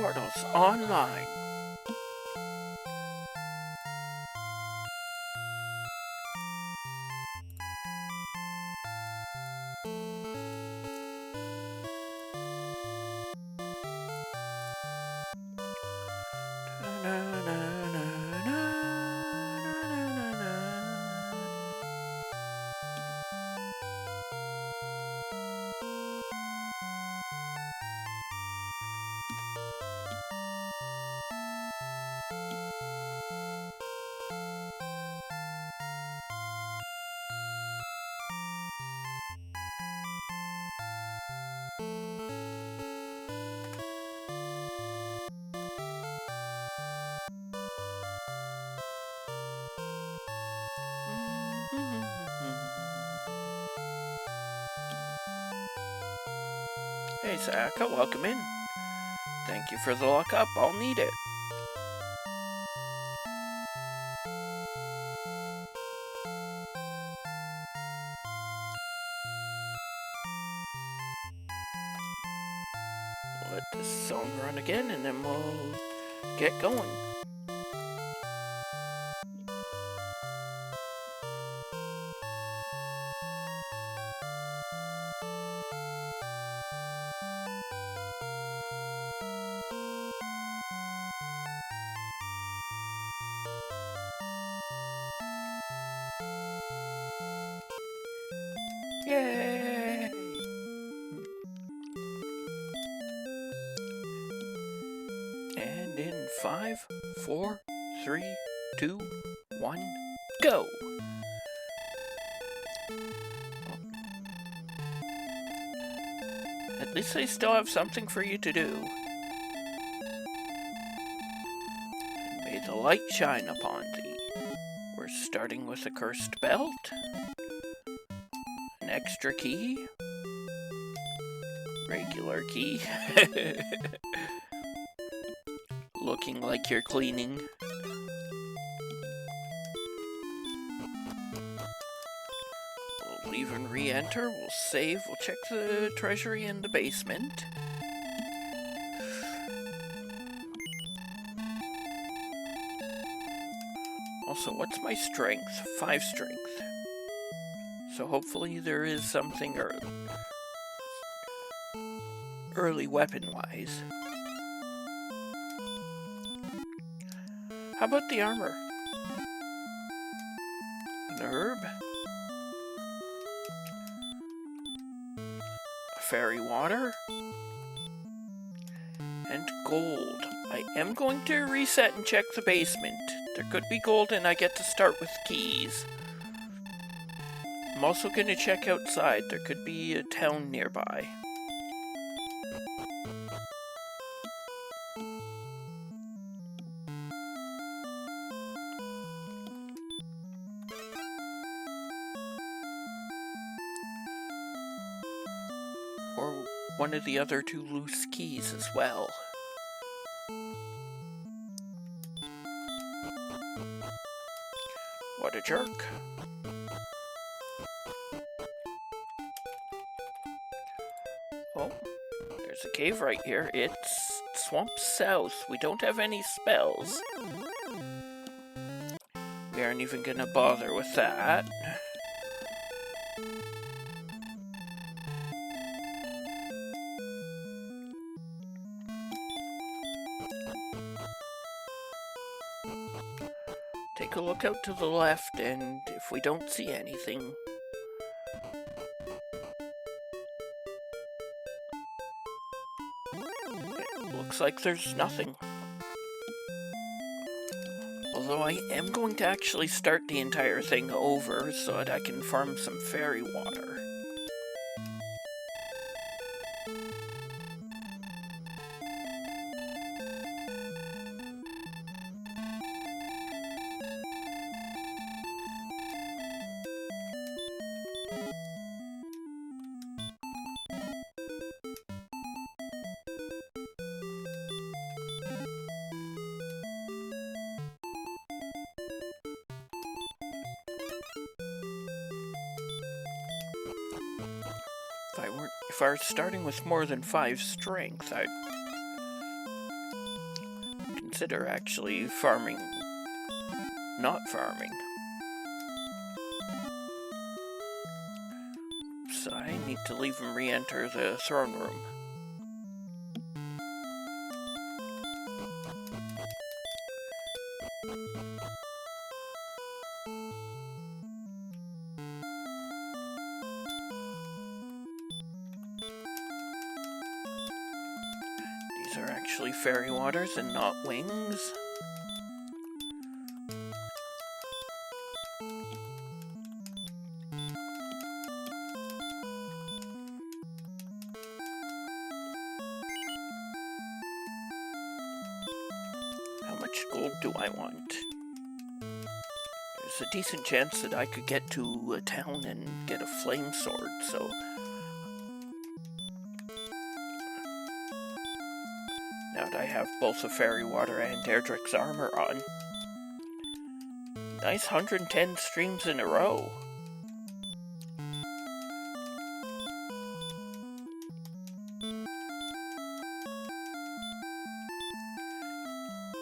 portals online. Hey Sayaka, welcome in. Thank you for the lookup, I'll need it. Let this song run again and then we'll get going. Yay! And in 5, 4, 3, 2, 1, go! At least they still have something for you to do. May the light shine upon thee. We're starting with a cursed belt. An extra key. Regular key. Looking like you're cleaning. We'll leave and re-enter. We'll save. We'll check the treasury in the basement. Also, what's my strength? 5 strength. So hopefully there is something early weapon-wise. How about the armor? An herb? A fairy water? And gold. I am going to reset and check the basement. There could be gold and I get to start with keys. I'm also going to check outside. There could be a town nearby. Or one of the other 2 loose keys as well. What a jerk. Oh, there's a cave right here. It's Swamp South. We don't have any spells. We aren't even gonna bother with that. Take a look out to the left, and if we don't see anything, it looks like there's nothing. Although I am going to actually start the entire thing over so that I can farm some fairy water. If I were starting with more than 5 strength, I'd consider actually farming, not farming. So I need to leave him re-enter the throne room. These are actually fairy waters and not wings. How much gold do I want? There's a decent chance that I could get to a town and get a flame sword, so... Now that I have both a fairy water and Erdrick's armor on. Nice 110 streams in a row.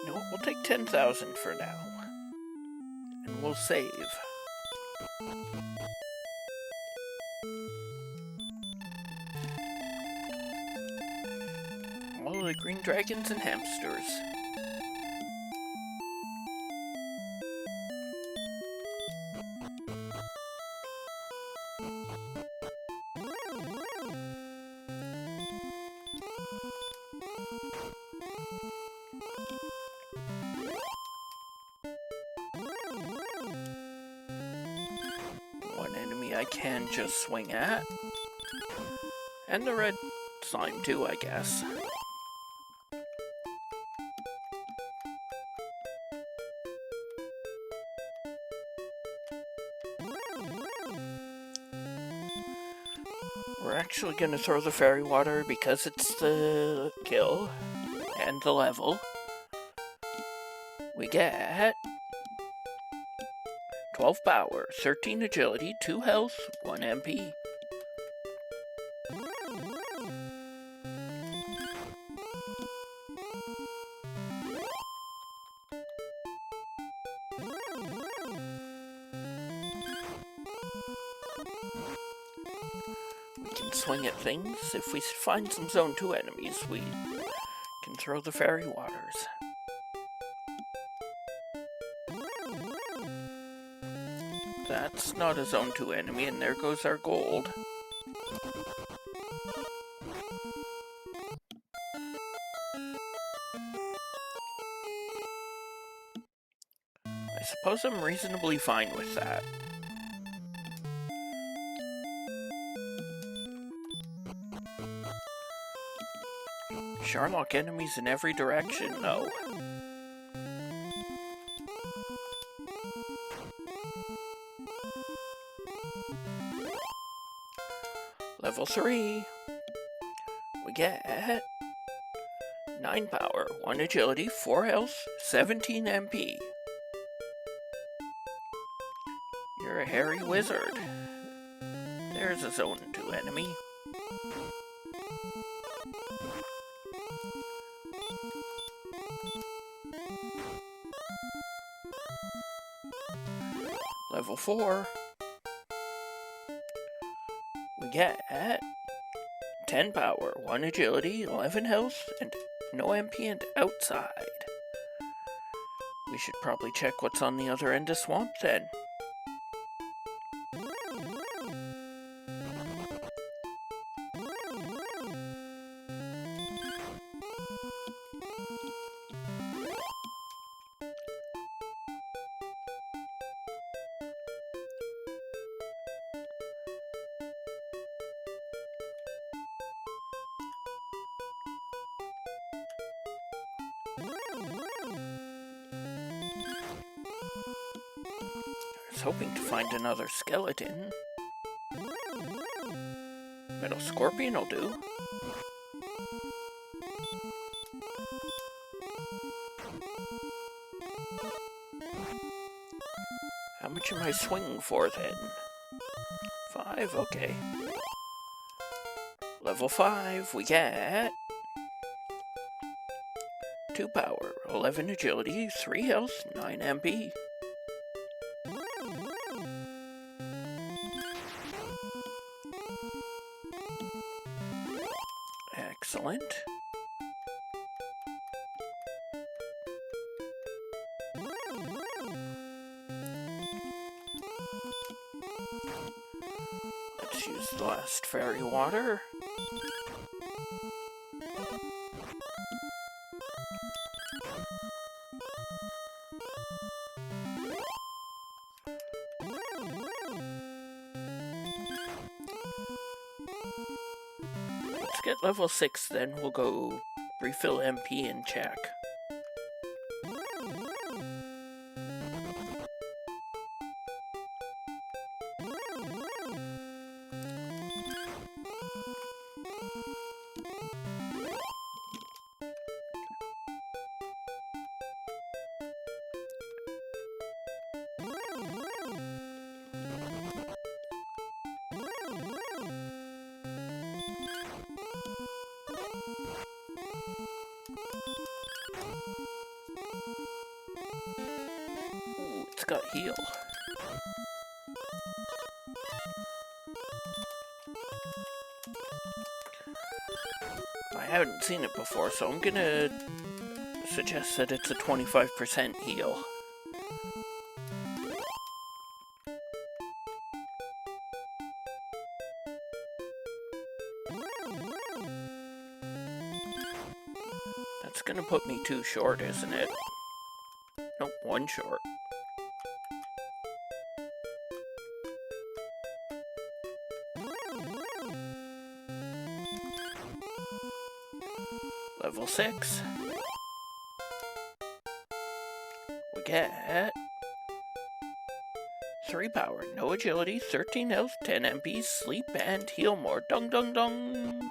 No, we'll take 10,000 for now. And we'll save. All the green dragons and hamsters. One enemy I can just swing at. And the red slime too, I guess. We're actually going to throw the fairy water because it's the kill and the level. We get 12 power, 13 agility, 2 health, 1 MP. Swing at things. If we find some Zone 2 enemies, we can throw the fairy waters. That's not a Zone 2 enemy, and there goes our gold. I suppose I'm reasonably fine with that. Sharlock enemies in every direction? No. Level 3. We get 9 power, 1 agility, 4 health, 17 MP. You're a hairy wizard. There's a Zone 2 enemy. Level 4. We get 10 power, 1 agility, 11 health, and no MP and outside. We should probably check what's on the other end of Swamp then. Hoping to find another skeleton. Metal Scorpion will do. How much am I swinging for then? 5, okay. Level 5, we get 2 power, 11 agility, 3 health, 9 MP. Excellent. Let's use the last fairy water. Let's get level 6, then we'll go refill MP and check. Ooh, it's got heal. I haven't seen it before, so I'm gonna suggest that it's a 25% heal. That's gonna put me 2 short, isn't it? Nope, 1 short. Level 6. We get 3 power, no agility, 13 health, 10 MP, sleep, and heal more. Dung dung dung!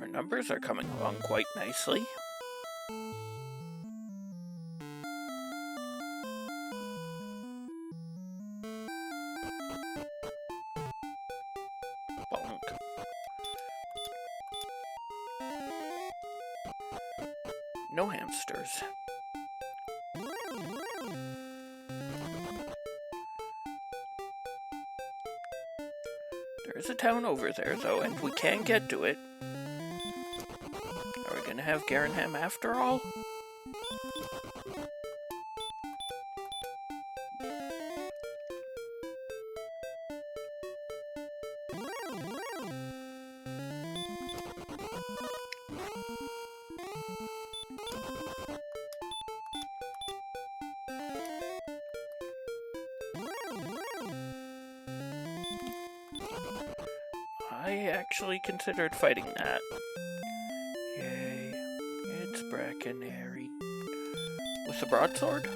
Our numbers are coming along quite nicely. Bonk. No hamsters. There is a town over there, though, and we can get to it. Are we gonna have Garenham after all? I actually considered fighting that. Yay. It's Brackenary. With a broadsword?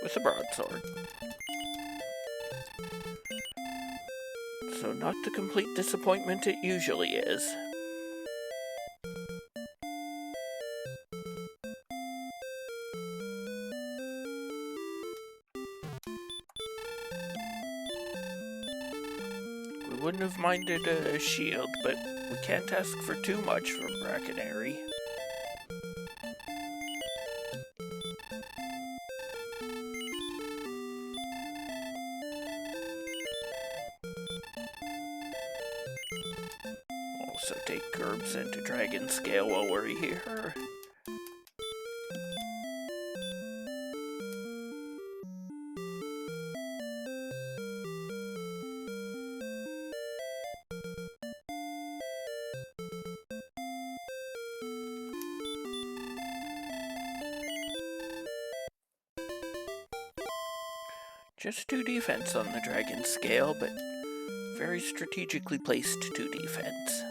With a broadsword. So not the complete disappointment it usually is. Wouldn't have minded a shield, but we can't ask for too much from Brackenary. Also take Gerbs into Dragon Scale while we're here. Just 2 defense on the Dragon Scale, but very strategically placed 2 defense.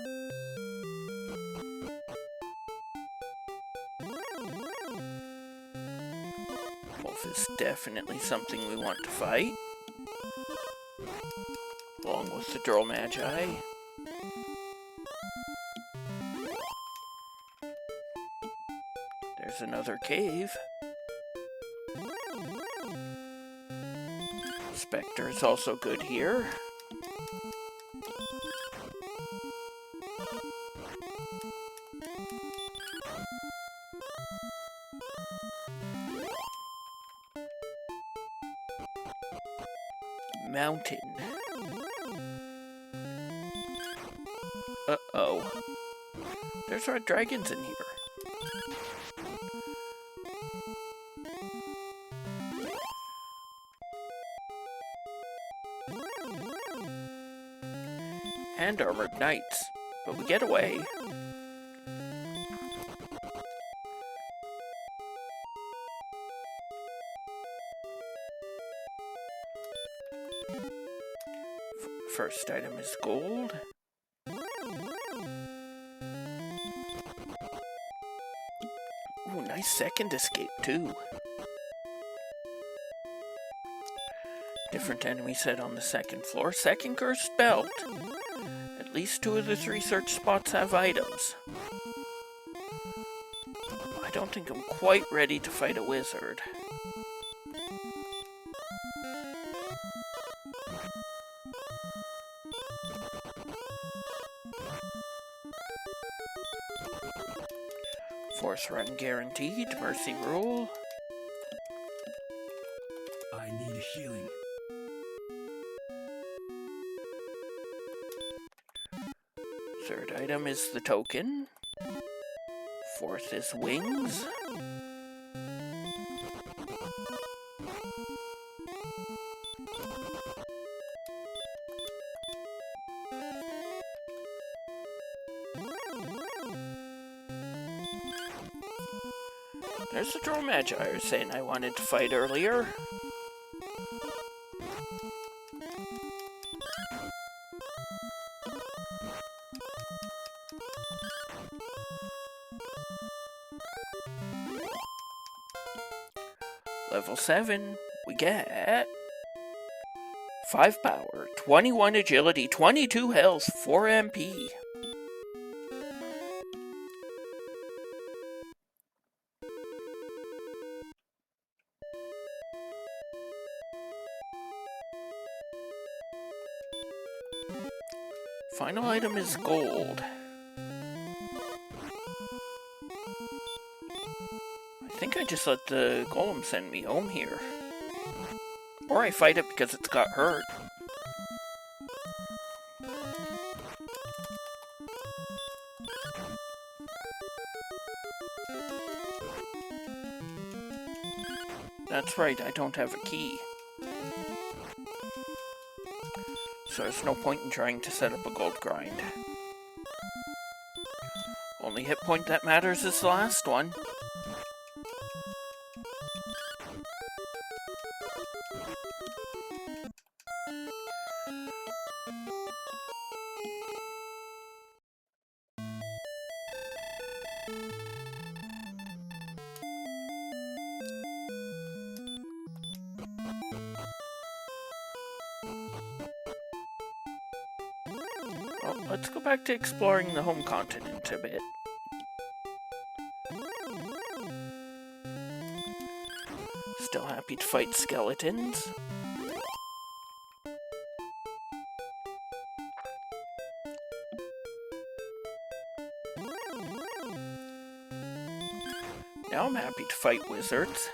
Wolf is definitely something we want to fight, along with the Droll Magi. There's There's another cave. Spectre is also good here. Mountain. Uh-oh. There's red dragons in here. And armored knights. But we get away. First item is gold. Ooh, nice second escape too. Different enemy set on the second floor. Second cursed belt. At least 2 of the 3 search spots have items. I don't think I'm quite ready to fight a wizard. Fourth run guaranteed. Mercy rule. I need healing. Third item is the token. Fourth is wings. There's the Drow Magi I was saying I wanted to fight earlier. Level 7, we get 5 power, 21 agility, 22 health, 4 MP. Final item is gold. I think I just let the golem send me home here. Or I fight it because it's got hurt. That's right, I don't have a key. So there's no point in trying to set up a gold grind. Only hit point that matters is the last one. Well, let's go back to exploring the home continent a bit. Still happy to fight skeletons. Now I'm happy to fight wizards.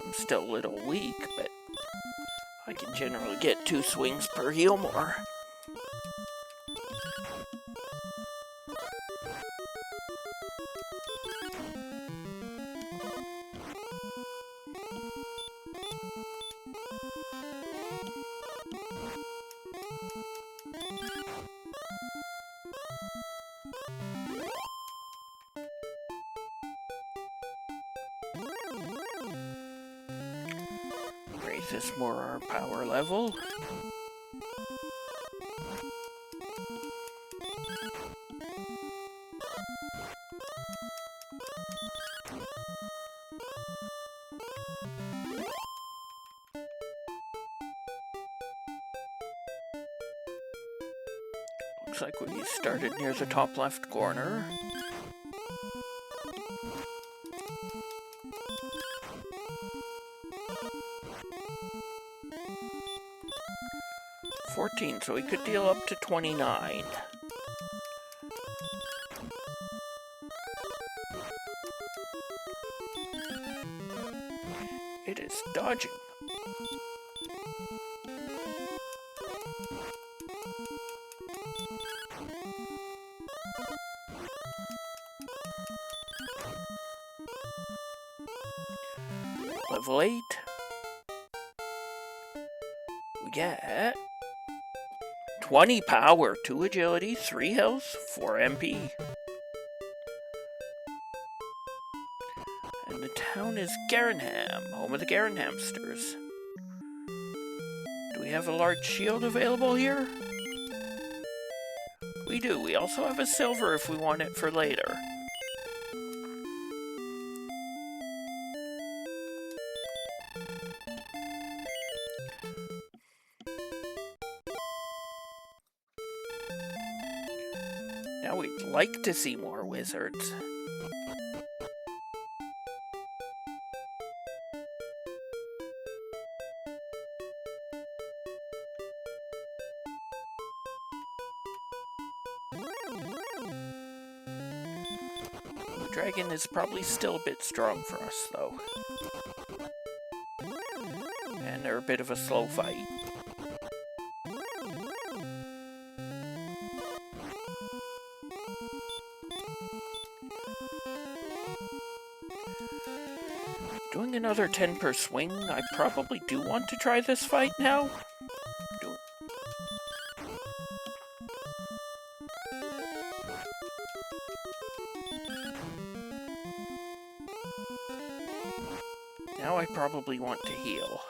I'm still a little weak, but I can generally get 2 swings per heal more. Raises more our power level. Looks like we started near the top left corner. $14, so we could deal up to 29. It is dodging. Level 8. We get 20 power, 2 agility, 3 health, 4 MP. And the town is Garenham, home of the Garenhamsters. Do we have a large shield available here? We do. We also have a silver if we want it for later. Now we'd like to see more wizards. The dragon is probably still a bit strong for us, though. And they're a bit of a slow fight. Doing another 10 per swing, I probably do want to try this fight now. Now I probably want to heal.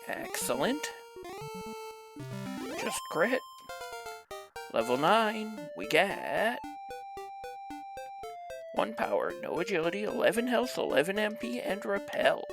Excellent. Just crit. Level 9, we get 1 power, no agility, 11 health, 11 MP, and repel.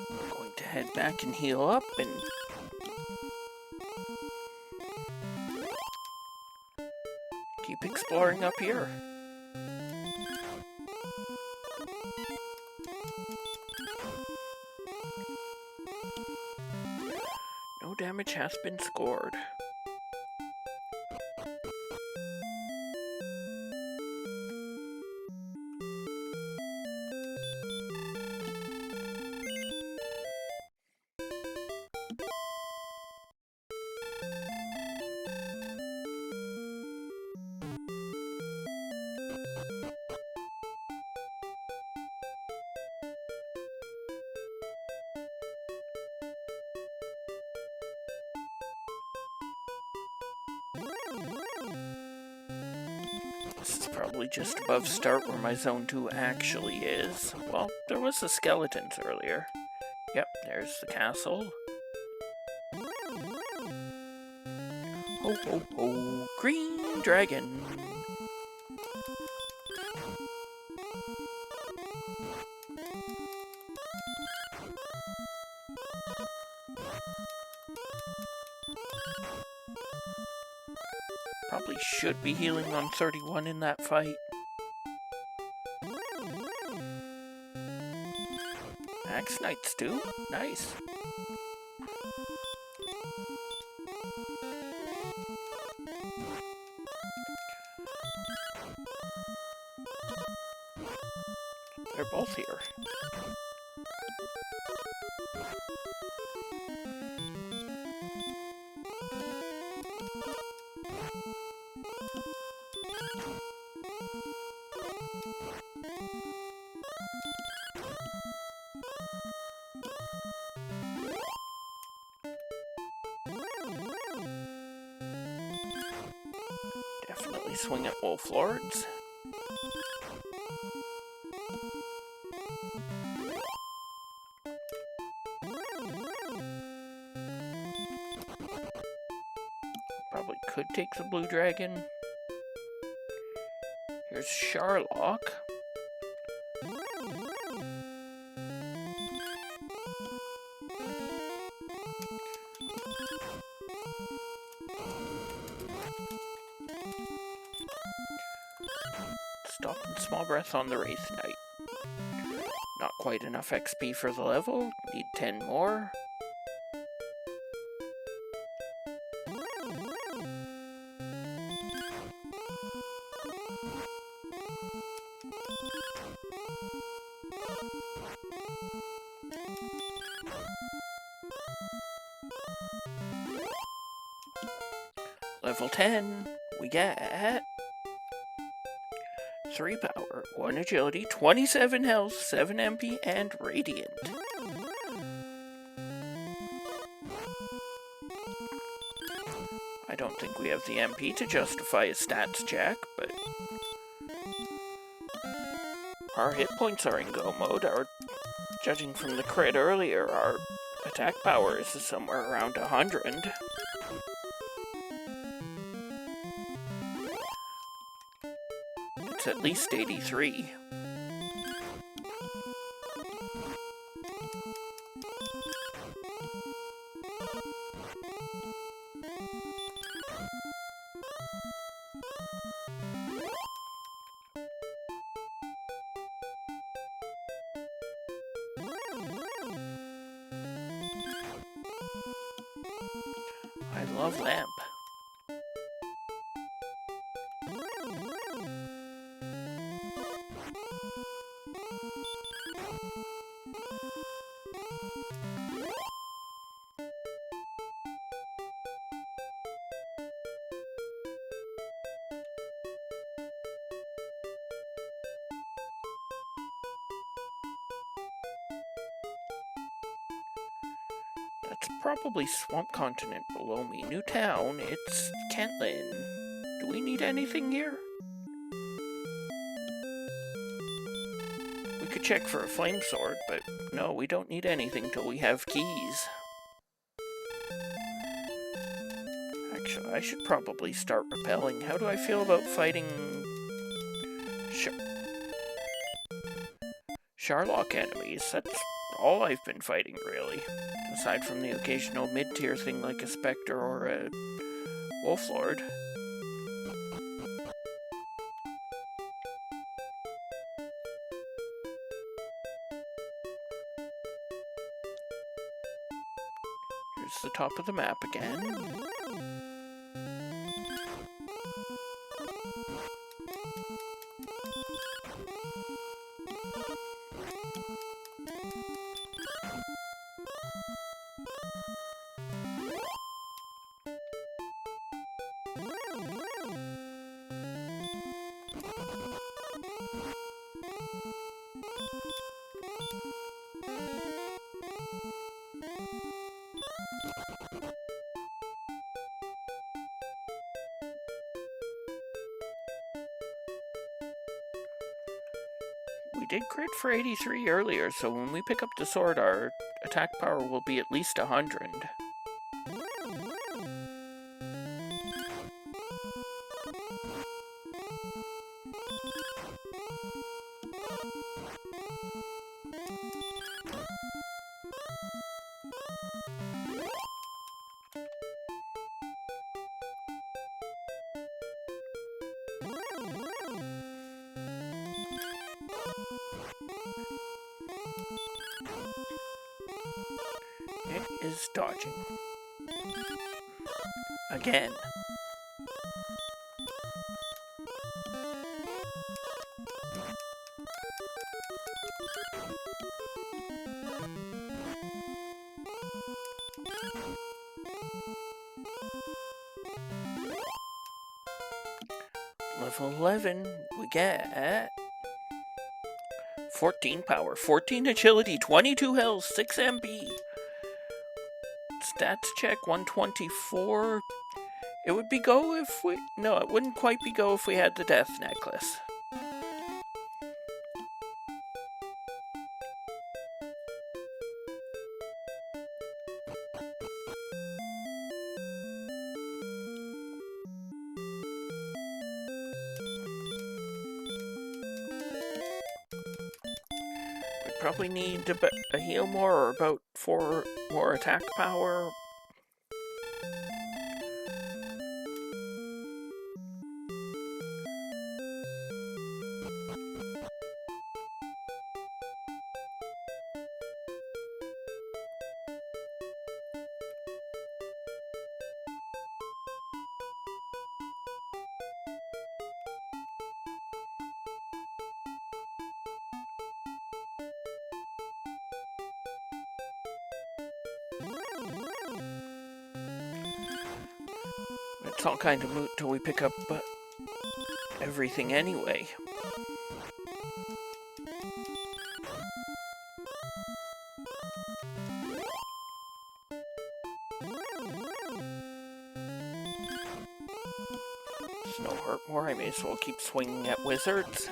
I'm going to head back and heal up and keep exploring up here. No damage has been scored. This is probably just above start where my zone 2 actually is. Well, there was the skeletons earlier. Yep, there's the castle. Ho ho ho, green dragon! Probably should be healing on 31 in that fight. Axe Knights too? Nice. They're both here. Definitely swing at Wolf Lords. Probably could take the Blue Dragon. Here's Sharlock. Stop and Small Breath on the Wraith Knight. Not quite enough XP for the level. Need 10 more. Level 10, we get 3 power, 1 agility, 27 health, 7 MP, and radiant. I don't think we have the MP to justify a stats check, but our hit points are in go mode. Judging from the crit earlier, our attack power is somewhere around 100. It's at least 83. I love Lamp. That's probably Swamp Continent below me. New town, it's Kentlin. Do we need anything here? We could check for a flame sword, but no, we don't need anything till we have keys. Actually, I should probably start repelling. How do I feel about fighting Sharlock enemies? That's all I've been fighting, really. Aside from the occasional mid-tier thing like a Spectre or a Wolf Lord. Here's the top of the map again. We did crit for 83 earlier, so when we pick up the sword, our attack power will be at least 100. It is dodging. Again. Level 11, we get 14 power, 14 agility, 22 health, 6 MB. Stats check 124. It would be go if we... No, it wouldn't quite be go if we had the death necklace. We'd probably need a heal more or about 4 more attack power. It's all kind of moot till we pick up everything anyway. There's no hurt more, I may as well keep swinging at wizards.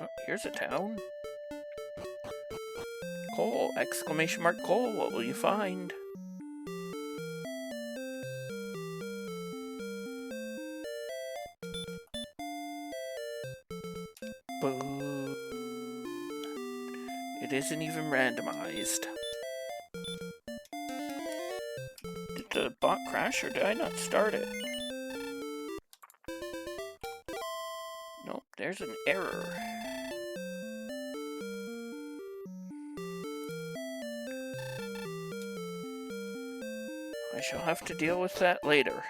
Oh, here's a town. Coal! Exclamation mark coal, what will you find? Boo. It isn't even randomized. Did the bot crash or did I not start it? Nope, there's an error. I shall have to deal with that later.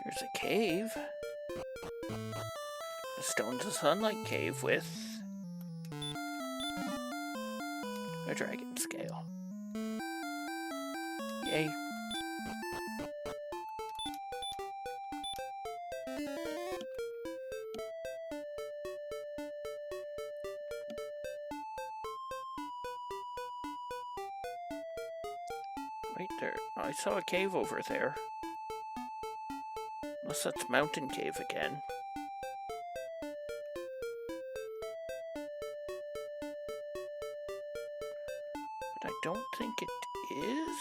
Here's a cave. A Stone to Sunlight cave with a dragon scale. Yay. Right there. I saw a cave over there. Unless that's Mountain Cave again. But I don't think it is.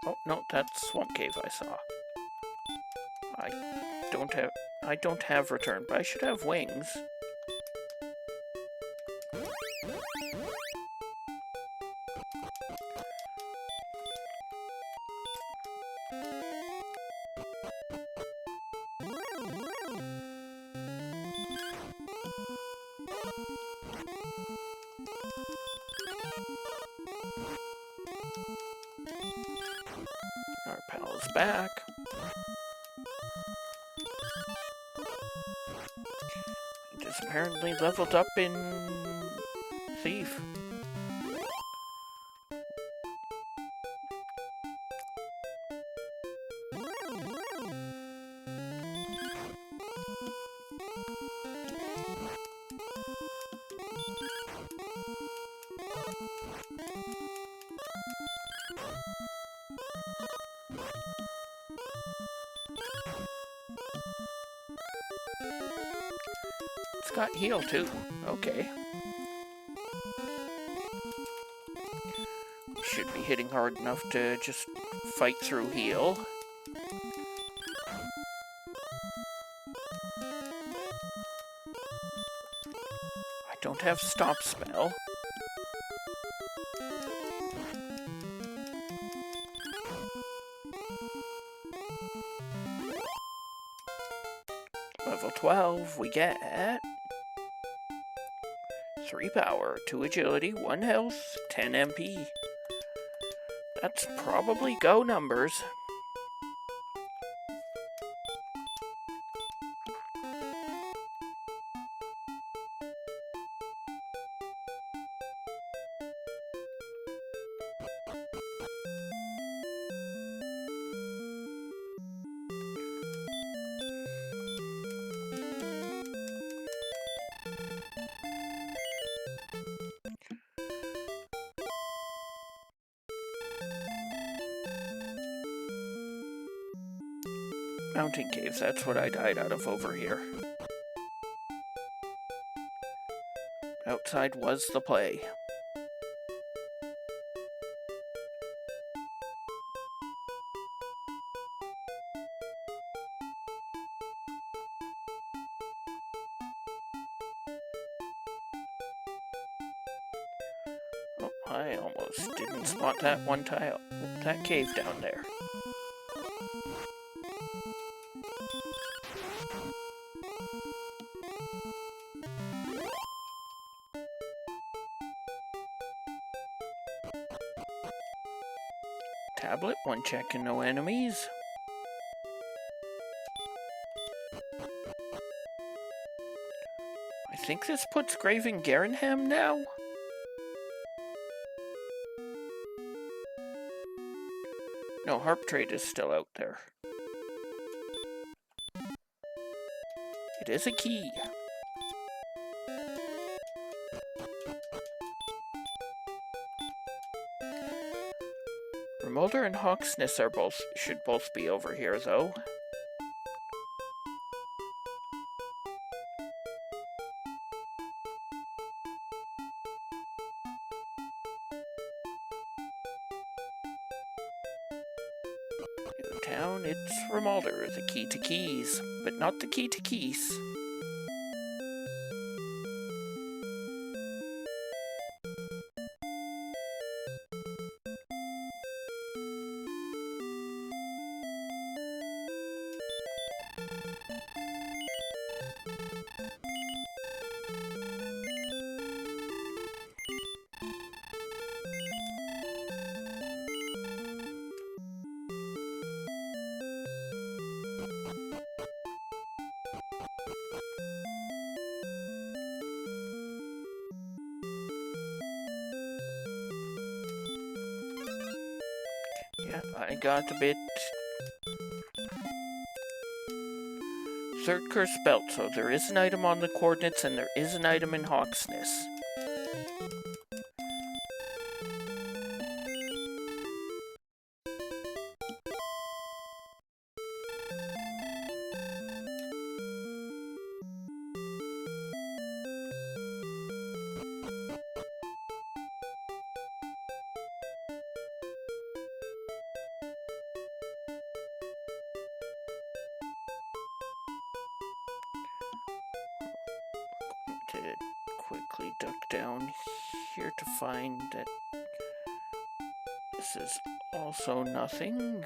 Oh, no, that's Swamp Cave I saw. I don't have return, but I should have wings. Our pal is back. It is apparently leveled up in Thief. It's got heal too. Okay. Should be hitting hard enough to just fight through heal. I don't have stop spell. Level 12, we get 3 power, 2 agility, 1 health, 10 MP. That's probably go numbers. Mountain caves, that's what I died out of over here. Outside was the play. Oh, I almost didn't spot that one tile, that cave down there. Tablet, 1 check and no enemies. I think this puts Grave in Garenham now? No, Harp Trade is still out there. It is a key. Remolder and Hawksness are should both be over here though. New town, it's Remolder, the key to keys, but not the key to keys. Yeah, I got a bit... Third curse belt, so there is an item on the coordinates and there is an item in Hawksness. To quickly duck down here to find that this is also nothing.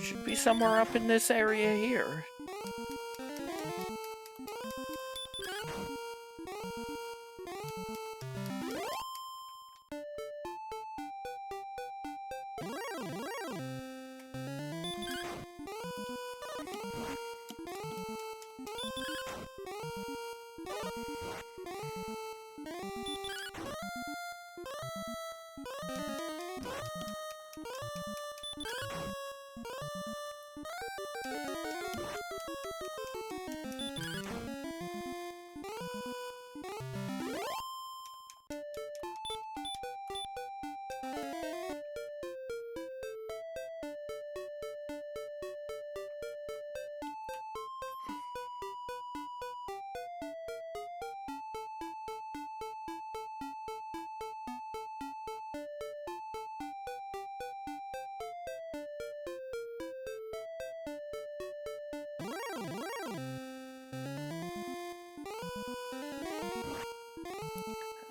Should be somewhere up in this area here.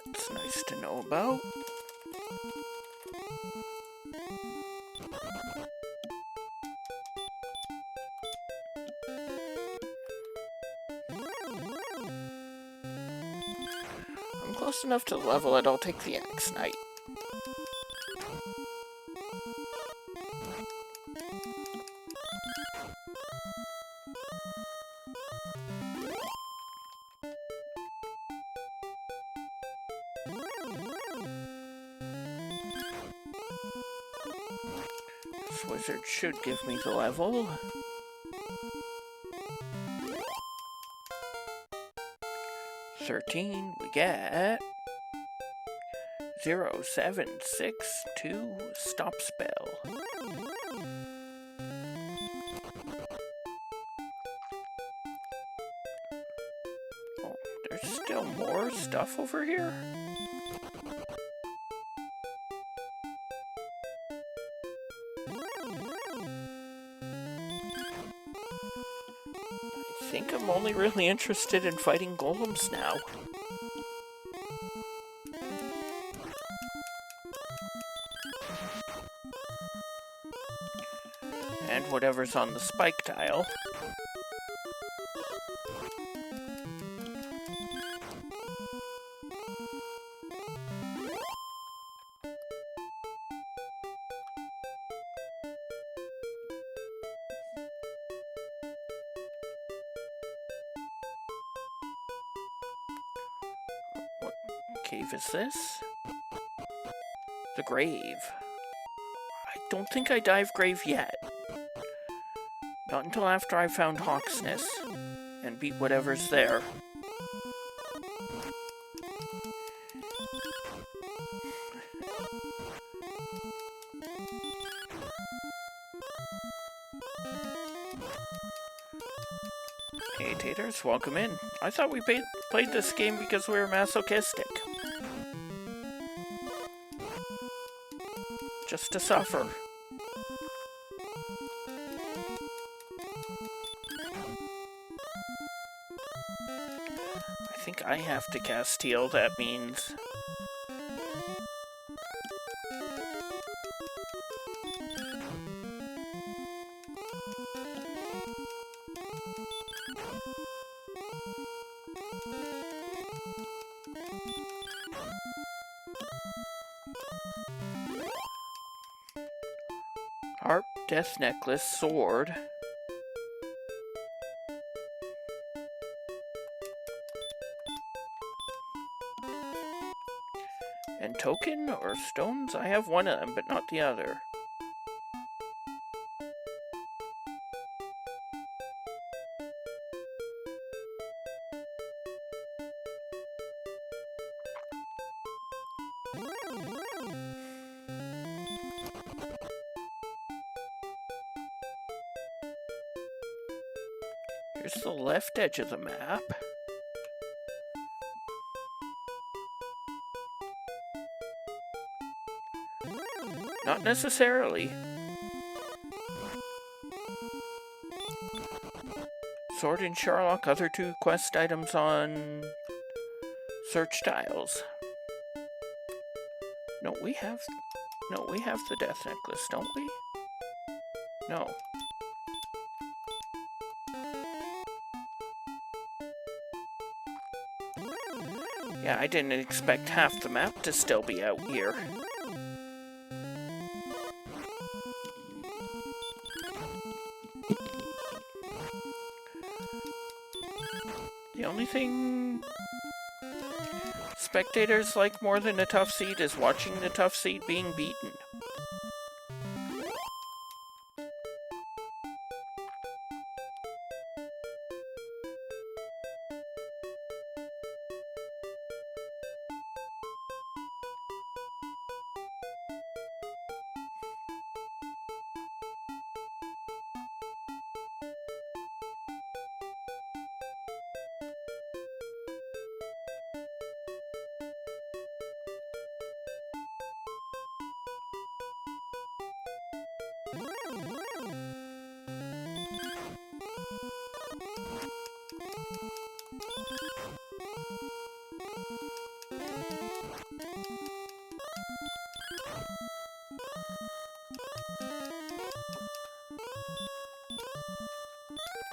That's nice to know about. I'm close enough to the level that I'll take the Axe Knight. This wizard should give me the level. We get 0762 stop spell. Oh, there's still more stuff over here? I think I'm only really interested in fighting golems now. And whatever's on the spike tile. What cave is this? The grave. I don't think I dive grave yet. Not until after I found Hawksness and beat whatever's there. Hey Taters, welcome in. I thought we played this game because we were masochistic. Just to suffer. I think I have to cast heal, that means. Harp, death necklace, sword. And token or stones? I have one of them, but not the other. Here's the left edge of the map. Not necessarily. Sword and Sherlock, other two quest items on search tiles. No, we have No, we have the death necklace, don't we? No. Yeah, I didn't expect half the map to still be out here. The only thing spectators like more than a tough seed is watching the tough seed being beaten.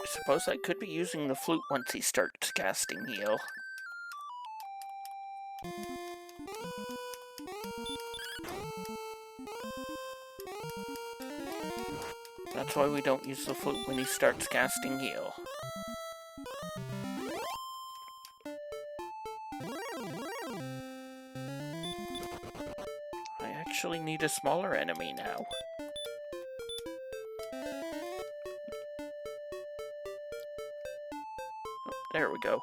I suppose I could be using the flute once he starts casting heal. That's why we don't use the flute when he starts casting heal. I actually need a smaller enemy now. Oh, there we go.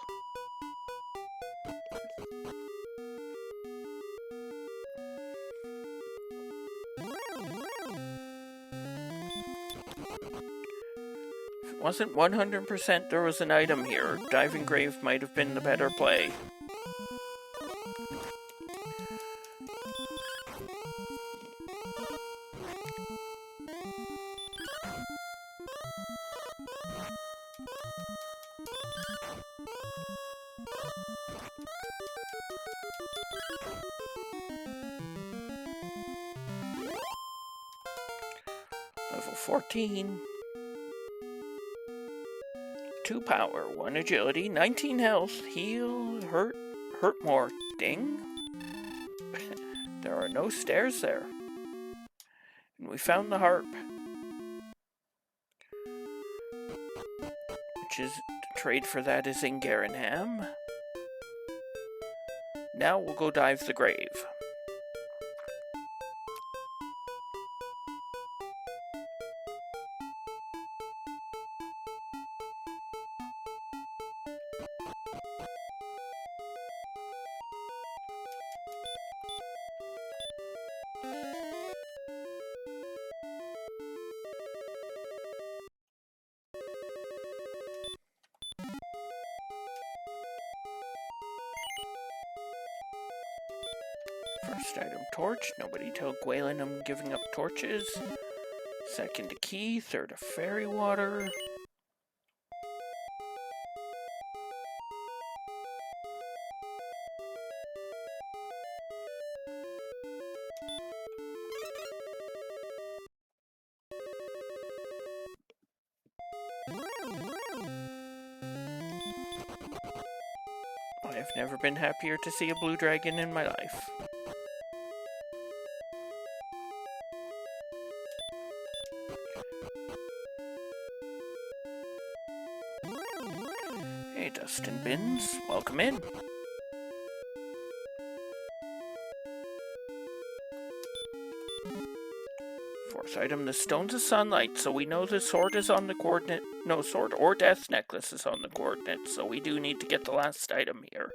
If it wasn't 100% there was an item here, Diving Grave might have been the better play. Level 14. 2 power, 1 agility, 19 health, heal, hurt more. Ding. There are no stairs there. And we found the harp. Which is, the trade for that is in Garenham. Now we'll go dive the grave. First item, torch. Nobody tell Gwaelin I'm giving up torches. Second, a key. Third, a fairy water. I've never been happier to see a blue dragon in my life. Hey, Dustin Bins, welcome in. Fourth item, the Stones of Sunlight, so we know the sword is on the coordinate. No, sword or death necklace is on the coordinates, so we do need to get the last item here.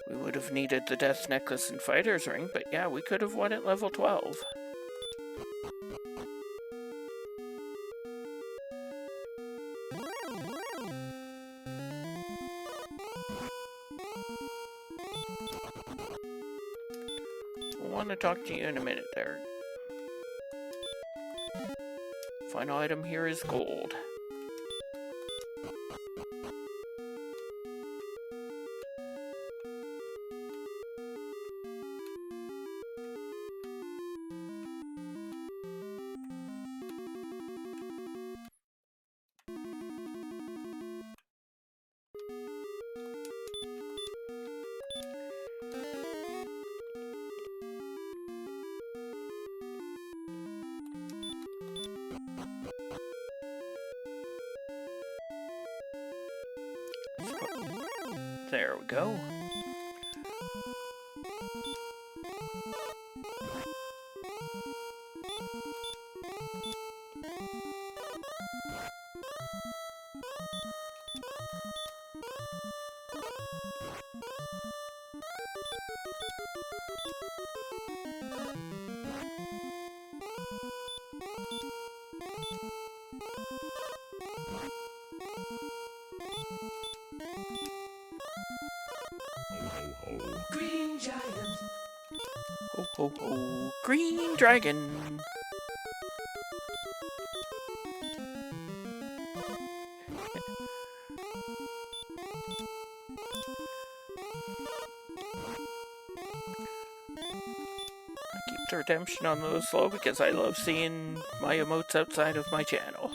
We would have needed the Death Necklace and Fighter's Ring, but yeah, we could have won at level 12. want to talk to you in a minute there. Final item here is gold. There we go. Green giant. Ho ho ho, green dragon. I keep the redemption on those low because I love seeing my emotes outside of my channel.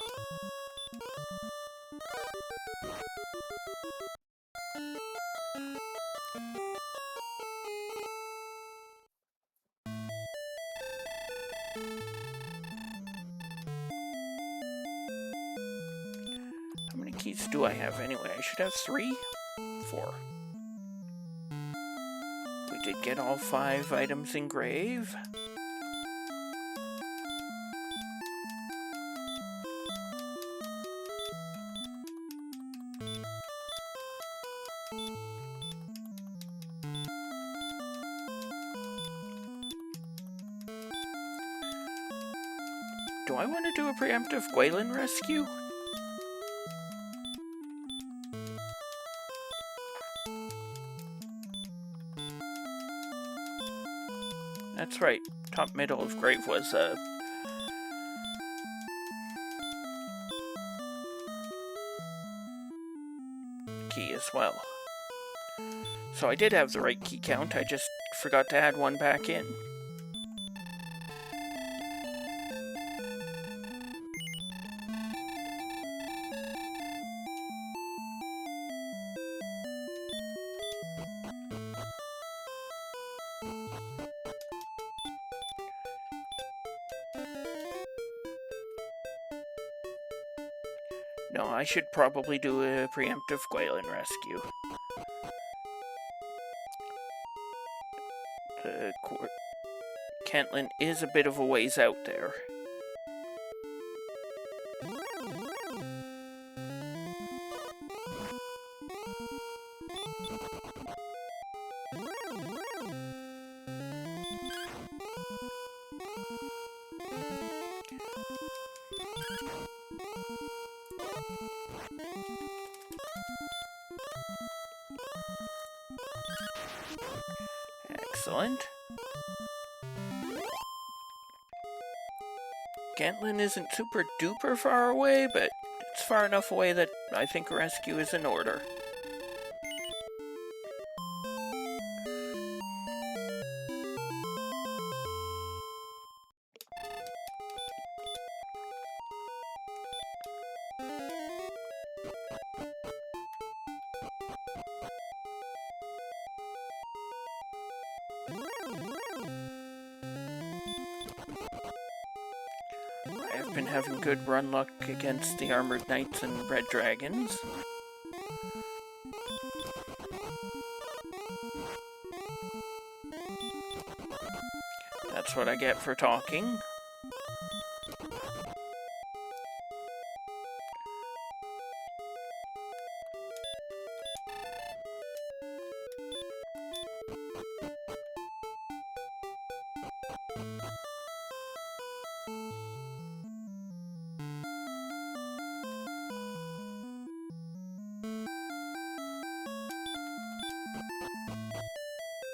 How many keys do I have anyway? I should have 3? 4. We did get all 5 items engraved. Do I want to do a preemptive Gwaelin rescue? That's right, top middle of grave was a key as well. So I did have the right key count, I just forgot to add one back in. No, I should probably do a preemptive Gwaelin rescue. The Kentlin is a bit of a ways out there. Excellent. Kentlin isn't super duper far away, but it's far enough away that I think a rescue is in order. I have been having good run luck against the Armored Knights and Red Dragons. That's what I get for talking.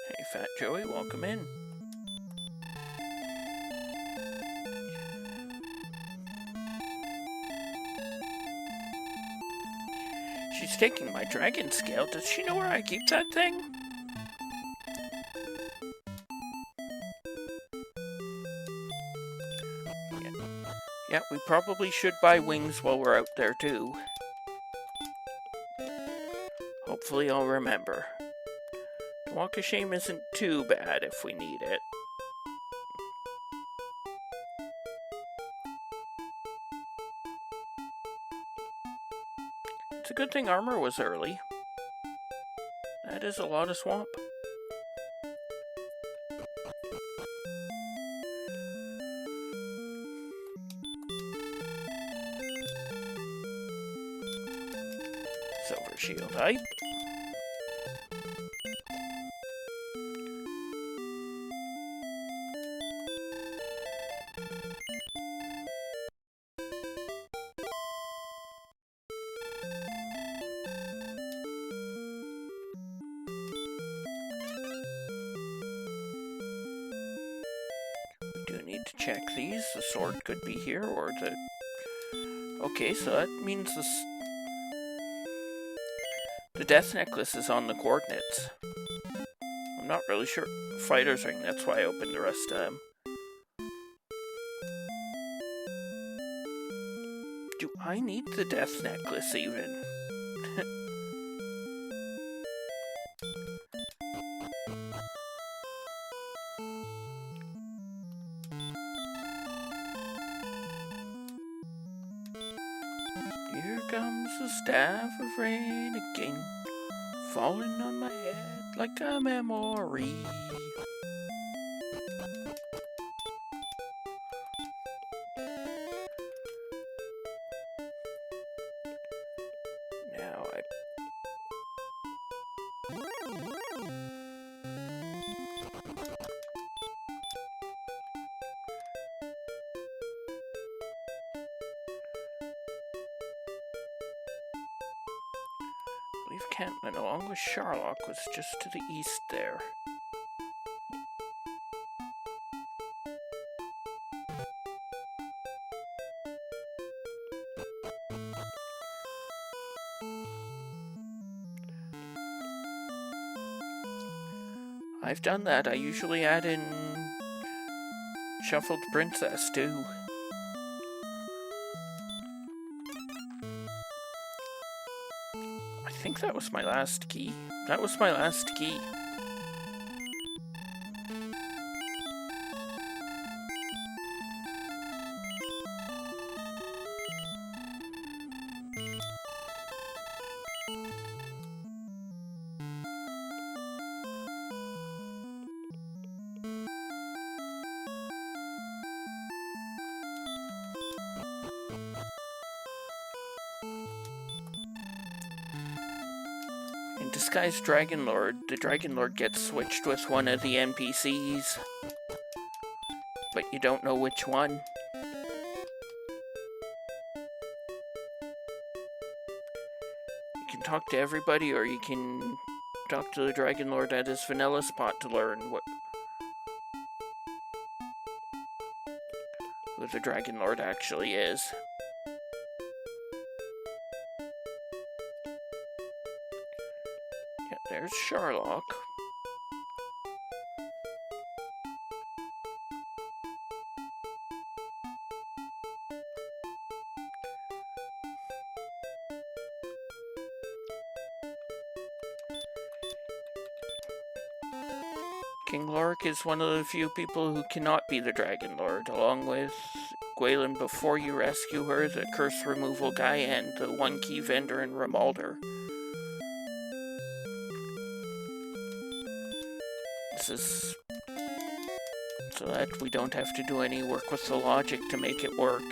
Hey, Fat Joey, welcome in. She's taking my dragon scale. Does she know where I keep that thing? Yeah, we probably should buy wings while we're out there too. Hopefully I'll remember. The Walk of Shame isn't too bad if we need it. It's a good thing armor was early. That is a lot of swamp. Silver shield hype. We do need to check these. The sword could be here, or the... Okay, so that means the death necklace is on the coordinates. I'm not really sure. Fighter's ring, that's why I opened the rest of them. Do I need the death necklace even? Here comes the staff of rain again, falling on my head like a memory. Now I... I believe Campman, along with Sherlock, was just to the east there. I've done that. I usually add in Shuffled Princess too. I think that was my last key. That was my last key. In Disguised Dragon Lord, the Dragon Lord gets switched with one of the NPCs, but you don't know which one. You can talk to everybody, or you can talk to the Dragon Lord at his vanilla spot to learn who the Dragon Lord actually is. Yeah, there's Sherlock. King Lorik is one of the few people who cannot be the Dragon Lord, along with Gwaelin before you rescue her, the curse removal guy, and the one key vendor in Rimalder. This is so that we don't have to do any work with the logic to make it work.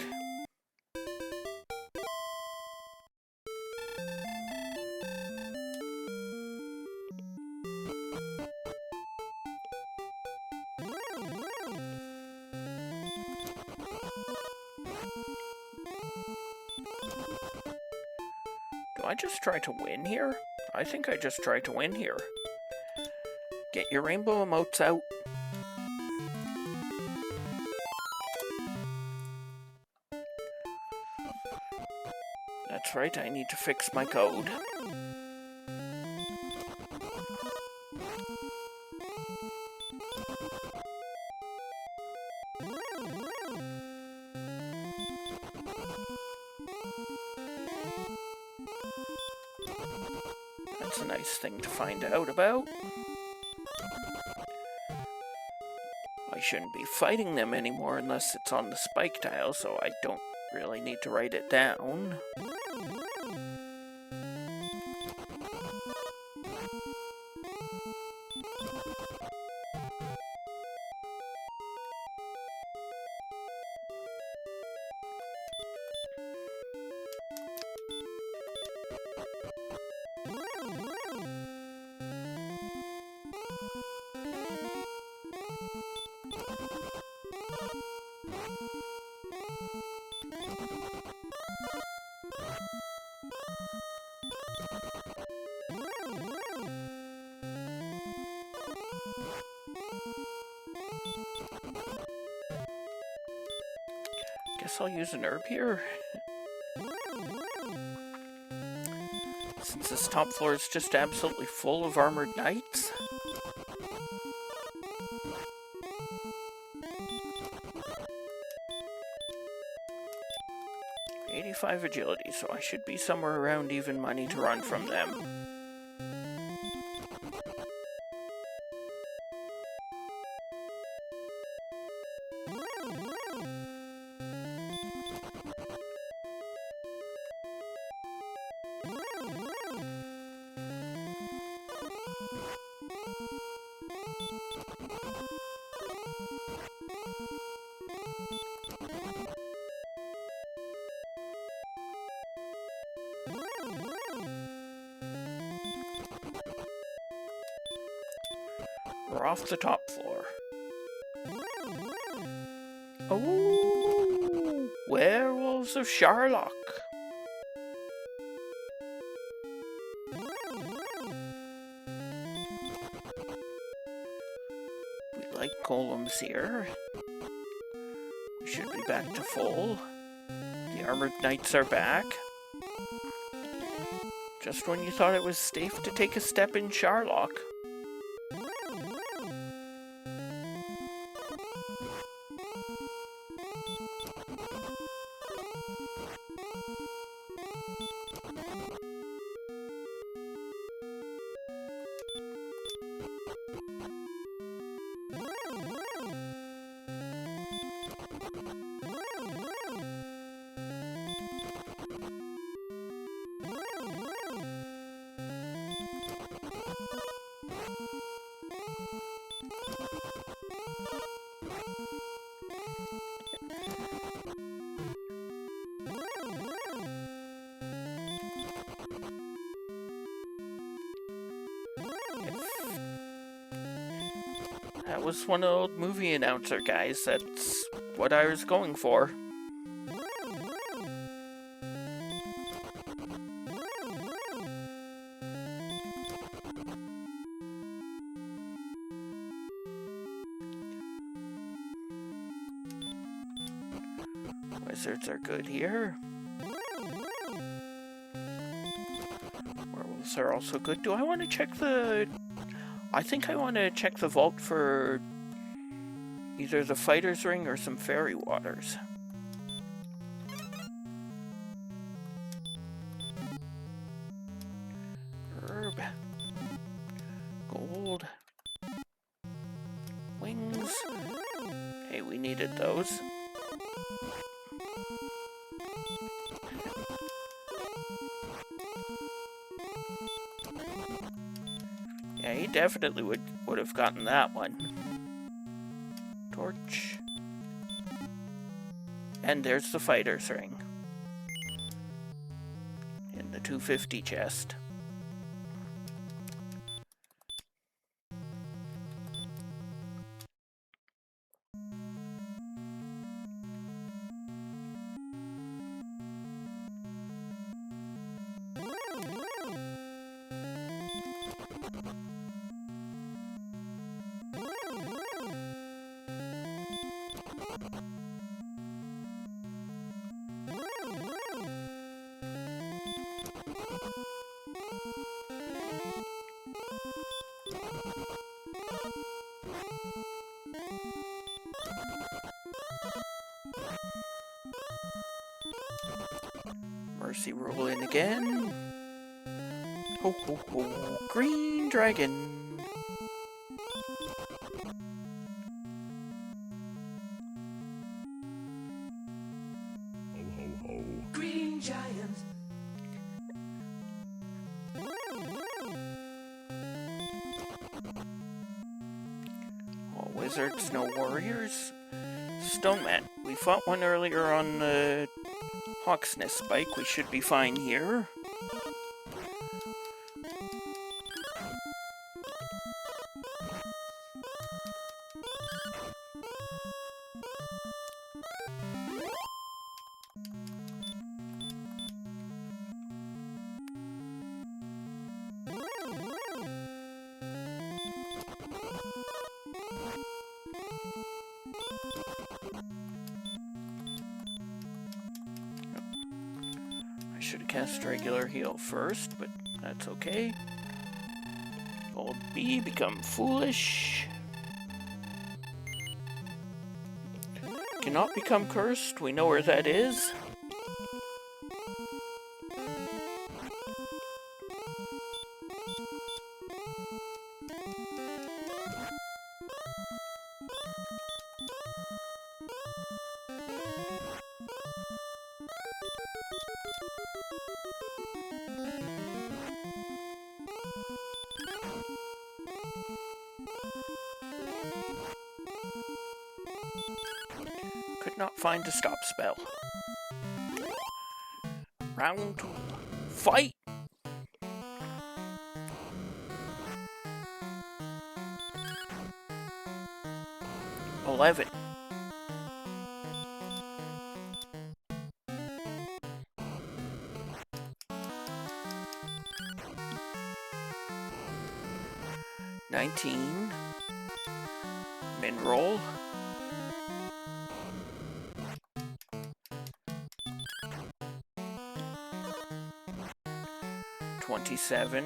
Do I just try to win here? I think I just try to win here. Get your rainbow emotes out. That's That's right, I need to fix my code. That's a nice thing to find out about. I shouldn't be fighting them anymore unless it's on the spike tile, so I don't really need to write it down. Guess I'll use an herb here. Since this top floor is just absolutely full of armored knights. '85 agility, so I should be somewhere around even money to run from them. We're off the top floor. Oh, werewolves of Sherlock. We like golems here. We should be back to full. The armored knights are back. Just when you thought it was safe to take a step in Sherlock. That was one of the old movie announcer guys. That's what I was going for. Wizards are good here. Werewolves are also good. Do I want to check the... I think I want to check the vault for either the fighter's ring or some fairy waters. Herb. Gold. Wings. Hey, we needed those. Yeah, he definitely would have gotten that one. Torch. And there's the fighter's ring. In the 250 chest. Mercy roll in again. Ho ho ho. Green dragon. Ho ho ho. Green giant. Oh, wizards, no warriors. Stone man. We fought one earlier on the Hawk's Nest Spike. We should be fine here. I should have cast regular heal first, but that's okay. Old bee become foolish. Cannot become cursed. We know where that is. Could not find a stop spell. Round 2. Fight! $11. $19. Min roll. $27.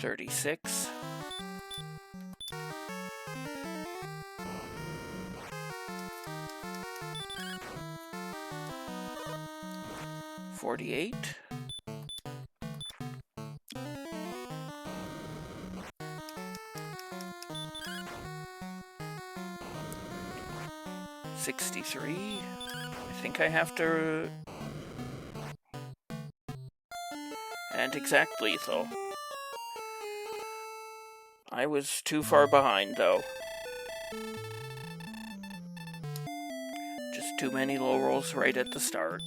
$36. $48. $63. I think I have to... And exact lethal. I was too far behind, though. Just too many low rolls right at the start.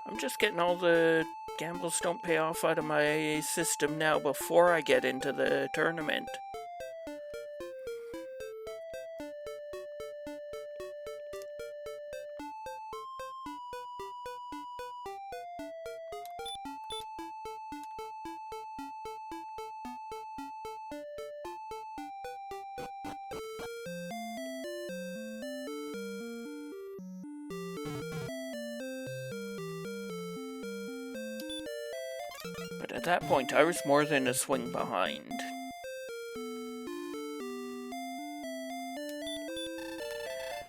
I'm just getting all the gambles don't pay off out of my system now before I get into the tournament. But at that point, I was more than a swing behind.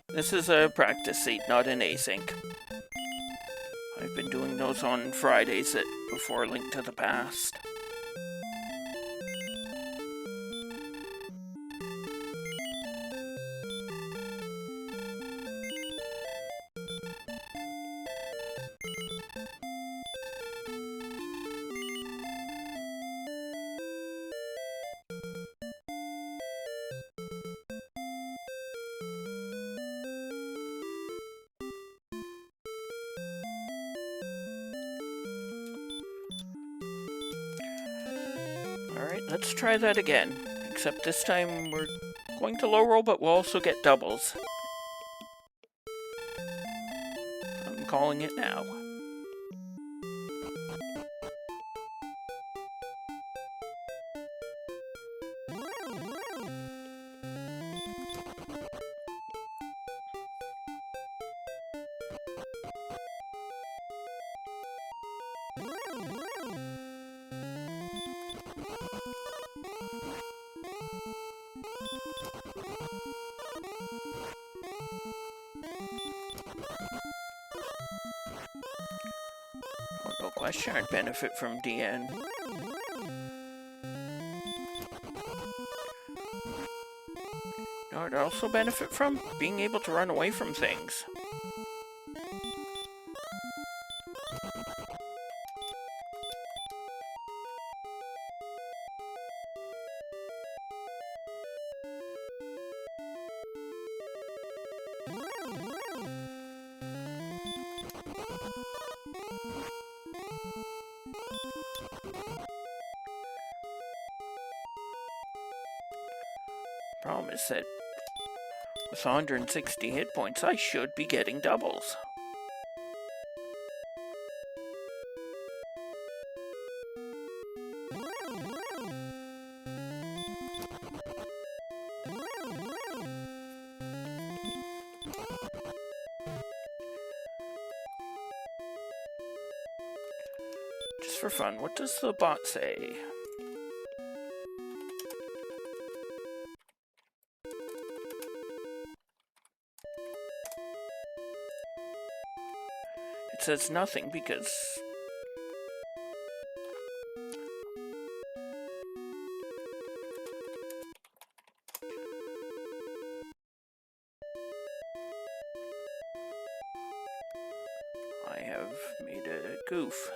This is a practice seat, not an async. I've been doing those on Fridays before Link to the Past. Alright, let's try that again. Except this time we're going to low roll, but we'll also get doubles. I'm calling it now. Well, no question I'd benefit from DN. No, I'd also benefit from being able to run away from things. Problem is that with 160 hit points, I should be getting doubles. Just for fun, what does the bot say? It says nothing because I have made a goof.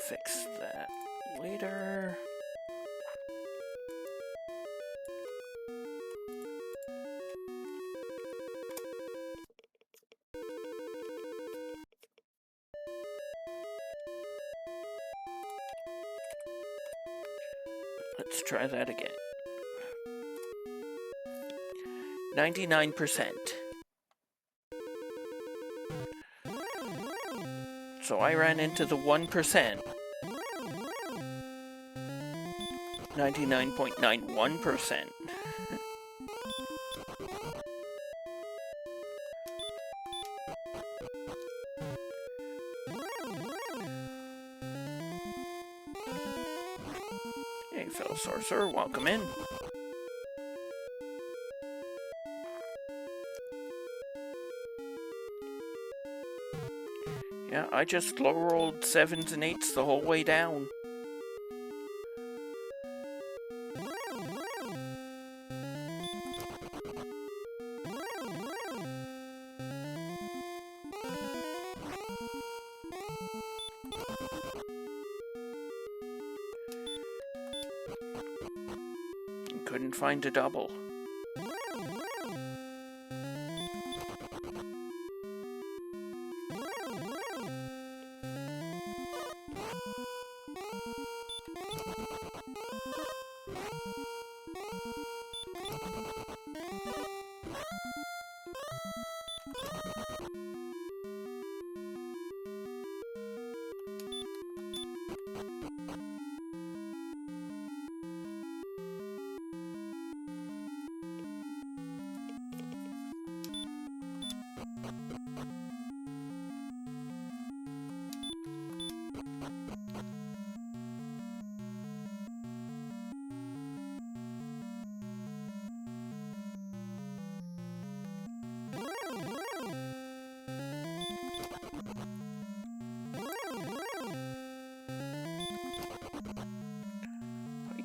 Fix that later. Let's try that again. 99%. So I ran into the 1%. 99.91%. Hey, fellow sorcerer, welcome in. Yeah, I just low rolled 7s and 8s the whole way down. Couldn't find a double.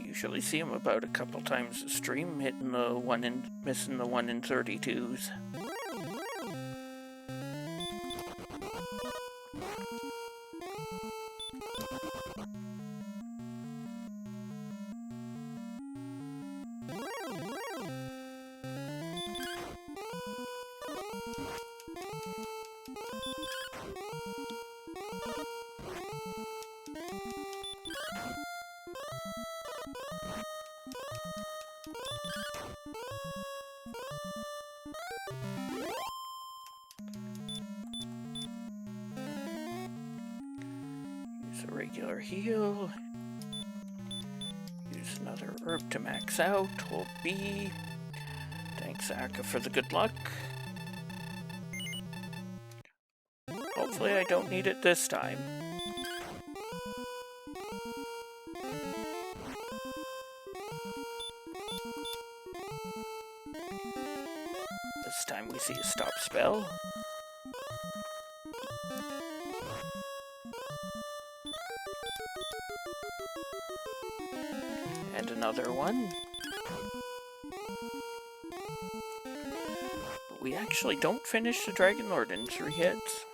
Usually see him about a couple times a stream, hitting the 1 and missing the 1 in 32s. A regular heal. Use another herb to max out. Hold B. Thanks, Aka, for the good luck. Hopefully I don't need it this time. This time we see a stop spell. And another one. But we actually don't finish the Dragon Lord in 3 hits.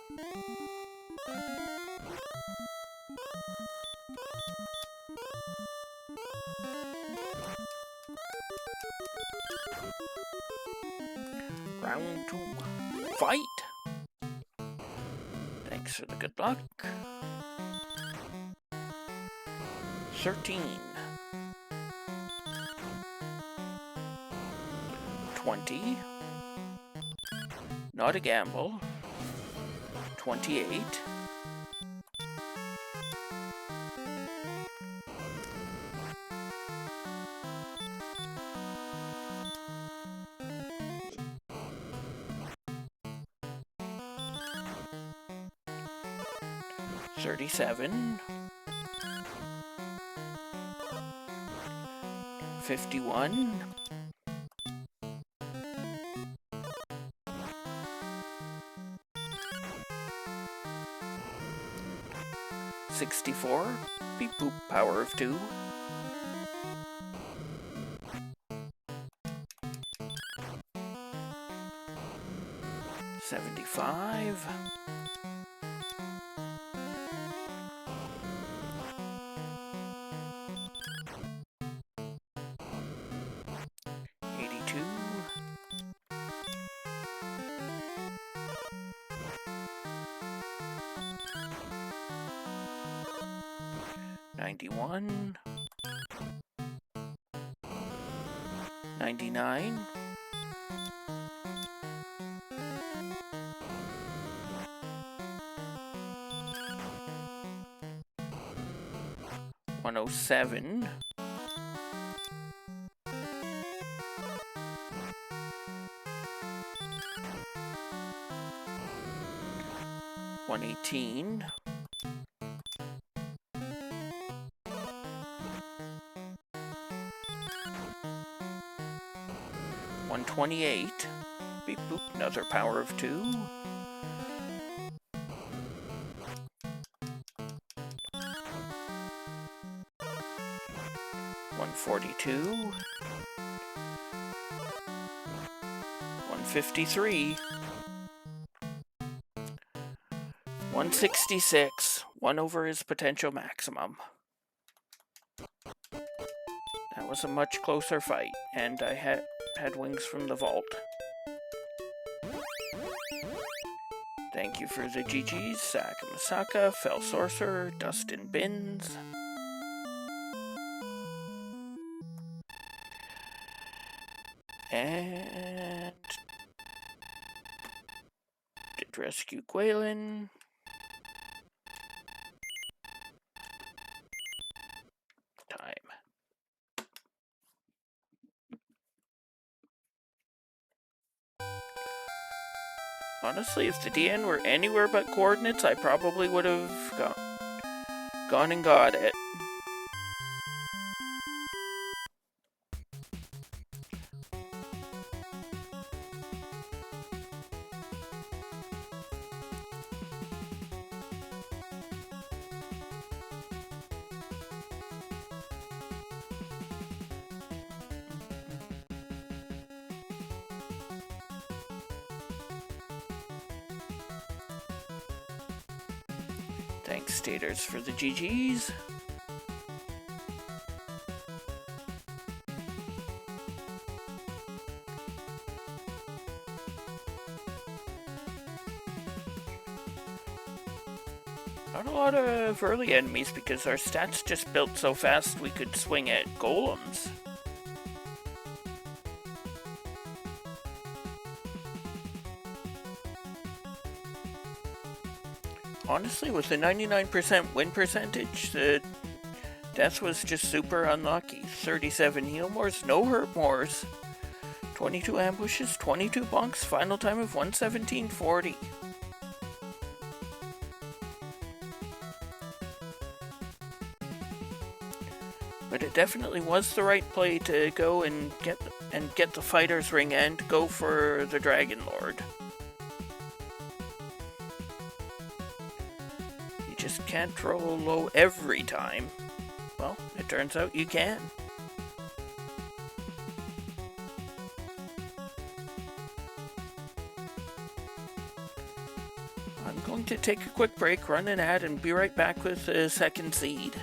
Round 2. Fight! Thanks for the good luck. 13. 20. Not a gamble. 28. 37. 51. 64. Beep boop, power of 2. 75. 82. 91. 99. 107. 118. 128. Beep boop, another power of 2. 142. 153. 166. 1 over his potential maximum. That was a much closer fight, and I had wings from the vault. Thank you for the GGs, Saka Masaka, Fell Sorcerer, Dustin Bins. And did rescue Gwalen. Time. Honestly, if the DN were anywhere but coordinates, I probably would have gone and got it. Thanks, Staters, for the GGs. Not a lot of early enemies because our stats just built so fast we could swing at golems. Honestly, with the 99% win percentage, the death was just super unlucky. 37 heal mores, no hurt mores, 22 ambushes, 22 bonks, final time of 117.40. But it definitely was the right play to go and get the fighter's ring and go for the Dragon Lord. You just can't roll low every time. Well, it turns out you can. I'm going to take a quick break, run an ad, and be right back with the second seed.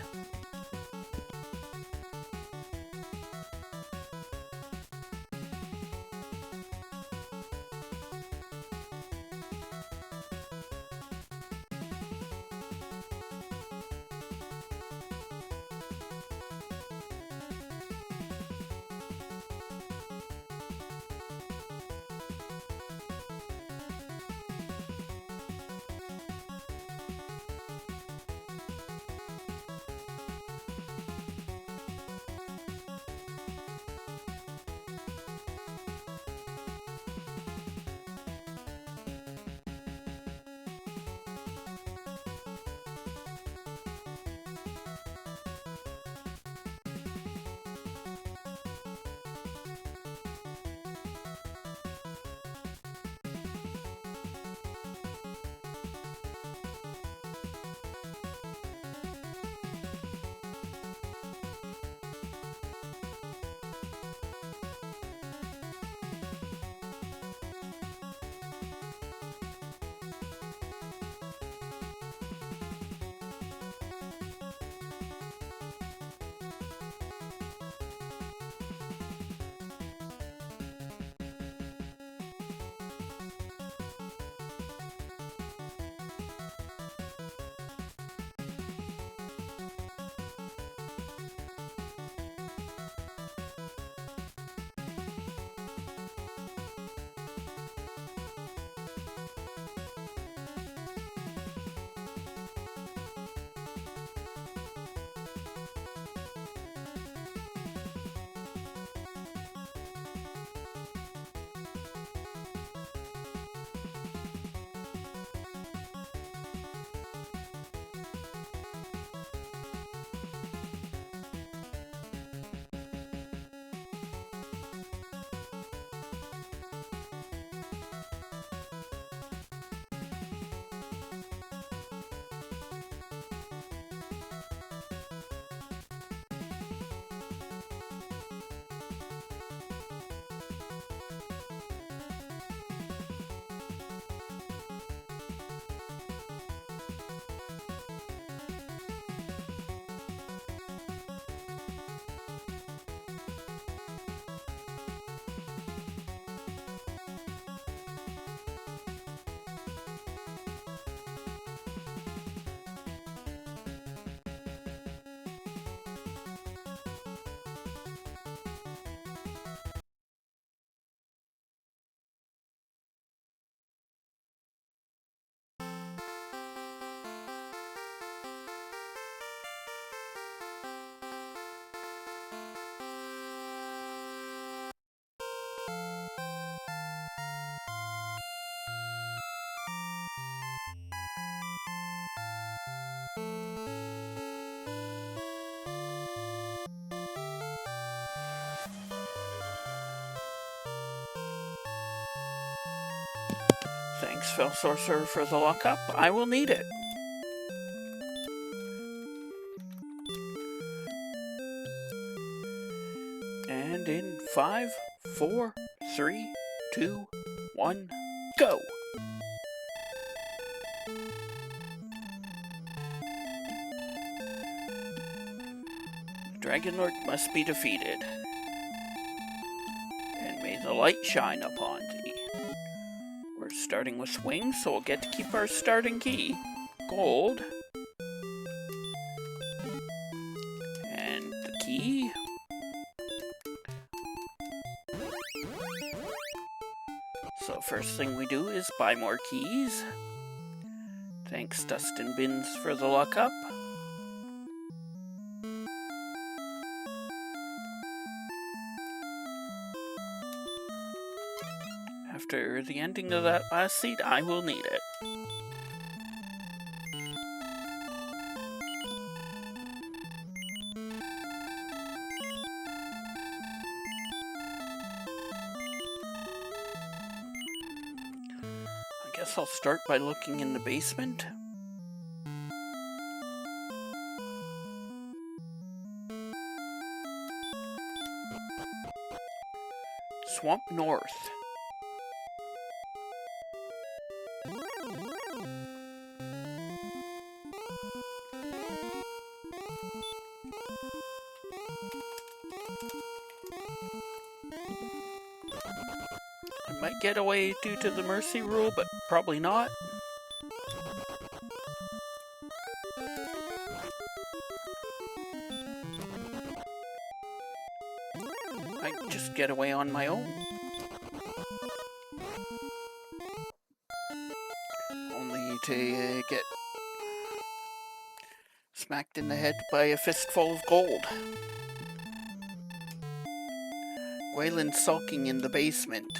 Thanks, Fel Sorcerer, for the lockup. I will need it. And in 5, 4, 3, 2, 1, go! Dragon Lord must be defeated. And may the light shine upon thee. We're starting with wings, so we'll get to keep our starting key. Gold. And the key. So first thing we do is buy more keys. Thank Thanks, Dustin Bins, for the luck up. After the ending of that last seed, I will need it. I guess I'll start by looking in the basement. Swamp North. I might get away due to the mercy rule, but probably not. I just get away on my own. Only to get smacked in the head by a fistful of gold. Gwaylyn's sulking in the basement.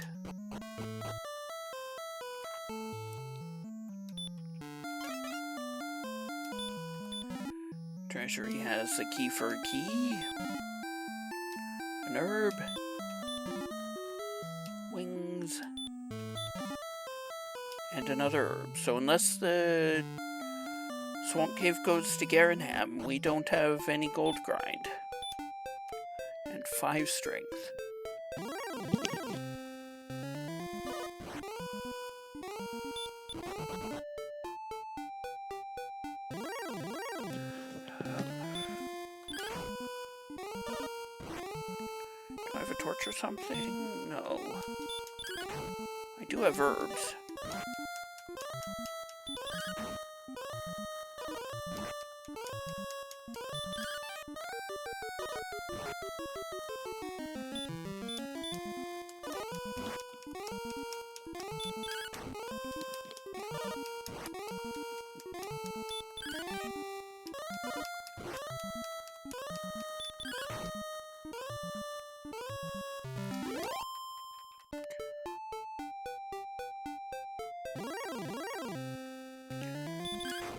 Treasury has a key for a key. An herb. Wings. And another herb. So unless the Swamp Cave goes to Garenham, we don't have any gold grind. And 5 strength. Do I have a torch or something? No. I do have herbs.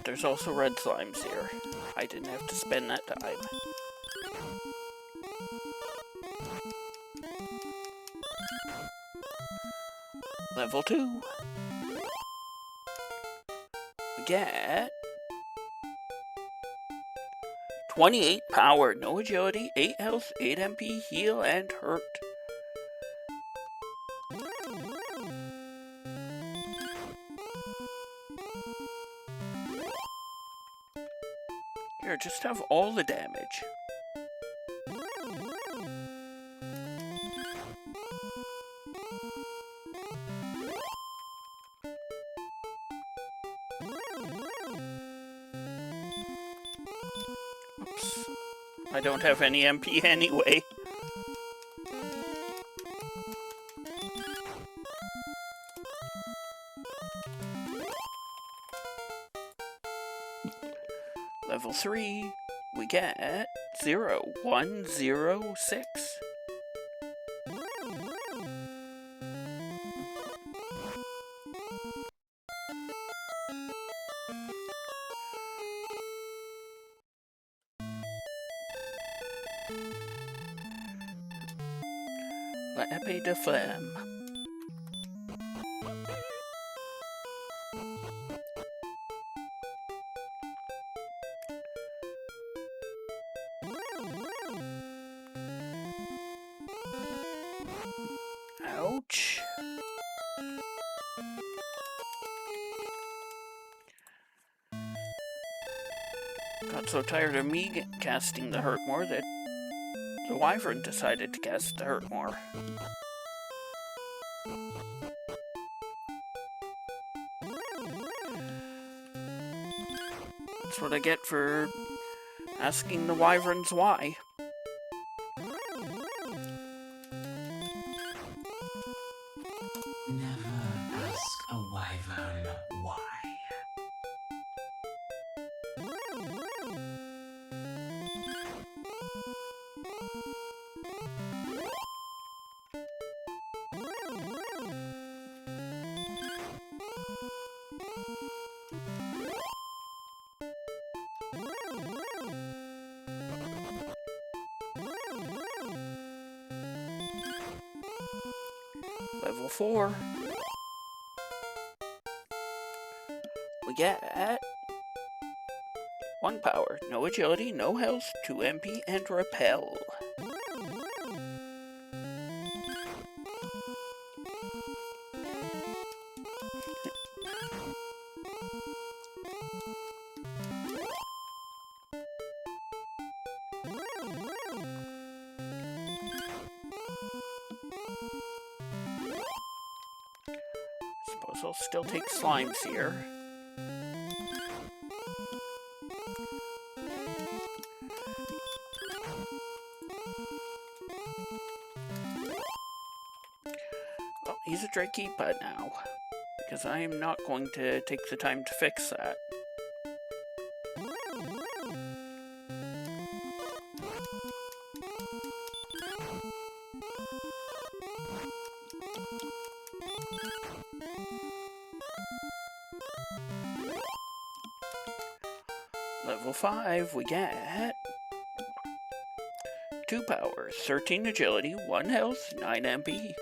There's also red slimes here. I didn't have to spend that time. Level 2. We get 28 power, no agility, 8 health, 8 MP, heal, and hurt. Here, just have all the damage. Oops. I don't have any MP anyway. Level 3, we get 0106. La épée de flamme. Ouch. Got so tired of me casting the Hurtmore that the Wyvern decided to cast the Hurtmore. That's what I get for asking the Wyverns why. Never ask a wyvern why. Level 4. We get 1 power, no agility, no health, 2 MP, and repel. Suppose I'll still take slimes here. Well, he's a dry keypad now, because I am not going to take the time to fix that. Level 5, we get 2 power, 13 agility, 1 health, 9 MP.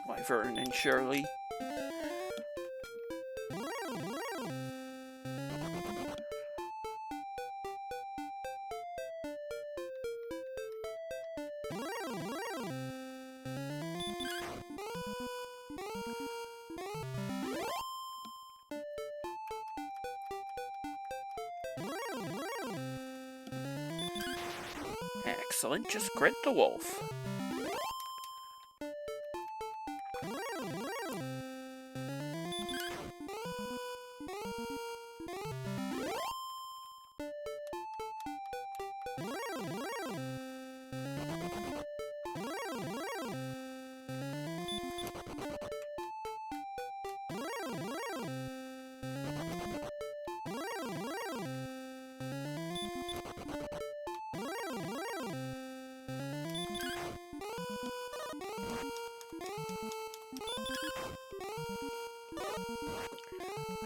Wyvern and Shirley. Excellent, just grit the wolf.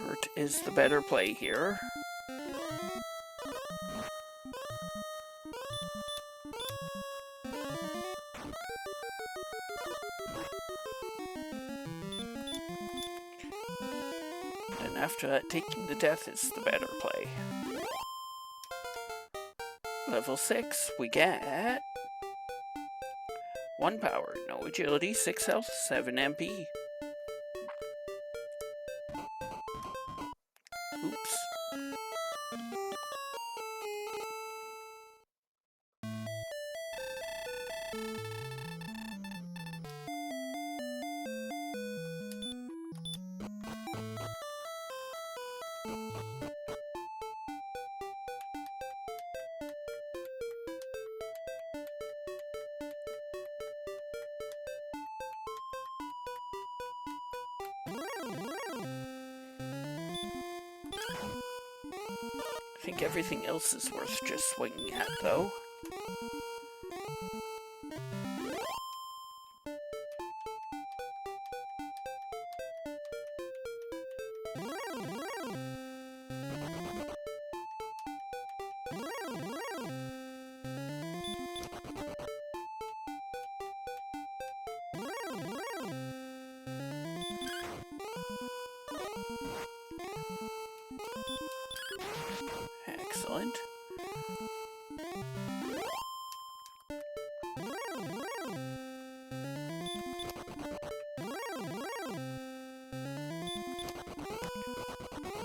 Hurt is the better play here. And after that, taking the death is the better play. Level 6, we get 1 power, no agility, 6 health, 7 MP. Oops. I think everything else is worth just swinging at, though. Excellent.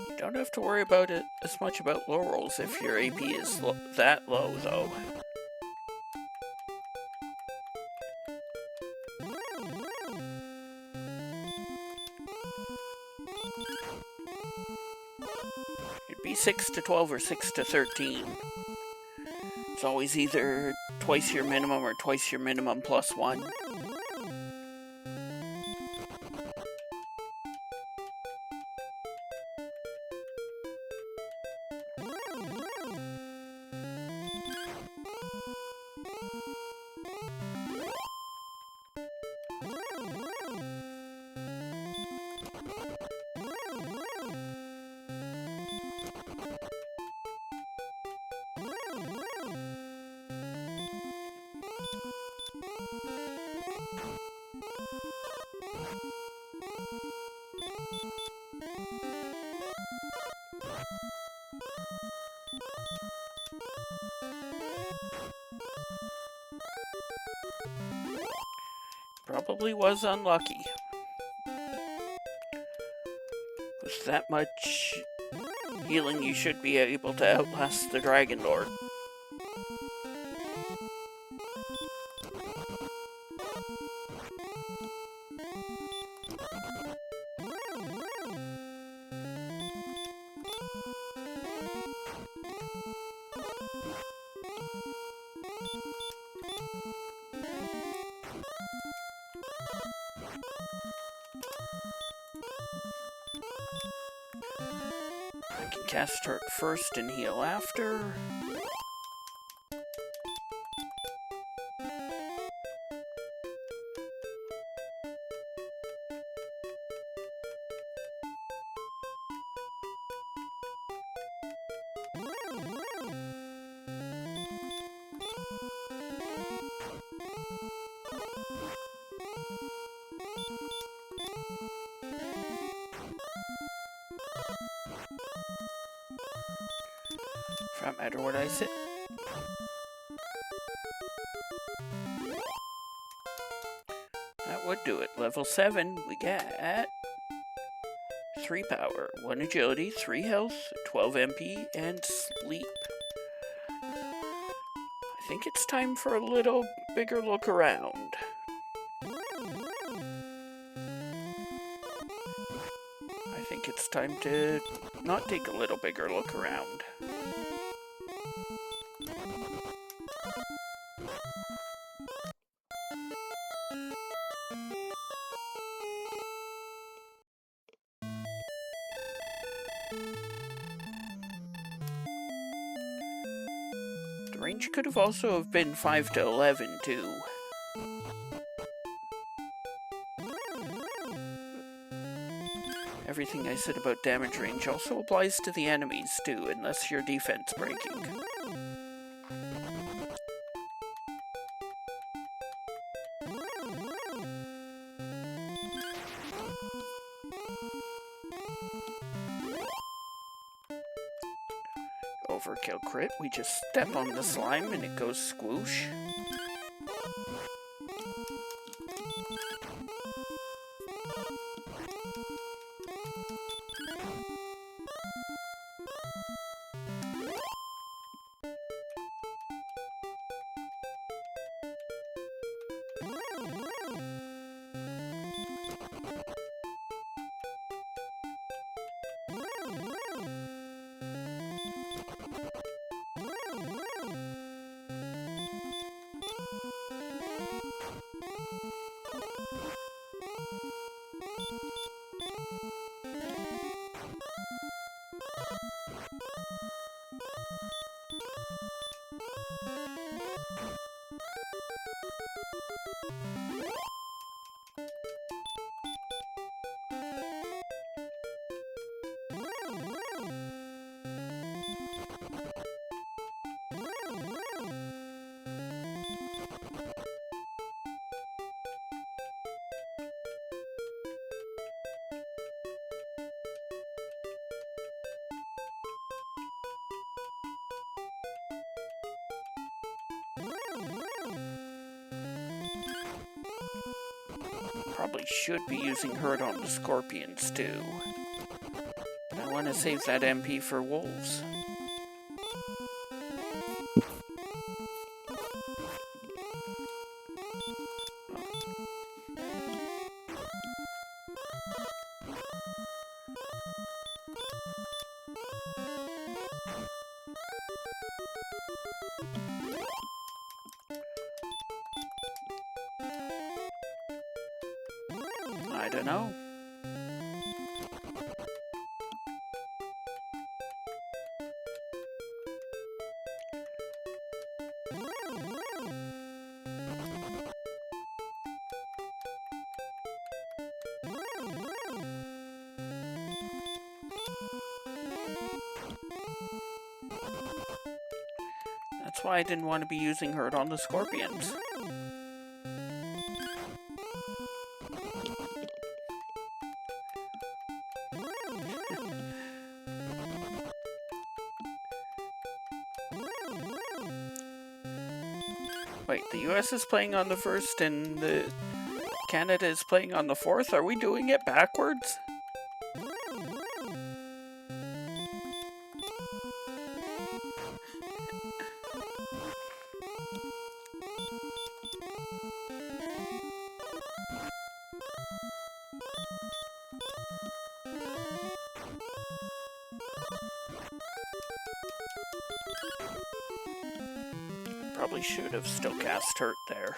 You don't have to worry about it as much about low rolls if your AP is that low, though. It'd be 6 to 12 or 6 to 13. It's always either twice your minimum or twice your minimum plus 1. Probably was unlucky. With that much healing, you should be able to outlast the Dragon Lord. I can cast Hurt first and heal after. That matter what I said. That would do it. Level 7, we get 3 power, 1 agility, 3 health, 12 MP, and sleep. I think it's time for a little bigger look around. I think it's time to not take a little bigger look around. The range could have also have been 5 to 11 too. Everything I said about damage range also applies to the enemies too, unless you're defense breaking. Overkill crit, we just step on the slime and it goes squoosh. Probably should be using Hurt on the scorpions too. But I want to save that MP for wolves. I don't know. That's why I didn't want to be using hurt on the scorpions. Wait, the US is playing on the 1st and Canada is playing on the 4th? Are we doing it backwards? Probably should have still cast hurt there.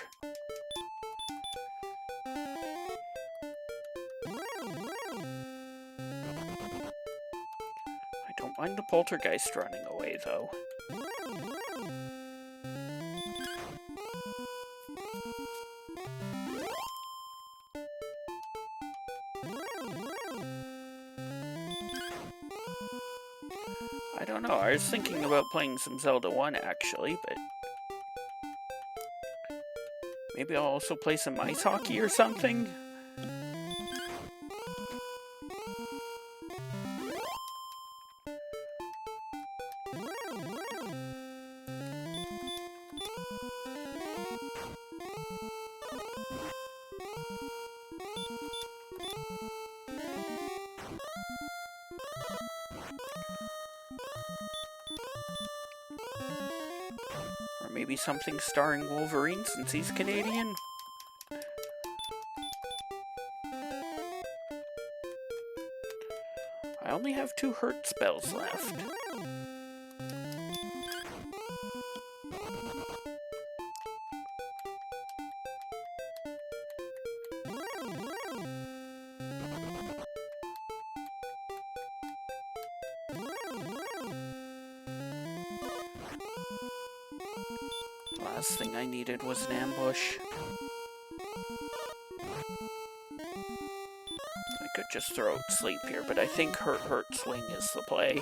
I don't mind the poltergeist running away, though. I don't know, I was thinking about playing some Zelda 1 actually, but maybe I'll also play some ice hockey or something? Or maybe something starring Wolverine since he's Canadian? I only have 2 hurt spells left. Last thing I needed was an ambush. I could just throw out sleep here, but I think hurt swing is the play.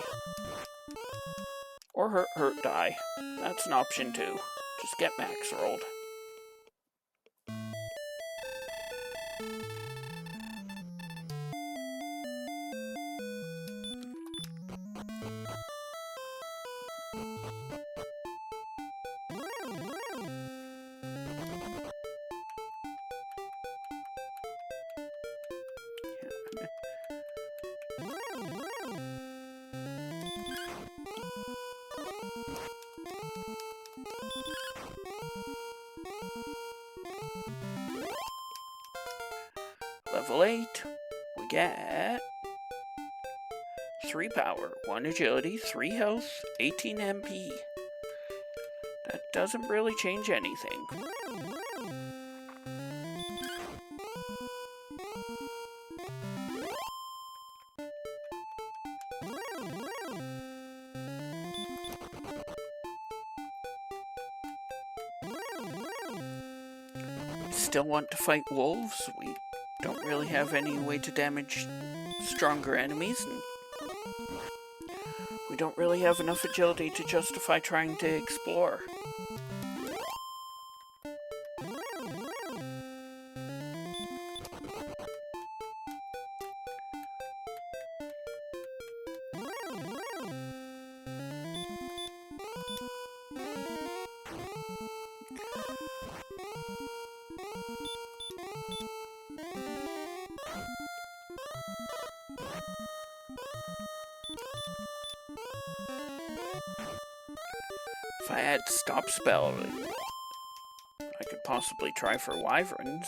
Or hurt die. That's an option too. Just get max rolled. Level 8, we get 3 power, 1 agility, 3 health, 18 MP. That doesn't really change anything. Still want to fight wolves? We don't really have any way to damage stronger enemies, and we don't really have enough agility to justify trying to explore. If I had stop spell, I could possibly try for wyverns.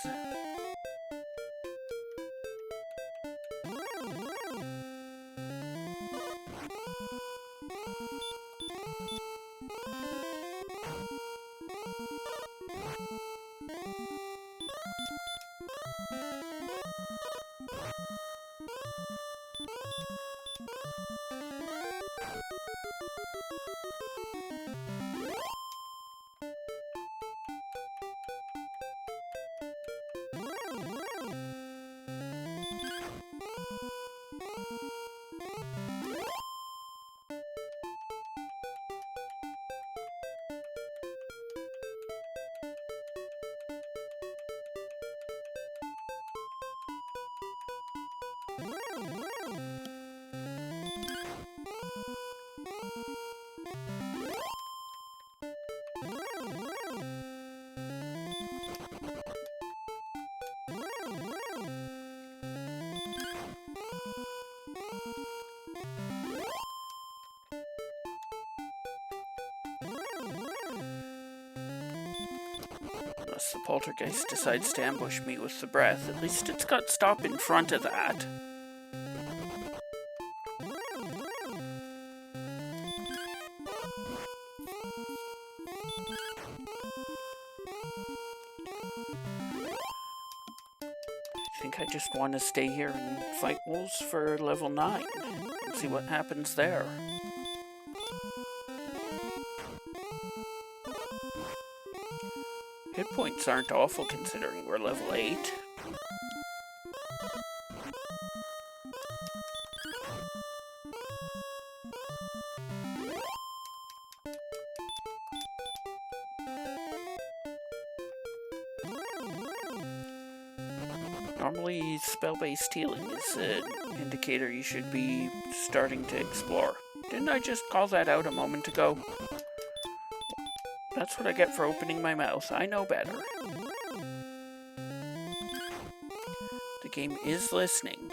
Unless the poltergeist decides to ambush me with the breath, at least it's got stop in front of that. I think I just want to stay here and fight wolves for level 9 and see what happens there. Hit points aren't awful considering we're level 8. Normally, spell-based healing is an indicator you should be starting to explore. Didn't I just call that out a moment ago? That's what I get for opening my mouth. I know better. The game is listening.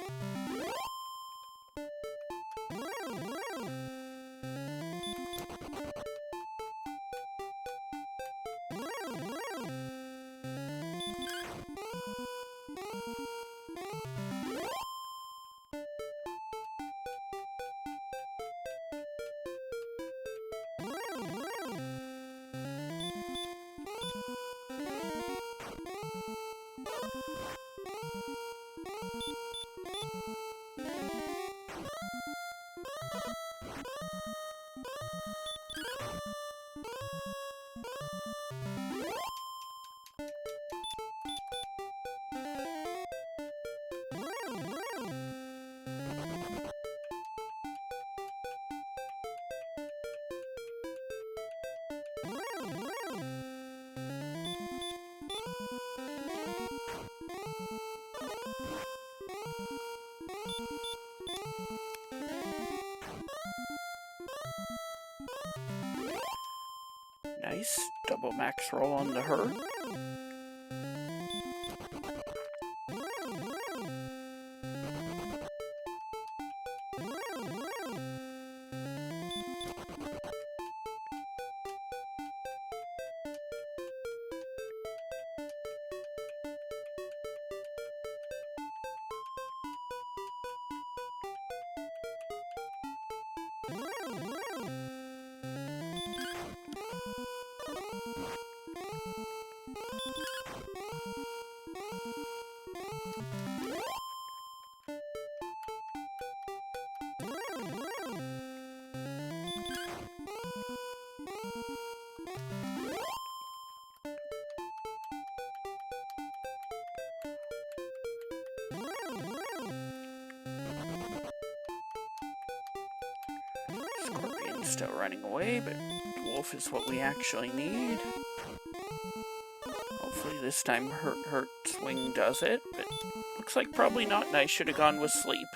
Nice. Double max roll on the hurt. Scorpion's still running away, but wolf is what we actually need. Hopefully this time hurt swing does it, but looks like probably not, and I should have gone with sleep.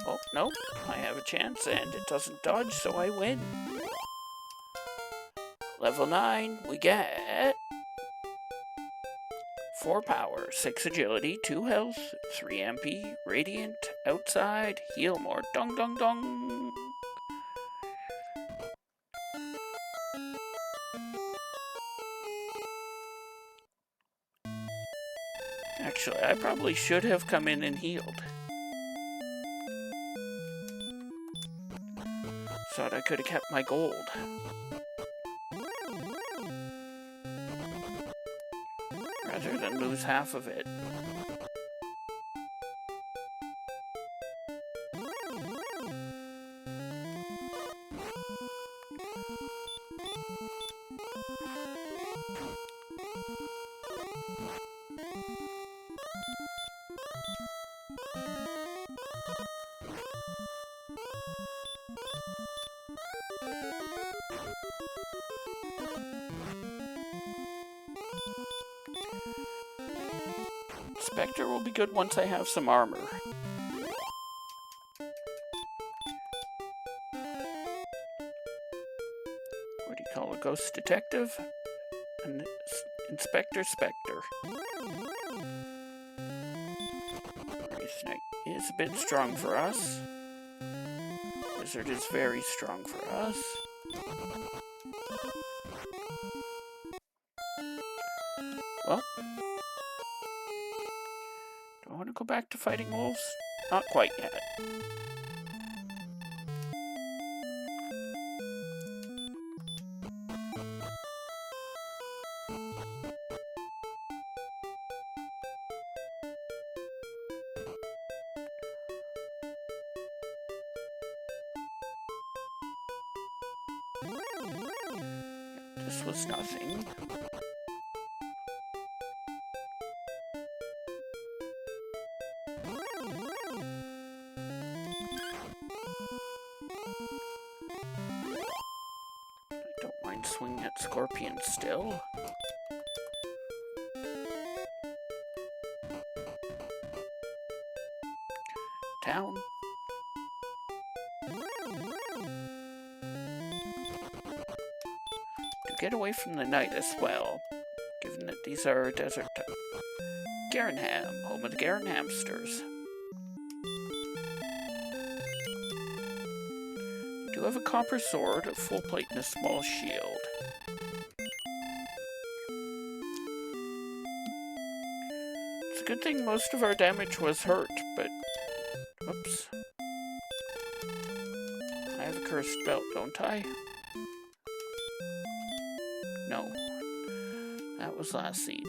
Oh, no, I have a chance, and it doesn't dodge, so I win. Level 9, we get 4 power, 6 agility, 2 health, 3 MP, radiant, outside, heal more, dong dong dong. Actually, I probably should have come in and healed. could have kept my gold. Rather than lose half of it. Spectre will be good once I have some armor. What do you call a ghost detective? An Inspector Spectre. Wraith Knight is a bit strong for us. Wizard is very strong for us. Well, do I want to go back to fighting wolves? Not quite yet. This was nothing. I don't mind swinging at scorpions still. Town. To get away from the night as well, given that these are desert Garenham, home of the Garen hamsters. Do have a copper sword, a full plate, and a small shield. It's a good thing most of our damage was hurt, but... Oops. I have a cursed belt, don't I? No. That was last seed.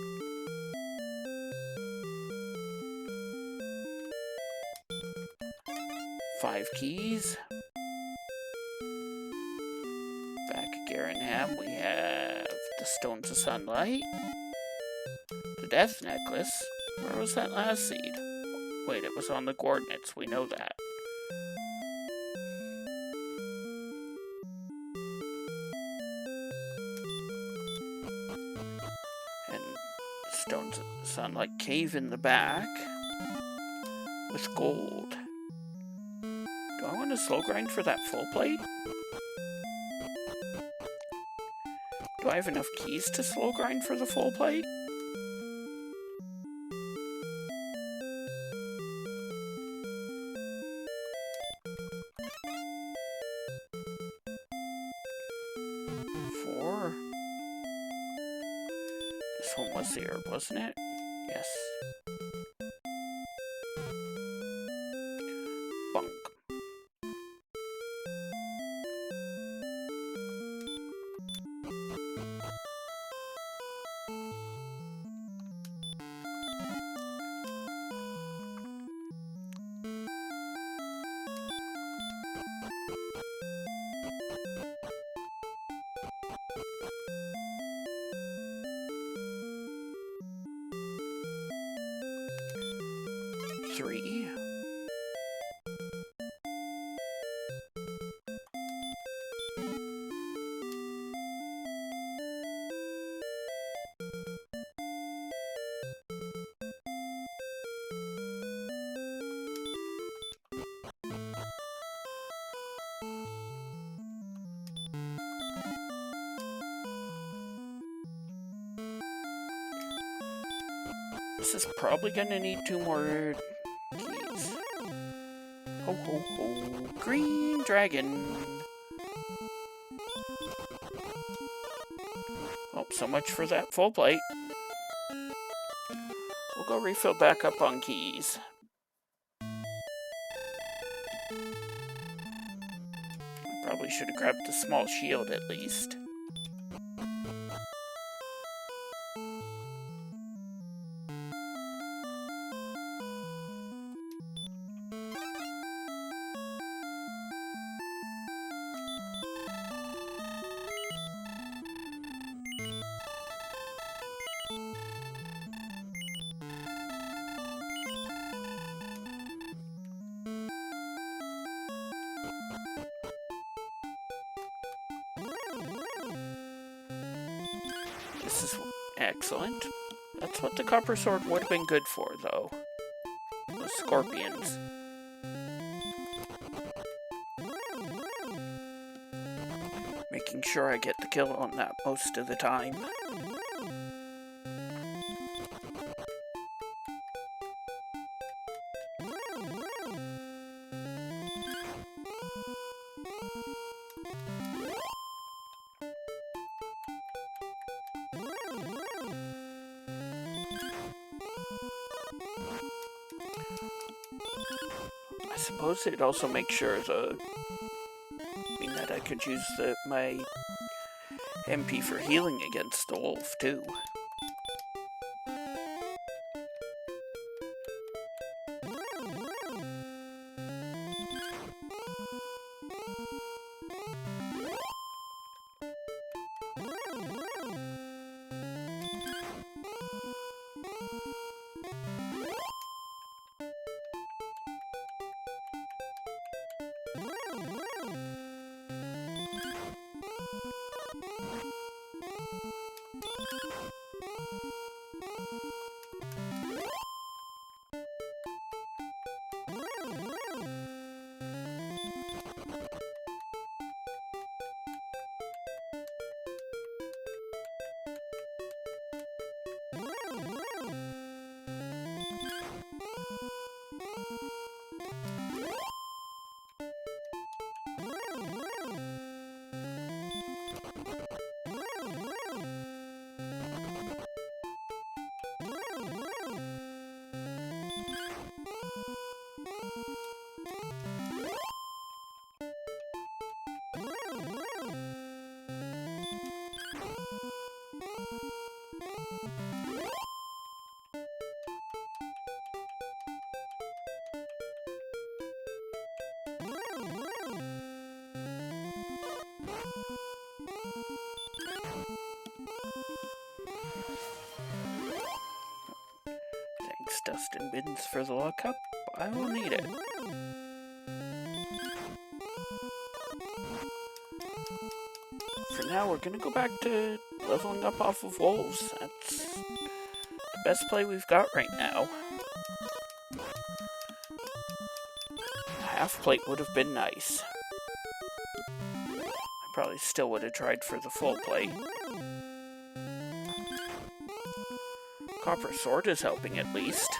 Five keys. Back at Garenham, we have the Stones of Sunlight. The Death Necklace. Where was that last seed? Wait, it was on the coordinates, we know that. And Stones of Sunlight cave in the back with gold. Do I want to slow grind for that full plate? Do I have enough keys to slow grind for the full plate? Four. This one was the herb, wasn't it? Yes. Bunk. Three. This is probably gonna need 2 more keys. Ho ho ho, green dragon. Oh, so much for that full plate. We'll go refill back up on keys. Probably should have grabbed the small shield at least. This is excellent. That's what the copper sword would have been good for, though. Those scorpions. Making sure I get the kill on that most of the time. I suppose it also makes sure that I could use my MP for healing against the wolf too. Thanks, Dust and Bins, for the luck up. I will need it. For now, we're gonna go back to leveling up off of wolves. That's the best play we've got right now. A half plate would have been nice. I probably still would have tried for the full plate. Copper sword is helping at least.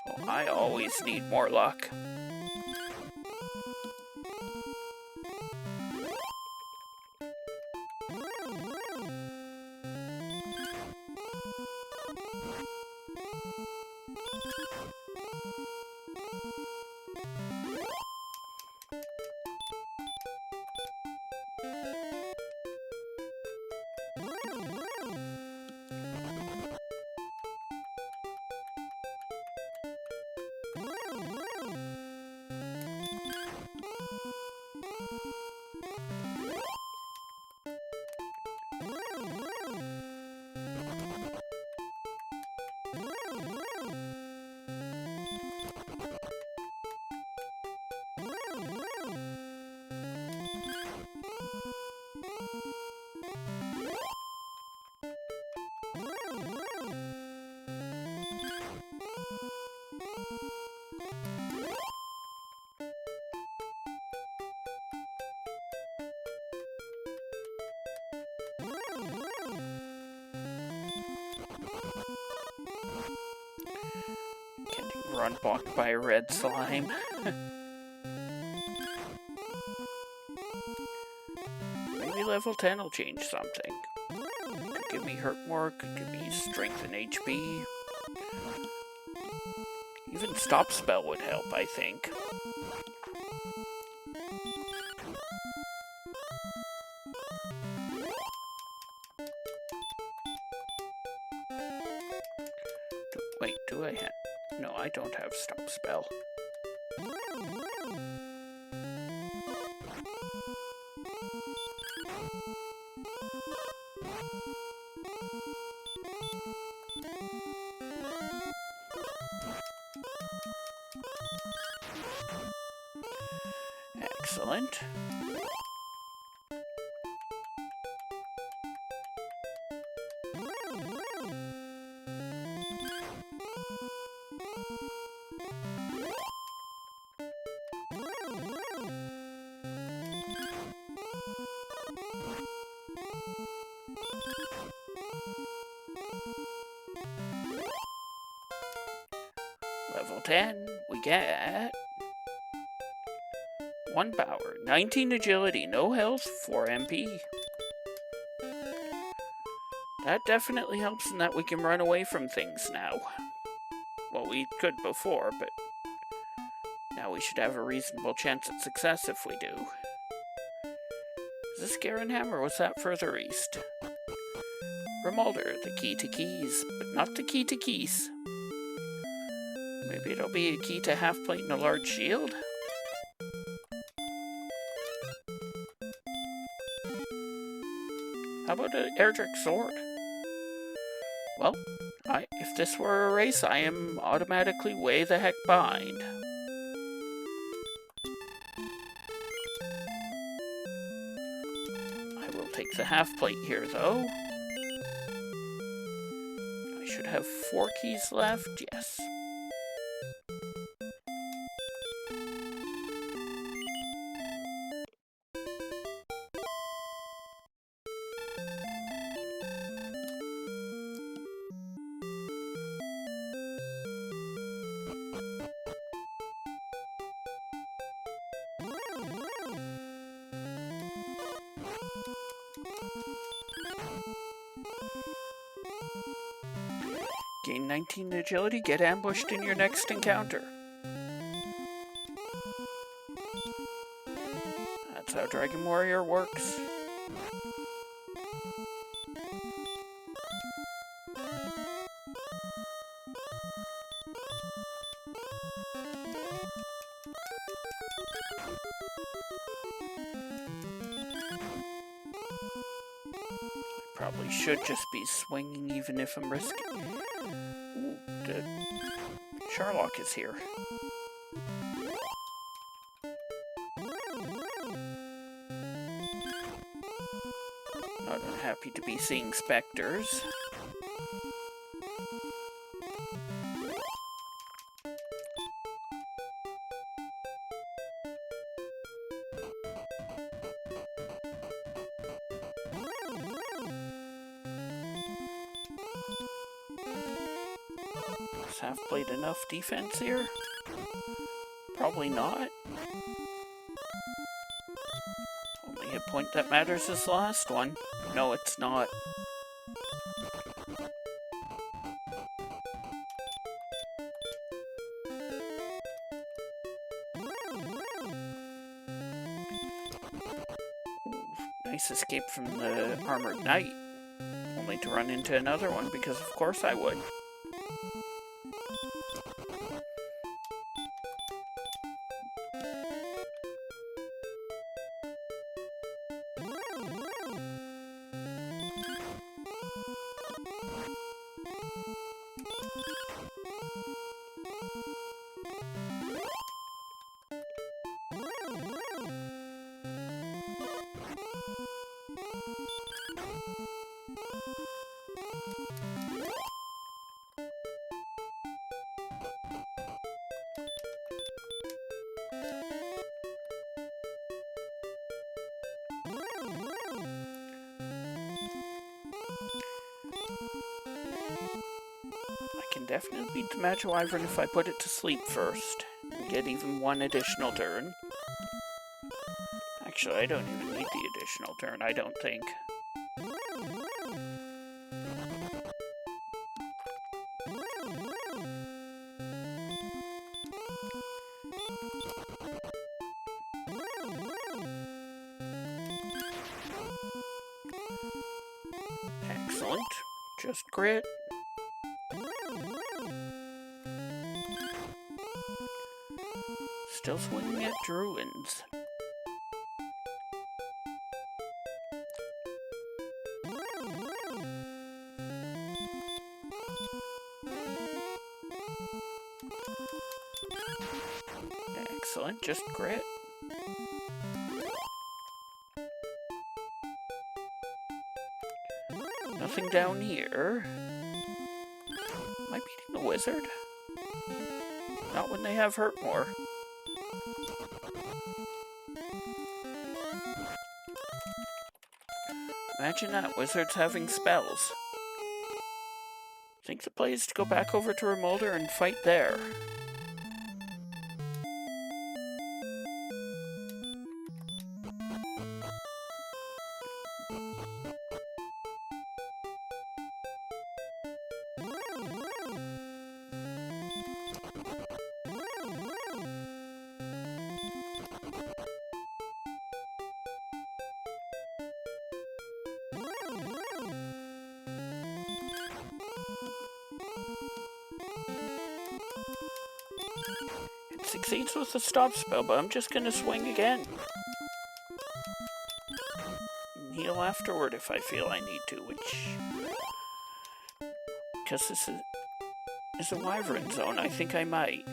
Well, I always need more luck. Getting run blocked by a red slime. Maybe level 10 will change something. Could give me hurt more, could give me strength and HP. Even stop spell would help, I think. Wait, do I have... No, I don't have stop spell. Excellent. Level 10, we get 1 power, 19 agility, no health, 4 MP. That definitely helps in that we can run away from things now. Well, we could before, but now we should have a reasonable chance at success if we do. Is this Garenham or was that further east? Remulder, the key to keys, but not the key to keys. Maybe it'll be a key to half plate and a large shield? How about an Erdrick sword? Well, if this were a race, I am automatically way the heck behind. I will take the half plate here, though. I should have 4 keys left, yes. Gain 19 agility, get ambushed in your next encounter. That's how Dragon Warrior works. Probably should just be swinging even if I'm risking. Ooh, the Sherlock is here. Not unhappy to be seeing specters. Has half played enough defense here? Probably not. Only hit point that matters is the last one. No, it's not. Ooh, nice escape from the Armored Knight. Only to run into another one because of course I would. I can definitely beat the Magic Wyvern if I put it to sleep first. And get even one additional turn. Actually, I don't even need the additional turn, I don't think. Excellent. Just grit. Still swinging at Druins. Excellent, just grit. Nothing down here. Am I beating the wizard? Not when they have hurt more. Imagine that, wizards having spells. I think the play is to go back over to Remolder and fight there. It succeeds with the stop spell, but I'm just gonna swing again. And heal afterward if I feel I need to, which... because this is a wyvern zone, I think I might.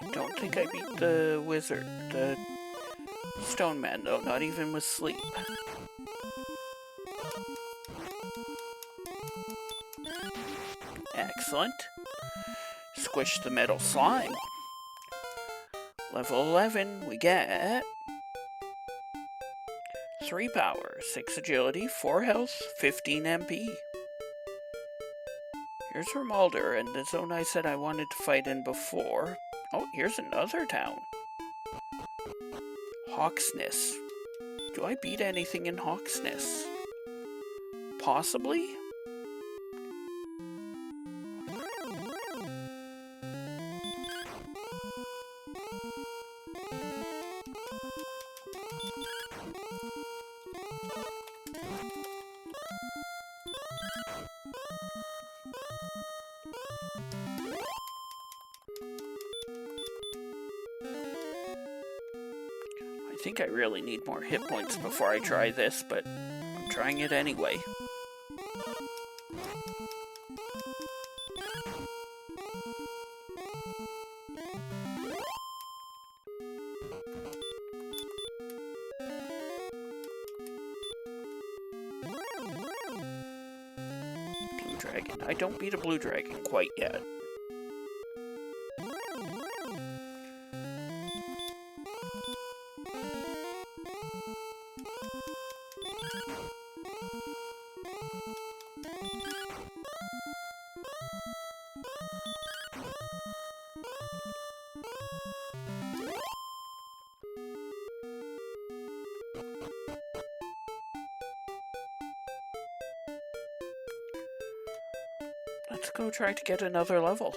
I don't think I beat the wizard, the stone man though, not even with sleep. Excellent. Squish the metal slime. Level 11, we get 3 power, 6 agility, 4 health, 15 MP. Here's Remolder and the zone I said I wanted to fight in before. Oh, here's another town. Hawksness. Do I beat anything in Hawksness? Possibly? I think I really need more hit points before I try this, but I'm trying it anyway. Blue dragon. I don't beat a blue dragon quite yet. Let's go try to get another level.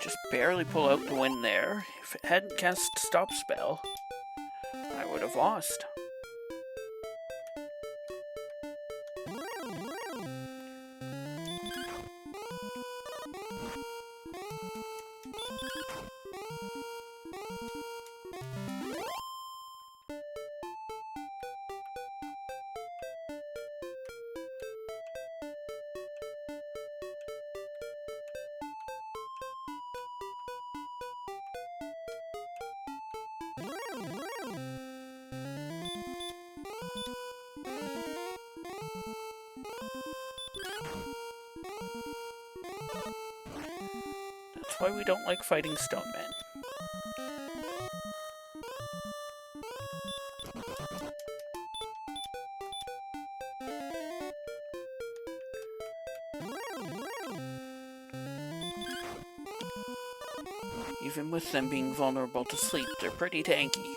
Just barely pull out the win there. If it hadn't cast stop spell, I would have lost. That's why we don't like fighting stone men. Even with them being vulnerable to sleep, they're pretty tanky.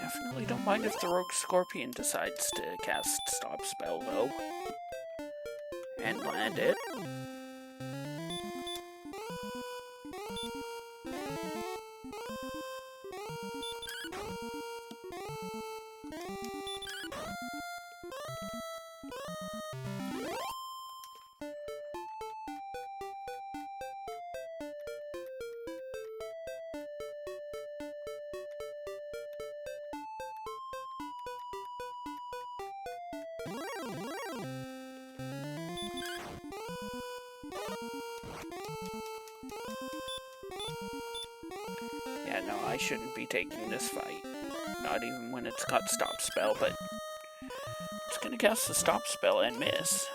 Definitely don't mind if the rogue scorpion decides to cast stop spell though. And land it. Yeah, no, I shouldn't be taking this fight. Not even when it's got stop spell, but it's gonna cast the stop spell and miss.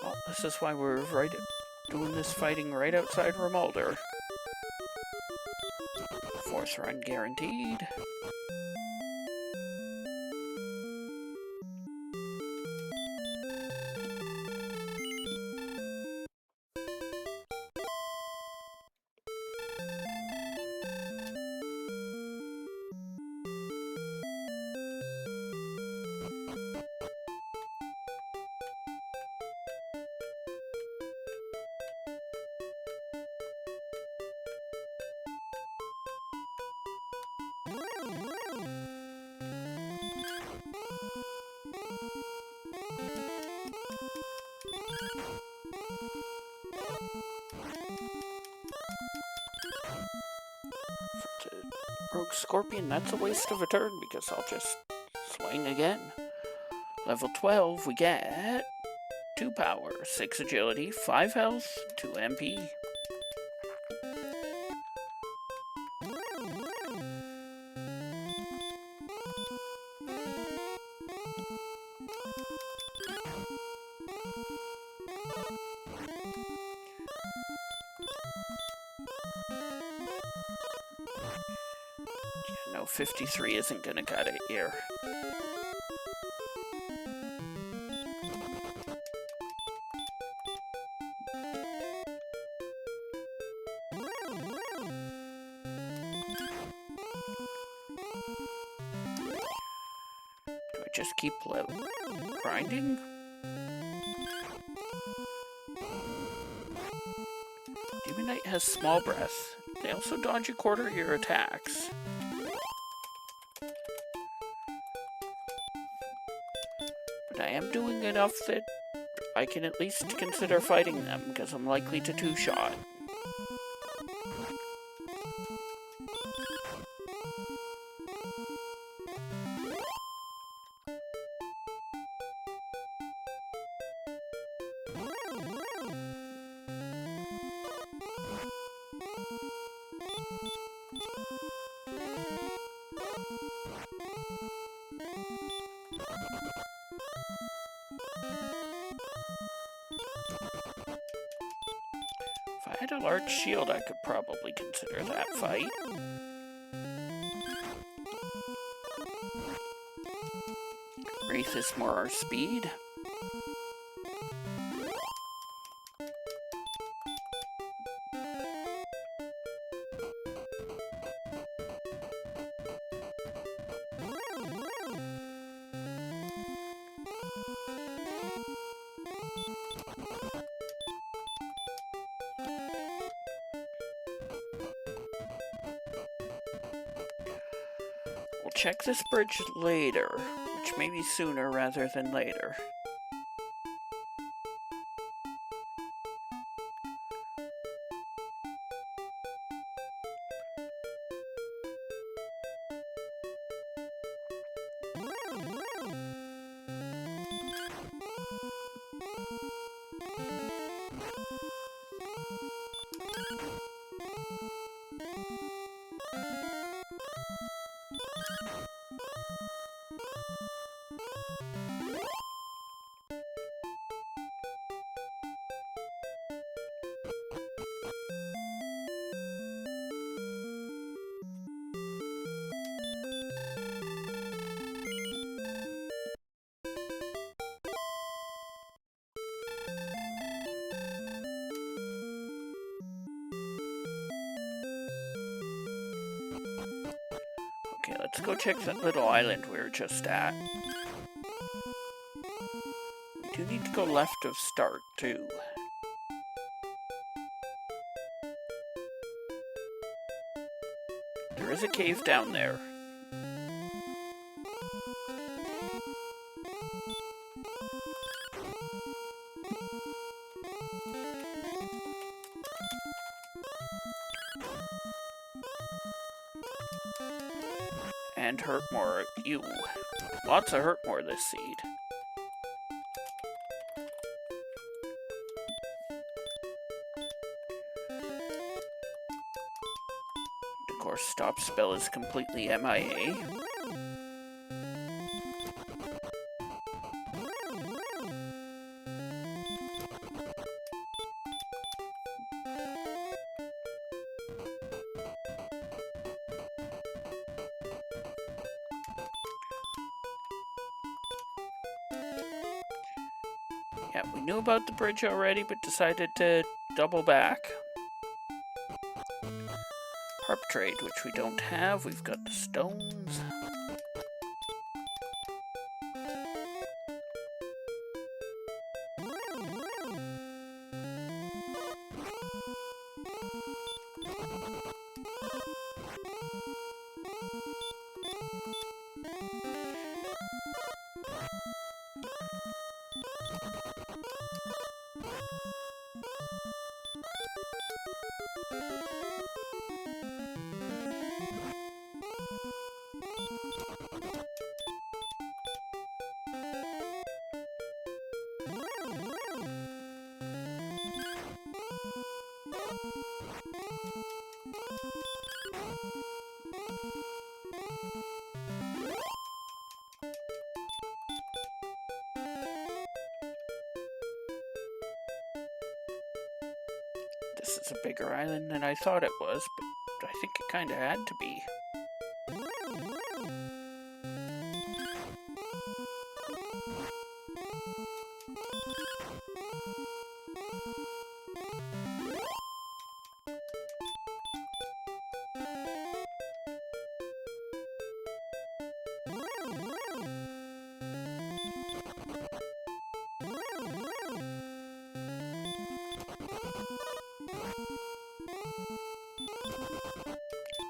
Well, this is why we're doing this fighting right outside Remolder. Fourth run guaranteed. Rogue Scorpion, that's a waste of a turn because I'll just swing again. Level 12, we get 2 power, 6 agility, 5 health, 2 MP. No, 53 isn't gonna cut it here. Do I just keep grinding? Demon Knight has small breath. They also dodge a quarter of your attacks. But I am doing enough that I can at least consider fighting them, because I'm likely to two-shot. If I had a large shield, I could probably consider that fight. Wraith is more our speed. We'll check this bridge later, which may be sooner rather than later. Okay, let's go check that little island we were just at. We do need to go left of start, too. There is a cave down there. And Hurtmore, you. Lots of Hurtmore this seed. Of course, stop spell is completely MIA. Yeah, we knew about the bridge already, but decided to double back. Harp trade, which we don't have. We've got the stones. This is a bigger island than I thought it was, but I think it kinda had to be.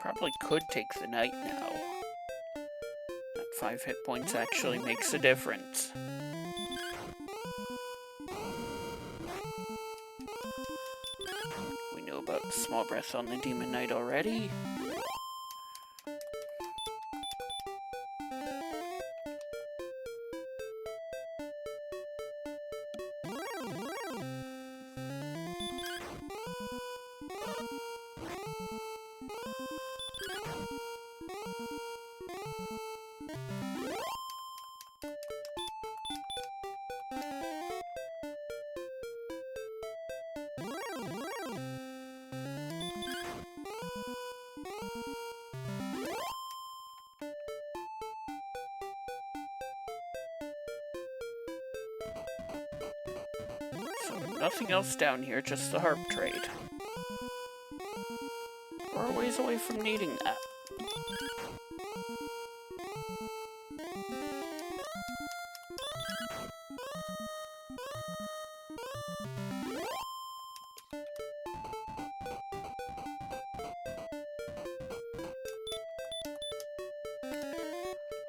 Probably could take the night now. That 5 hit points actually makes a difference. We knew about the small breath on the Demon Knight already. Nothing else down here, just the harp trade. We're a ways away from needing that.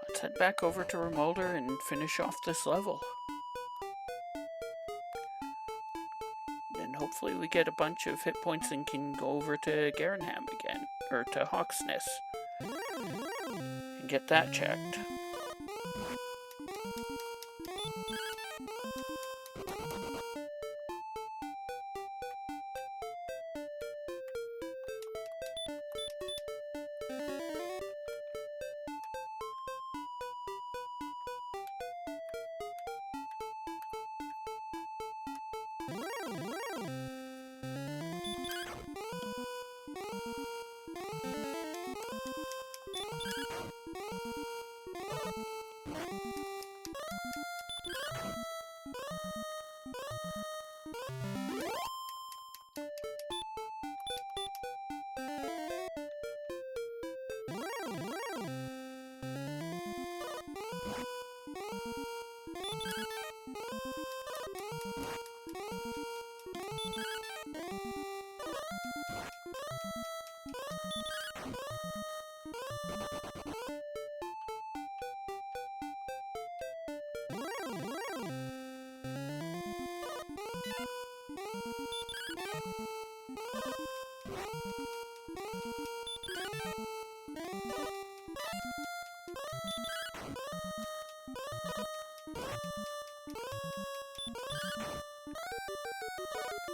Let's head back over to Remolder and finish off this level. And hopefully we get a bunch of hit points and can go over to Garenham again, or to Hawksness, and get that checked.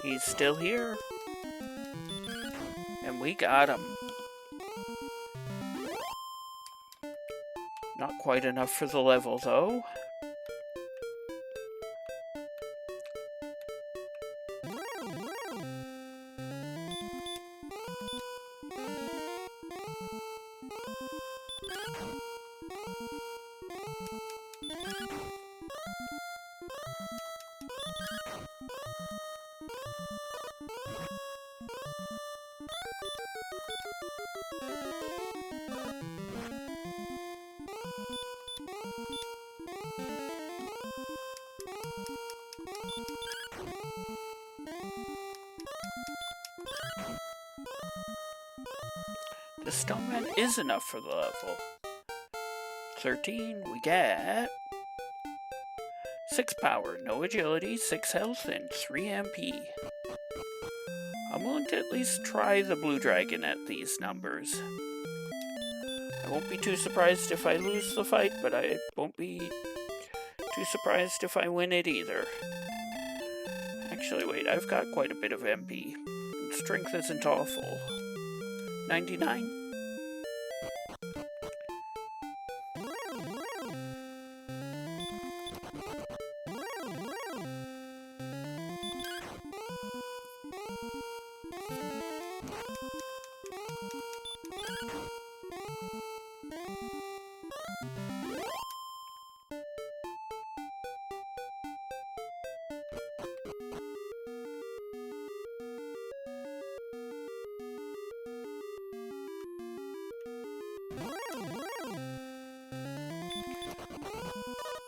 He's still here. And we got him. Not quite enough for the level, though. The Stoneman is enough for the level. 13, we get 6 power, no agility, 6 health, and 3 MP. I'm willing to at least try the Blue Dragon at these numbers. I won't be too surprised if I lose the fight, but I won't be too surprised if I win it either. Actually, wait, I've got quite a bit of MP. Strength isn't awful. 99?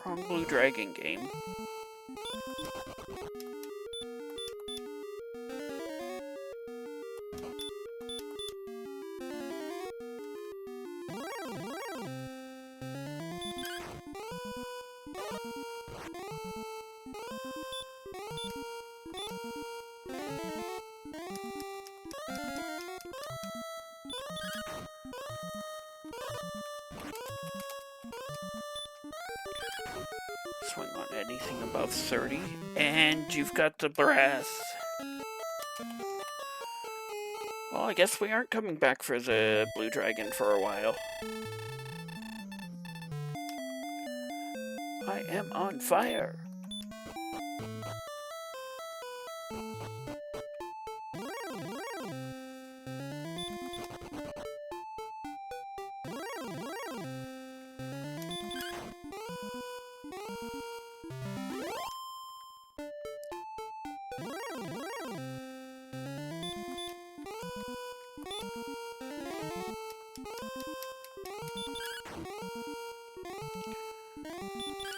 Wrong Blue Dragon game. Swing on anything above 30, and you've got the breath. Well, I guess we aren't coming back for the Blue Dragon for a while. I am on fire.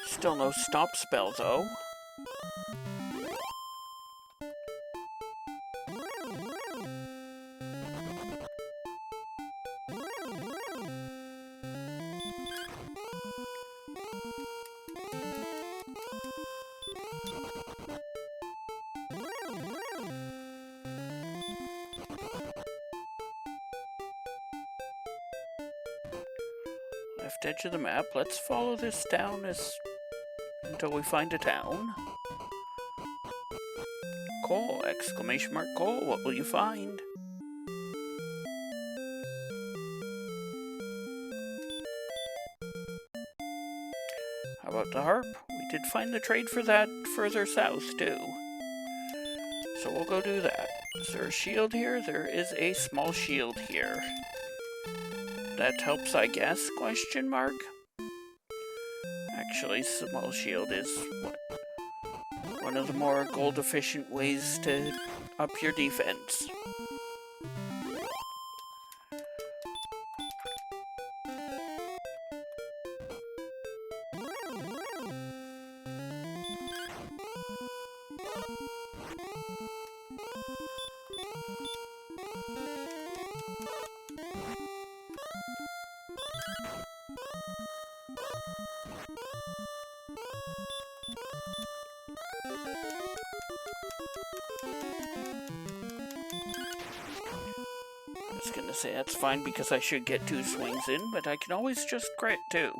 Still no stop spell, though. Left edge of the map. Let's follow this down until we find a town. Call! Exclamation mark call. What will you find? How about the harp? We did find the trade for that further south, too. So we'll go do that. Is there a shield here? There is a small shield here. That helps, I guess? Question mark? Actually, small shield is one of the more gold efficient ways to up your defense. I was gonna say that's fine because I should get 2 swings in, but I can always just crit too.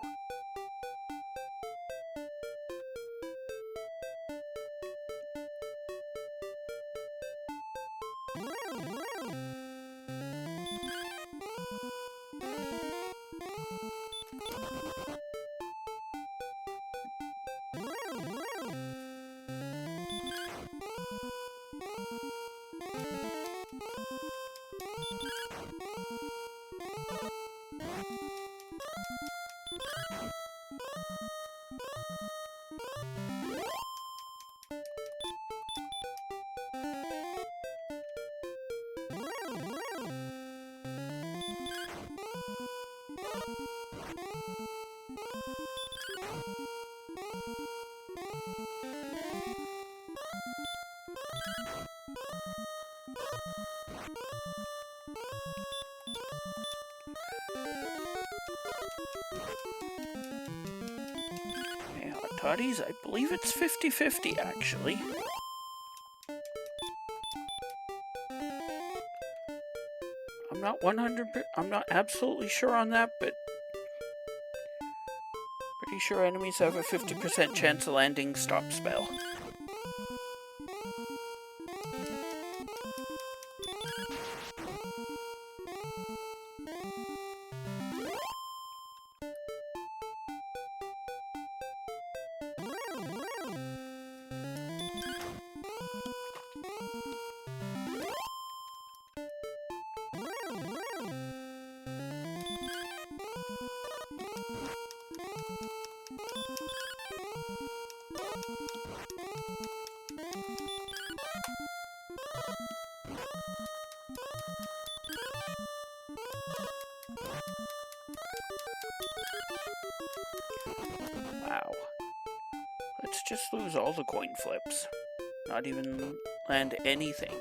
Hey, Hot Toddies, I believe it's 50-50 actually. I'm not absolutely sure on that, but pretty sure enemies have a 50% chance of landing stop spell. Wow. Let's just lose all the coin flips. Not even land anything.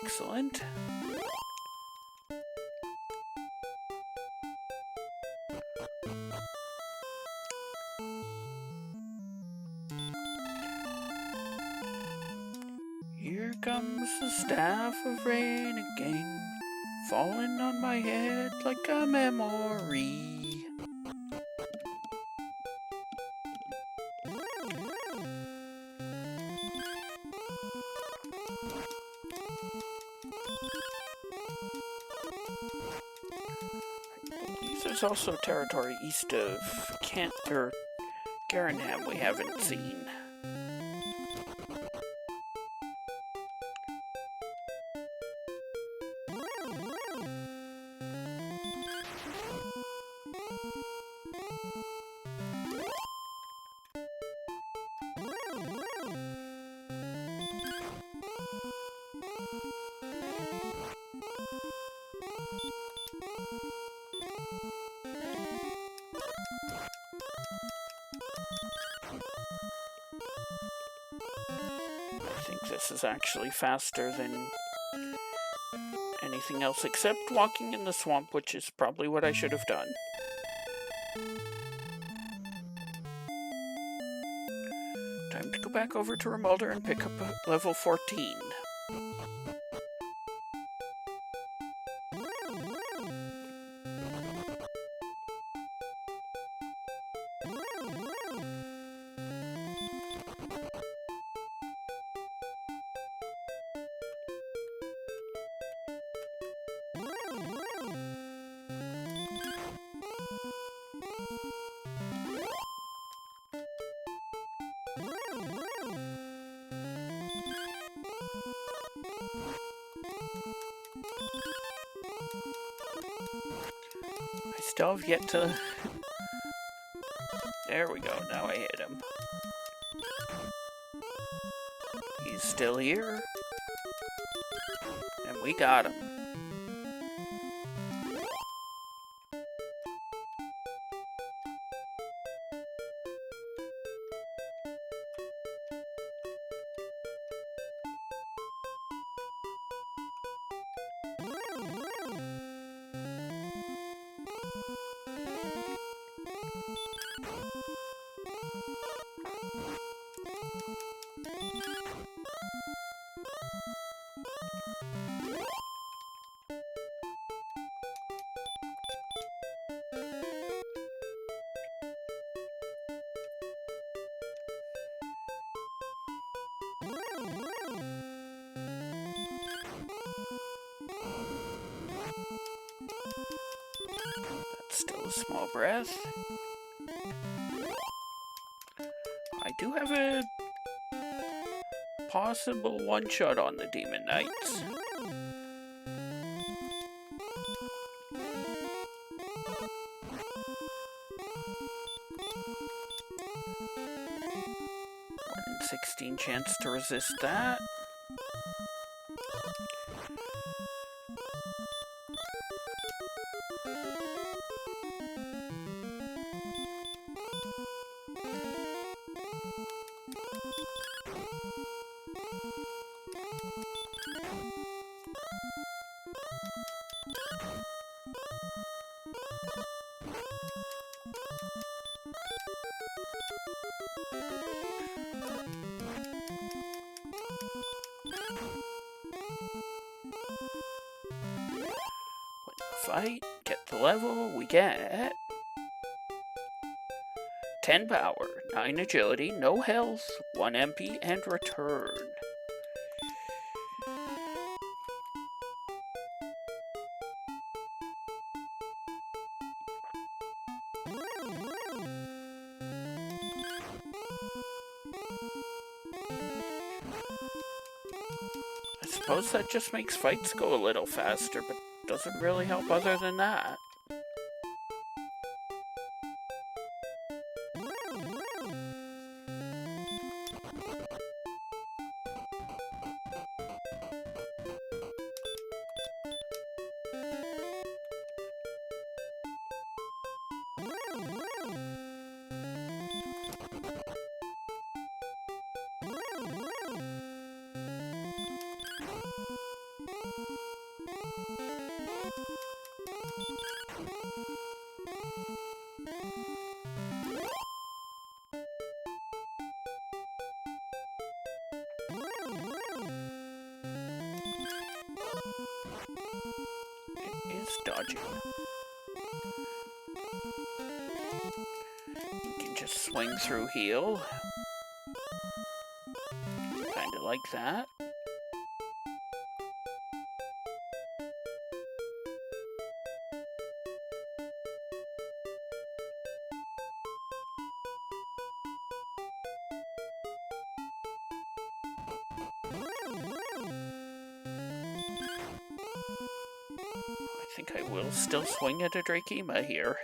Excellent. Here comes the staff of rain again, falling on my head like a memory. There's also territory east of Kent or Garenham we haven't seen. I think this is actually faster than anything else except walking in the swamp, which is probably what I should have done. Time to go back over to Remulder and pick up a level 14. I still have yet to... There we go, now I hit him. He's still here. And we got him. That's still a small breath. I do have a possible one-shot on the Demon Knights. One in 16 chance to resist that. Fight, get the level, we get 10 power, 9 agility, no health, 1 MP, and return. I suppose that just makes fights go a little faster, but doesn't really help other than that. just dodging. You can just swing through heal. Kinda like that. I think I will still swing at a Drakema here.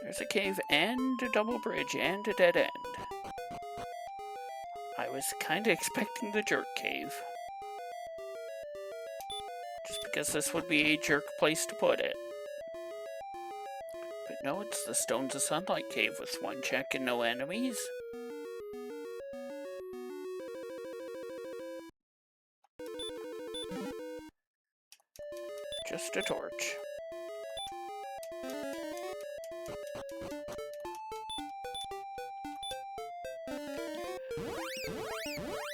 There's a cave and a double bridge and a dead end. I was kinda expecting the jerk cave. Just because this would be a jerk place to put it. But no, it's the Stones of Sunlight cave with one check and no enemies. Just a torch.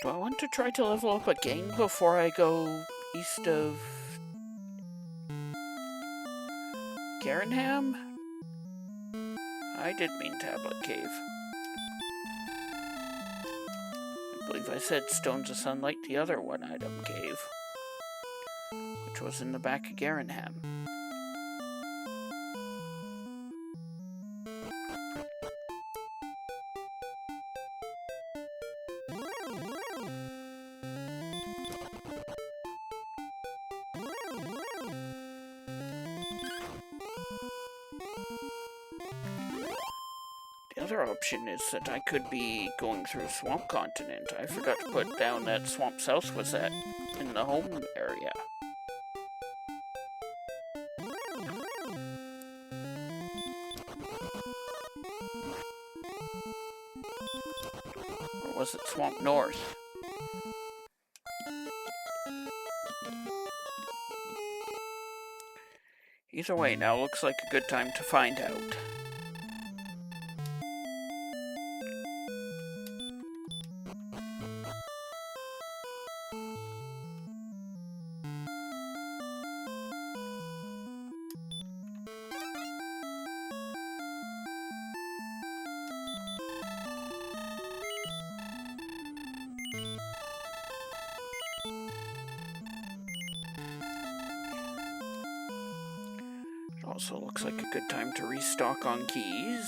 Do I want to try to level up again before I go east of Garenham? I did mean Tablet Cave. I believe I said Stones of Sunlight, the other one-item cave, which was in the back of Garenham. The other option is that I could be going through Swamp Continent. I forgot to put down that Swamp South was in the home area. Or was it Swamp North? Either way, now looks like a good time to find out. Also looks like a good time to restock on keys.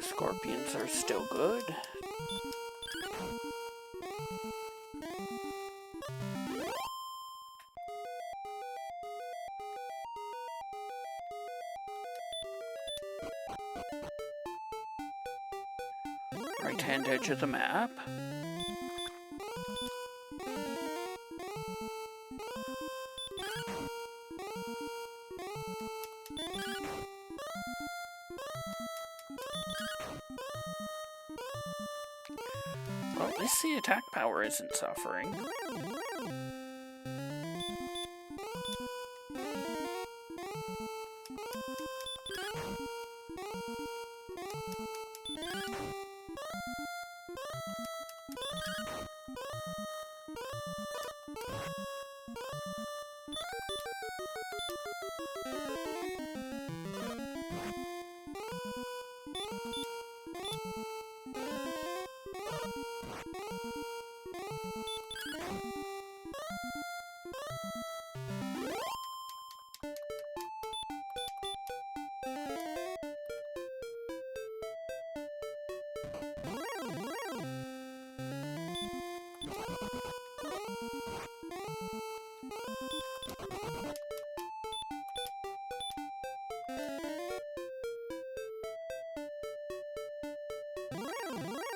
Scorpions are still good. Right-hand edge of the map. Well, at least the attack power isn't suffering.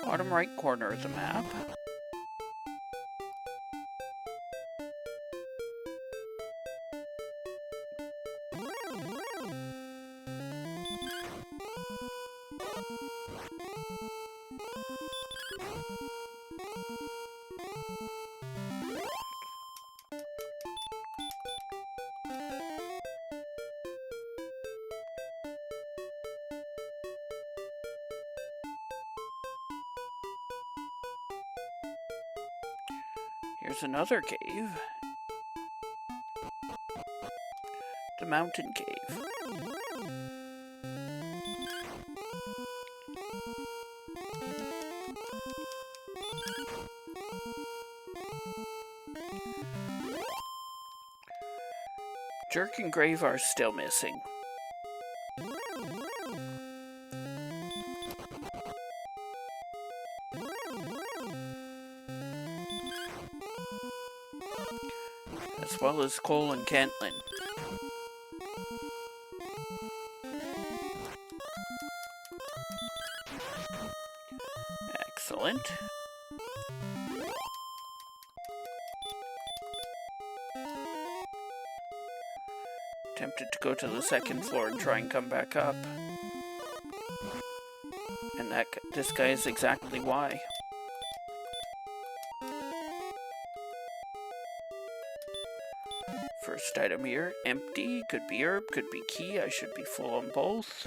Bottom right corner of the map. Here's another cave. The mountain cave. Jerk and Grave are still missing. As well as Cole and Kentlin. Excellent. Tempted to go to the second floor and try and come back up. And this guy is exactly why. First item here, empty. Could be herb, could be key. I should be full on both.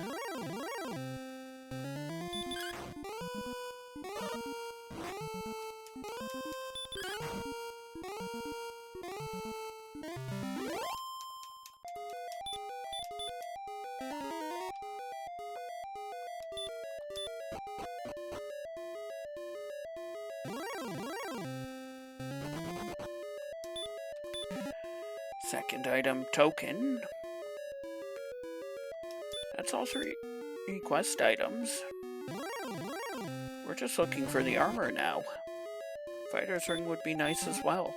Second item, token. That's all three quest items. We're just looking for the armor now. Fighter's ring would be nice as well.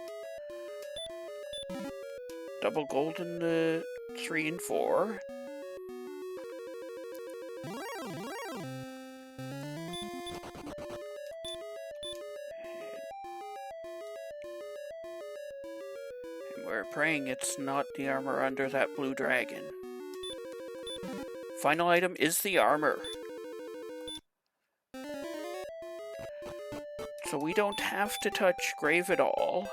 Double gold in the 3 and 4. We're praying it's not the armor under that blue dragon. Final item is the armor. So we don't have to touch Grave at all.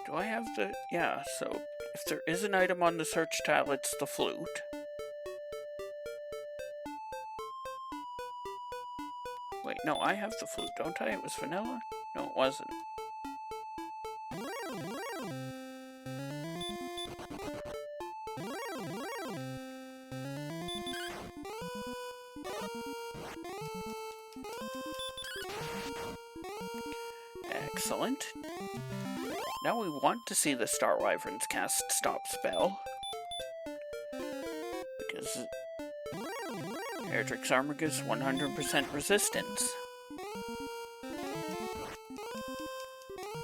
Do I have the... yeah, so if there is an item on the search tile, it's the flute. Wait, no, I have the flute, don't I? It was vanilla? No, it wasn't. Excellent. Now we want to see the Star Wyverns cast Stop Spell. Because Erdrick's armor gives 100% resistance.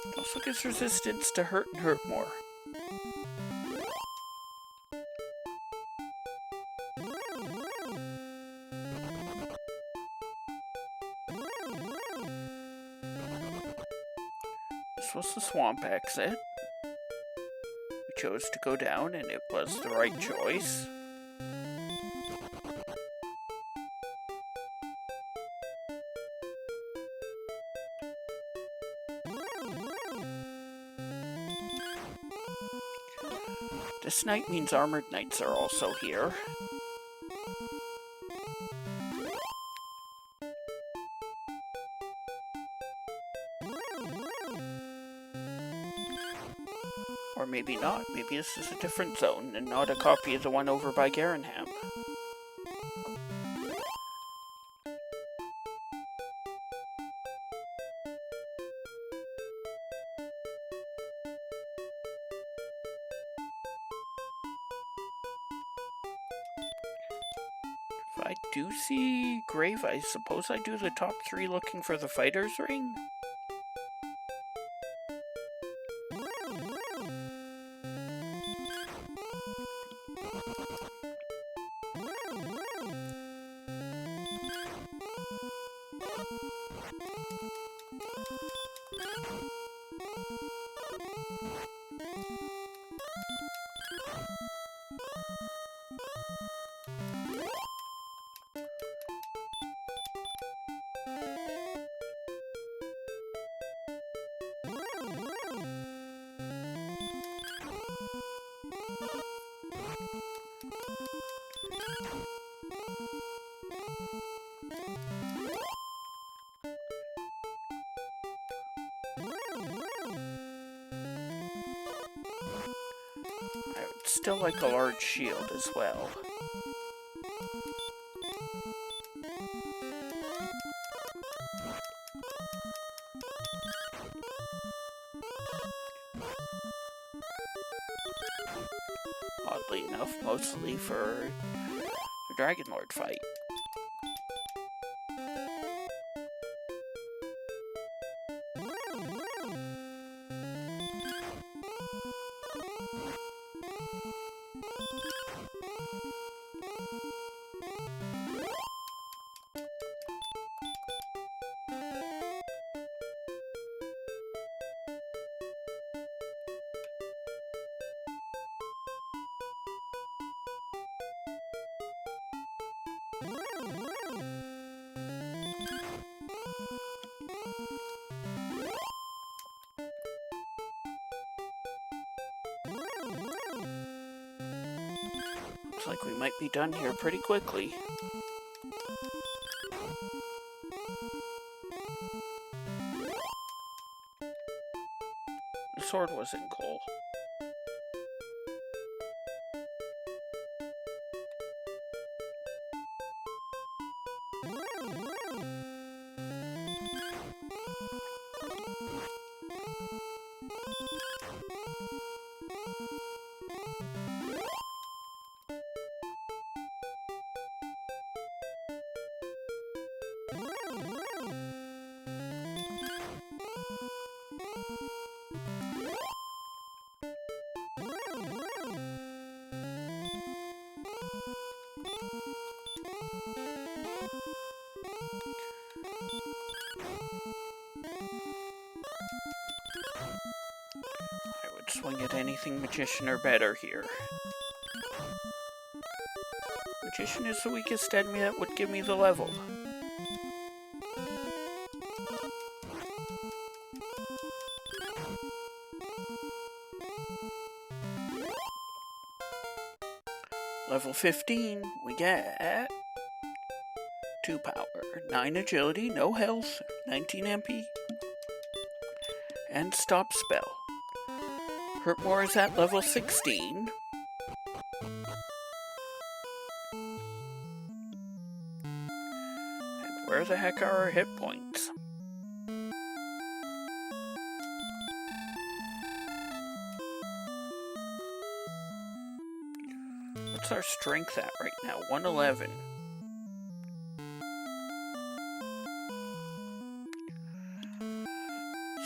It also gives resistance to hurt and hurt more. This was the swamp exit. We chose to go down, and it was the right choice. This night means armored knights are also here. Or maybe not. Maybe this is a different zone and not a copy of the one over by Garenham. If I do see Grave, I suppose I do the top 3 looking for the fighter's ring? I would still like a large shield as well. Oddly enough, mostly for the Dragon Lord fight. Looks like we might be done here pretty quickly. The sword was in coal. I would swing at anything Magician or better here. Magician is the weakest enemy that would give me the level. Level 15, we get 2 power, 9 agility, no health, 19 MP, and stop spell. Hurt more is at level 16. And where the heck are our hit points? What's our strength at right now? 111.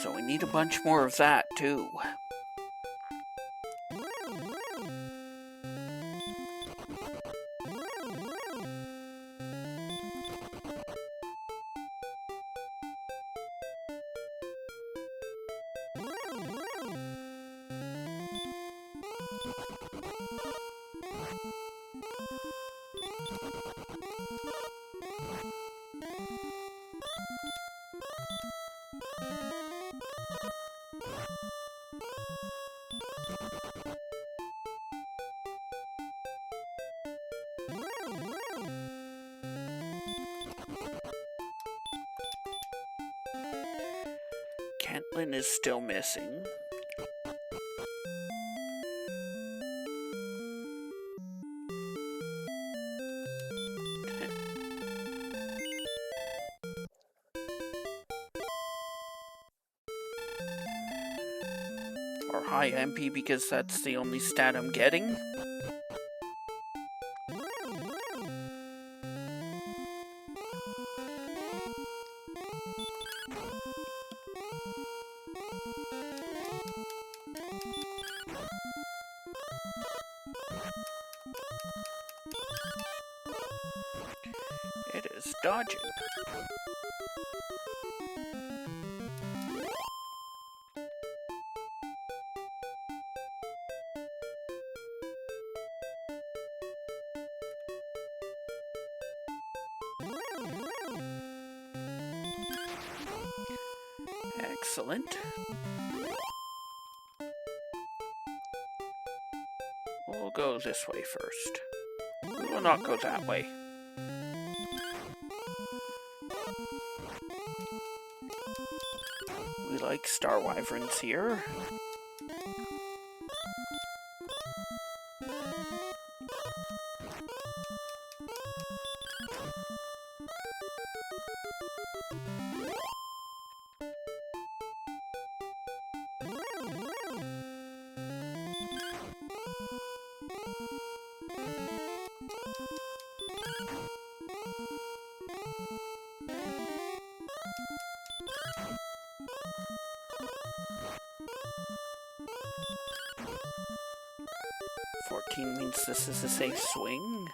So we need a bunch more of that too. Cantlin is still missing. Or high MP because that's the only stat I'm getting. It is dodging. Excellent. We'll go this way first. We will not go that way. We like star wyverns here. Means this is a safe swing.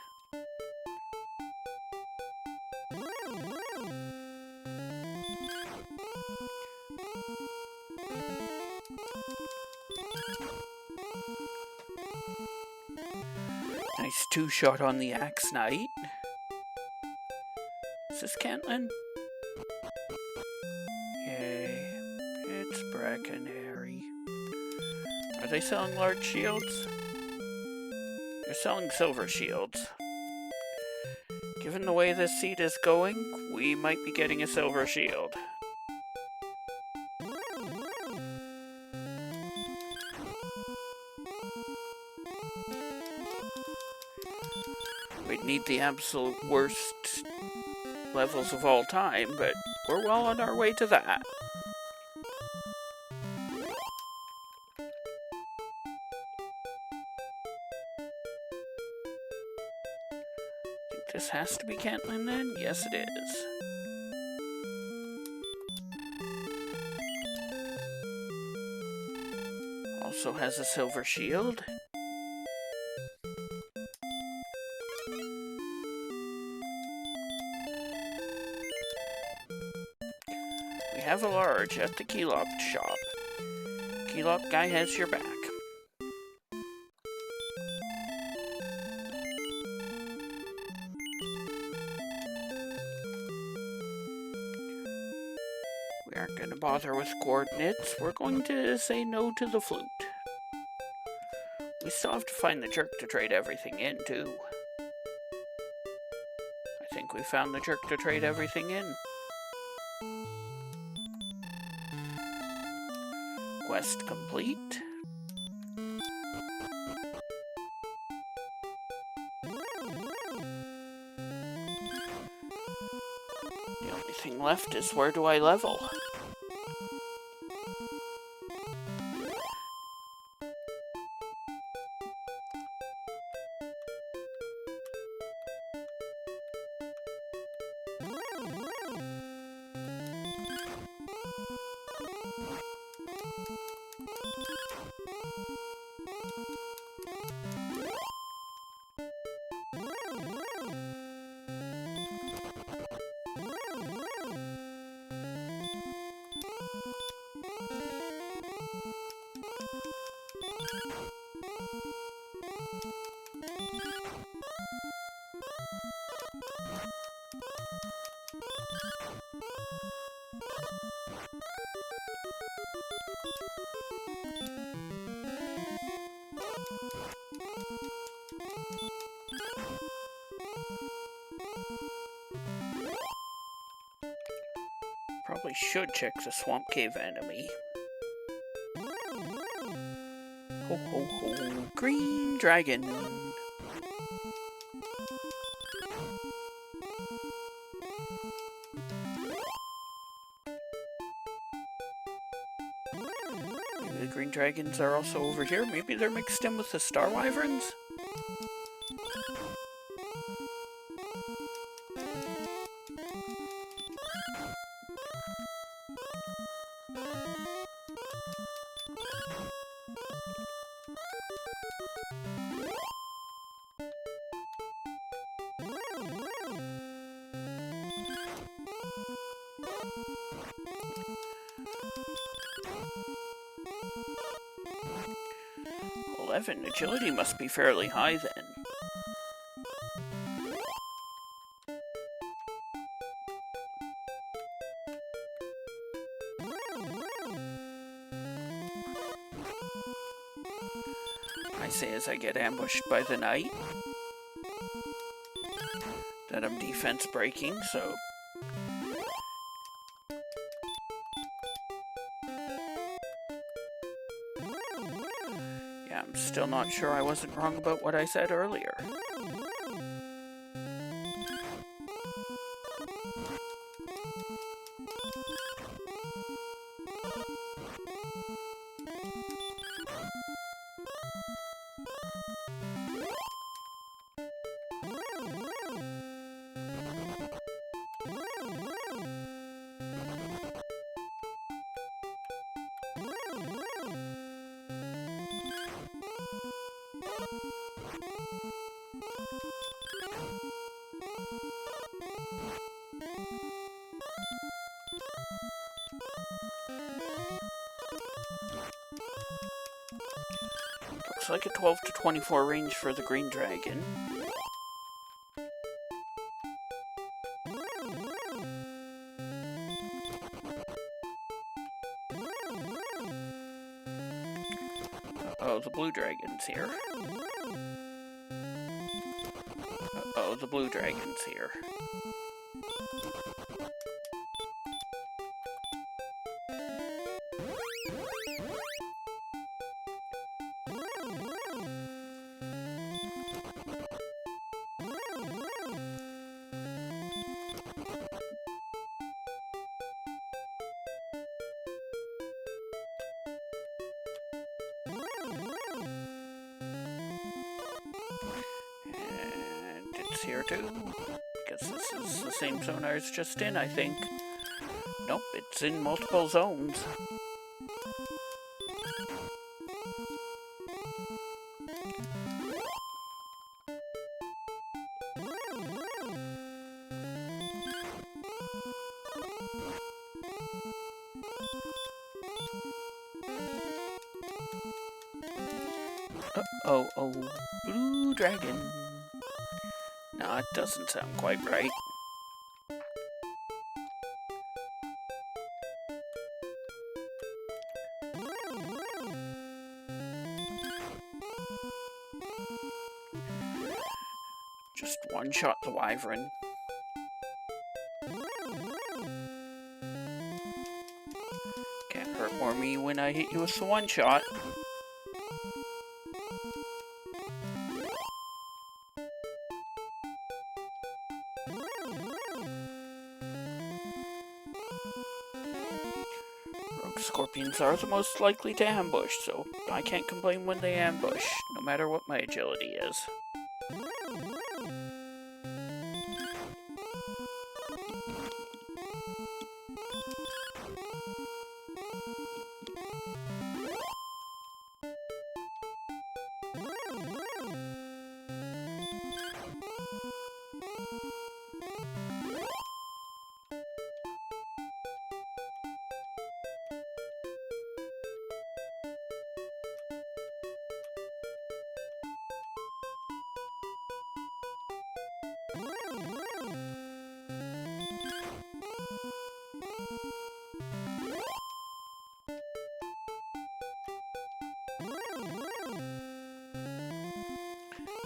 Nice two-shot on the Axe Knight. Is this Cantlin? Yay. It's Brackenary. Are they selling large shields? They're selling silver shields. Given the way this seed is going, we might be getting a silver shield. We'd need the absolute worst levels of all time, but we're well on our way to that. This has to be Cantlin then? Yes, it is. Also has a silver shield. We have a large at the Keylop shop. Keylop guy has your back. We aren't going to bother with coordinates. We're going to say no to the flute. We still have to find the jerk to trade everything in, too. I think we found the jerk to trade everything in. Quest complete. The only thing left is where do I level? Probably should check the Swamp Cave enemy. Ho ho ho, green dragon! Maybe the green dragons are also over here. Maybe they're mixed in with the star wyverns? Agility must be fairly high then. I say as I get ambushed by the knight. That I'm defense breaking, so... Yeah, I'm still not sure I wasn't wrong about what I said earlier. Looks like a 12 to 24 range for the green dragon. Uh-oh, the blue dragon's here. Uh-oh, the blue dragon's here. And it's here too. Guess this is the same zone I was just in, I think. Nope, it's in multiple zones. Oh, blue dragon. No, it doesn't sound quite right. Just one-shot the wyvern. Can't hurt more me when I hit you with the one-shot. Rogue scorpions are the most likely to ambush, so I can't complain when they ambush, no matter what my agility is.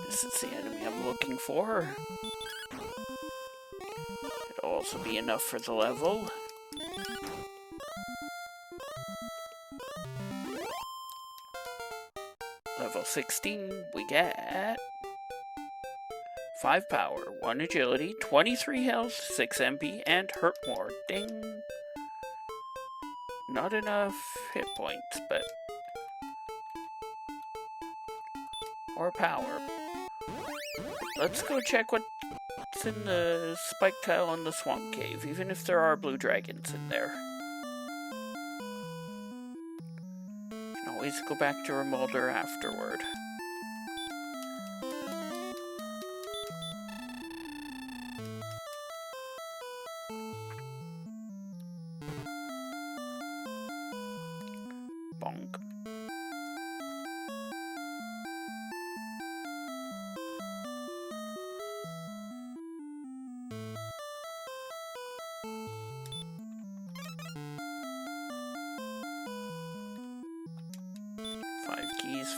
This is the enemy I'm looking for. It'll also be enough for the level. Level 16, we get 5 power, 1 agility, 23 health, 6 MP, and hurt more. Ding! Not enough hit points, but... or power. Let's go check what's in the spike tile in the swamp cave, even if there are blue dragons in there. Can always go back to Remolder afterward. Bonk.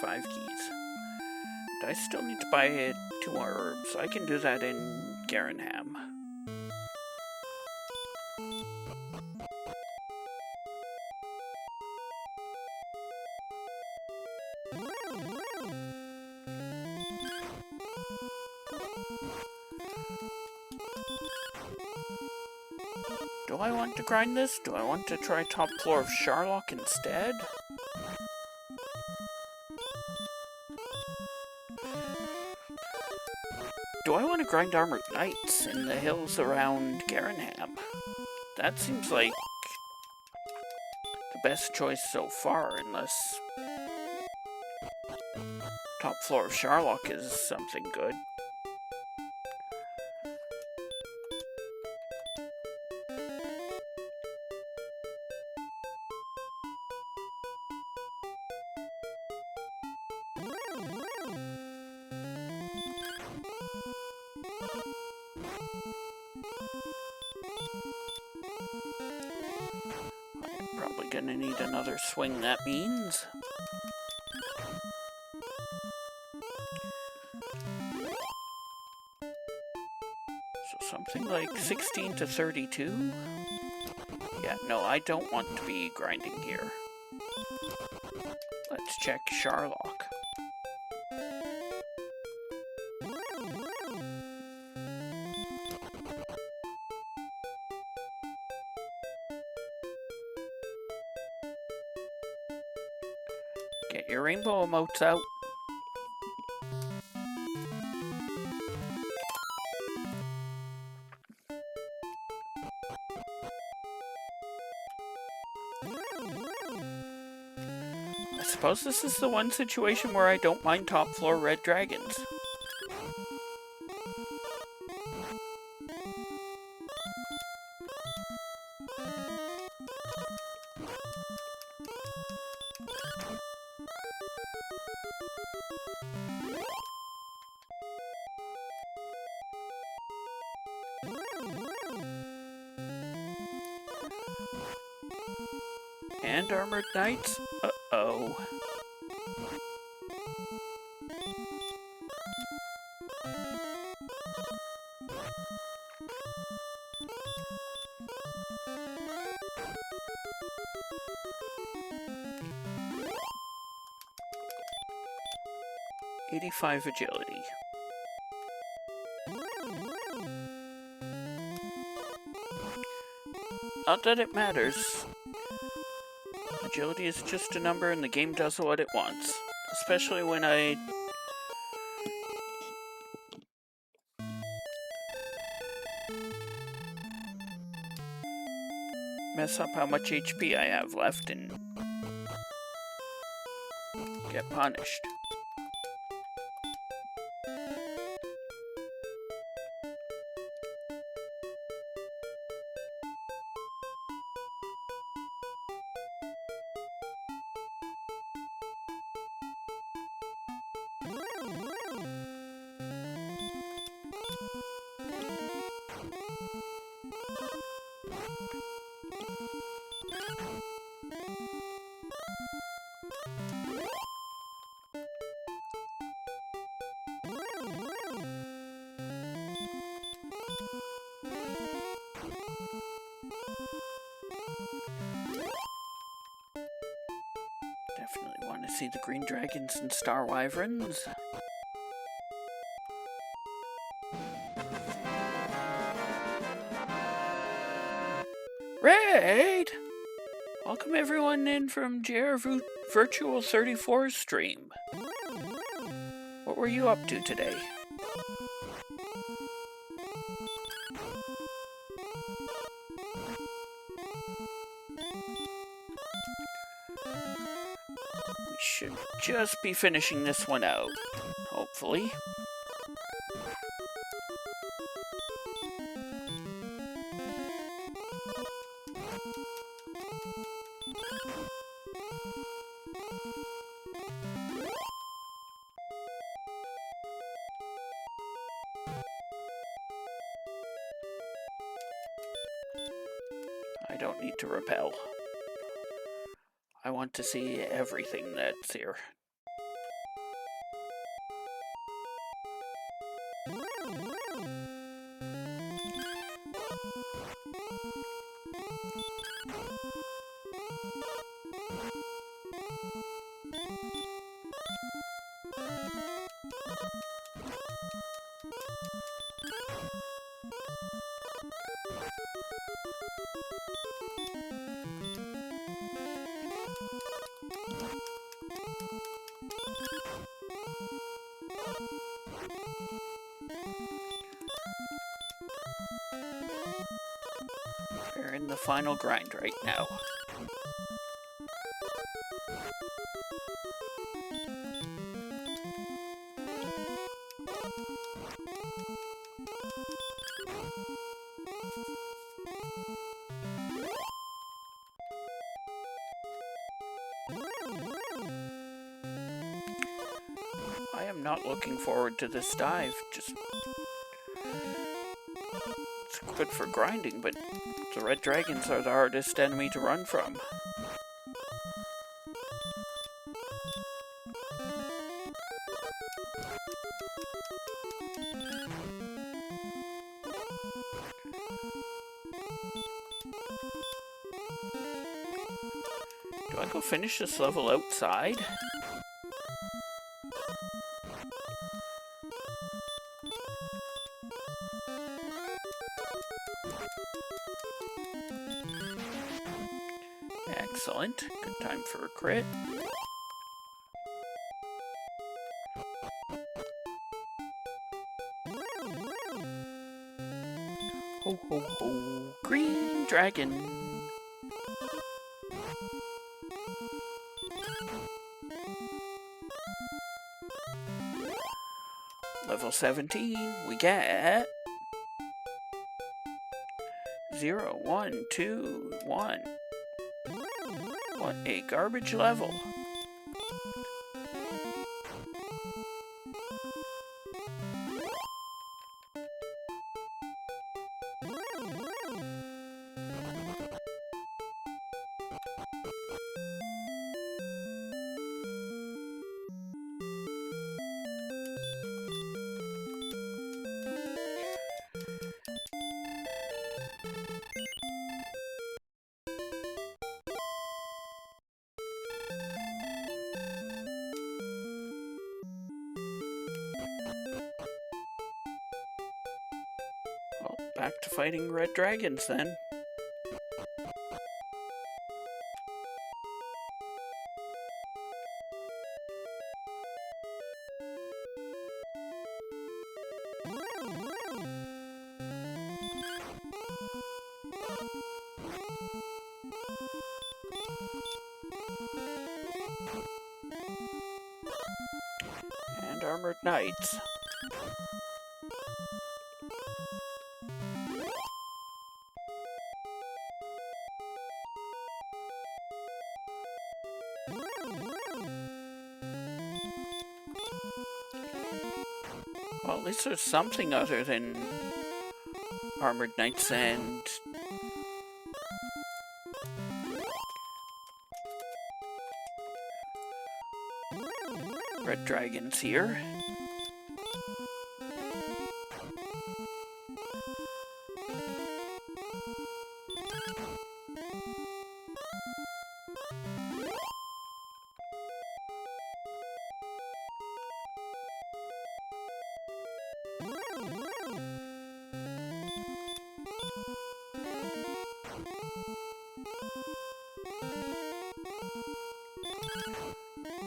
Five keys. I still need to buy 2 more herbs. I can do that in Garenham. Do I want to grind this? Do I want to try top floor of Sharlock instead? Do I want to grind Armored Knights in the hills around Garenham? That seems like the best choice so far, unless top floor of Sharlock is something good. I'm probably gonna need another swing, that means. So something like 16 to 32? Yeah, no, I don't want to be grinding here. Let's check Sharlock. Get your rainbow emotes out. I suppose this is the one situation where I don't mind top floor red dragons. And Armored Knights? Uh-oh. '85 agility. Not that it matters. Agility is just a number and the game does what it wants. Especially when I mess up how much HP I have left and get punished. Definitely want to see the green dragons and star wyverns. Raid! Welcome everyone in from JR Virtual 34's stream. What were you up to today? We should just be finishing this one out, hopefully. I don't need to repel. I want to see everything that's here. We're in the final grind right now. I am not looking forward to this dive. Just it's good for grinding, but the red dragons are the hardest enemy to run from. Do I go finish this level outside? Excellent. Good time for a crit. Ho ho ho. Green dragon. Level 17, we get 0, 1, 2, 1. What a garbage level. Well, back to fighting red dragons then. And armored knights. Well, at least there's something other than armored knights and red dragons here.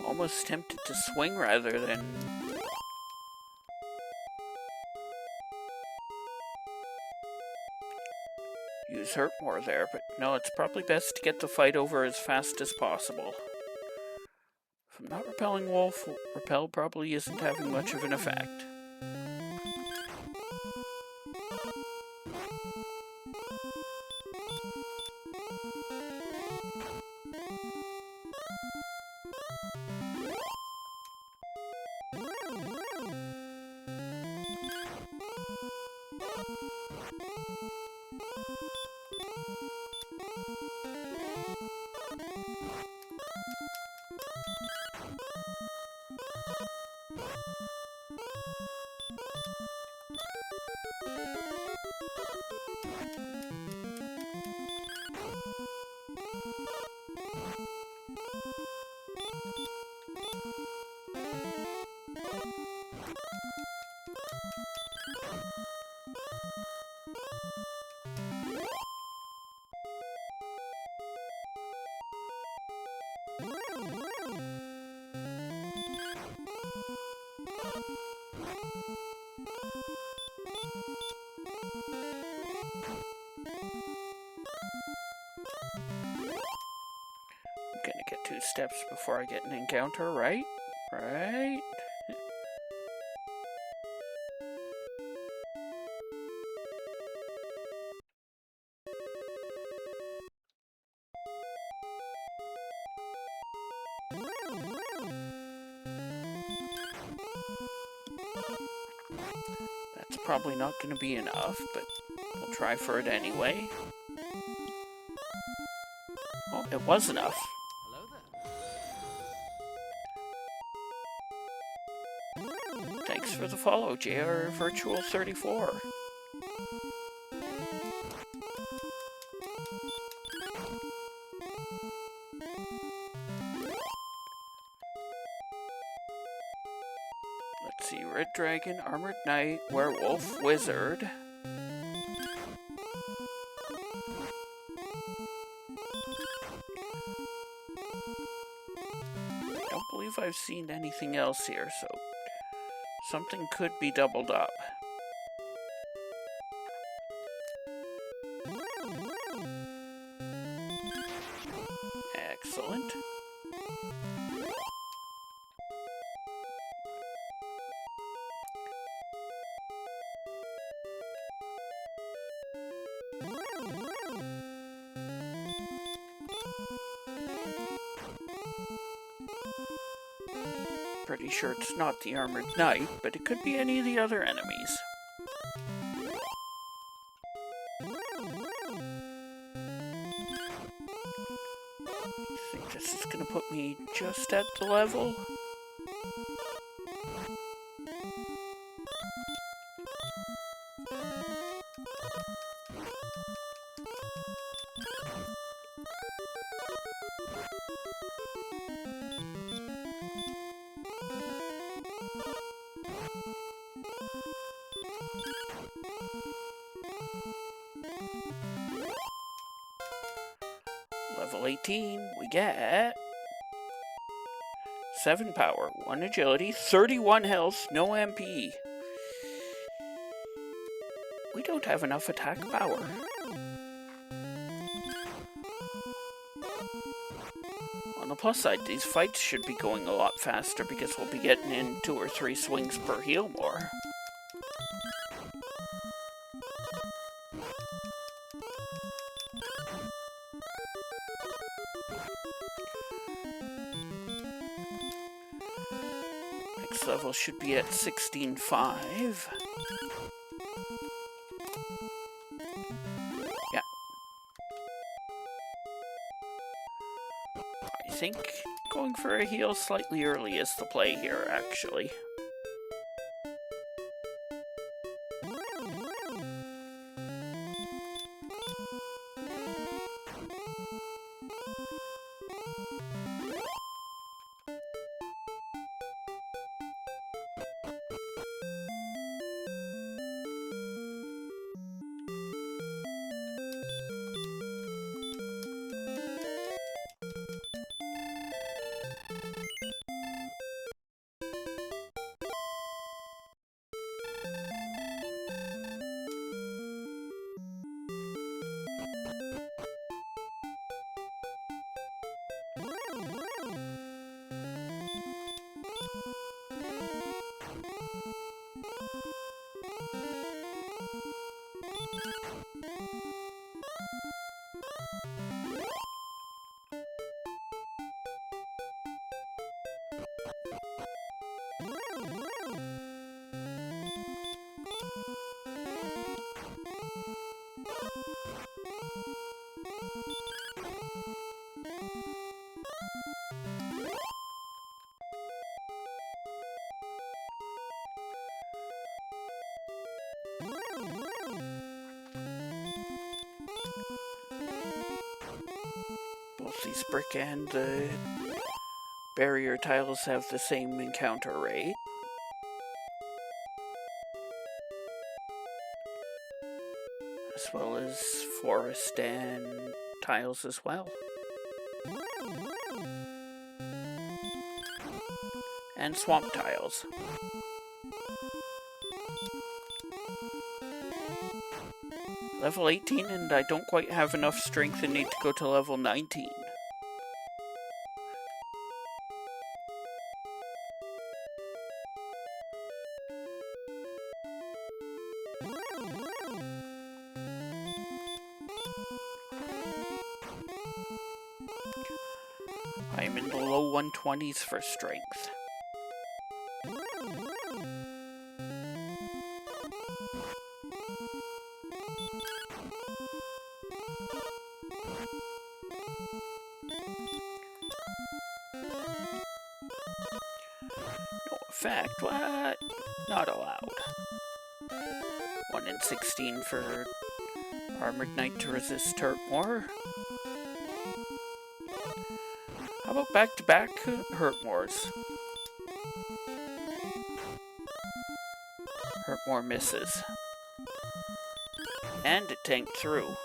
Almost tempted to swing rather than use hurt more there, but no, it's probably best to get the fight over as fast as possible. If I'm not repelling wolf, repel probably isn't having much of an effect. I get 2 steps before I get an encounter, right? Right? That's probably not going to be enough, but we'll try for it anyway. Oh, it was enough. Hello there. Thanks for the follow, JR Virtual 34. Let's see, Red Dragon, Armored Knight, Werewolf, Wizard. I don't believe I've seen anything else here, so something could be doubled up. Excellent. Pretty sure it's not the Armored Knight, but it could be any of the other enemies. I think this is gonna put me just at the level. Level 18, we get 7 power, 1 agility, 31 health, no MP. We don't have enough attack power. On the plus side, these fights should be going a lot faster because we'll be getting in 2 or 3 swings per heal more. Next level should be at 16.5. Yeah. I think going for a heal slightly early is the play here, actually. Both these brick and the barrier tiles have the same encounter rate. As well as forest and tiles as well. And swamp tiles. Level 18 and I don't quite have enough strength and need to go to level 19. I am in the low 120s for strength. No effect, what? Not allowed. 1 in 16 for Armored Knight to resist Hurt More. How about back-to-back Hurt Mores? Hurt More misses. And it tanked through.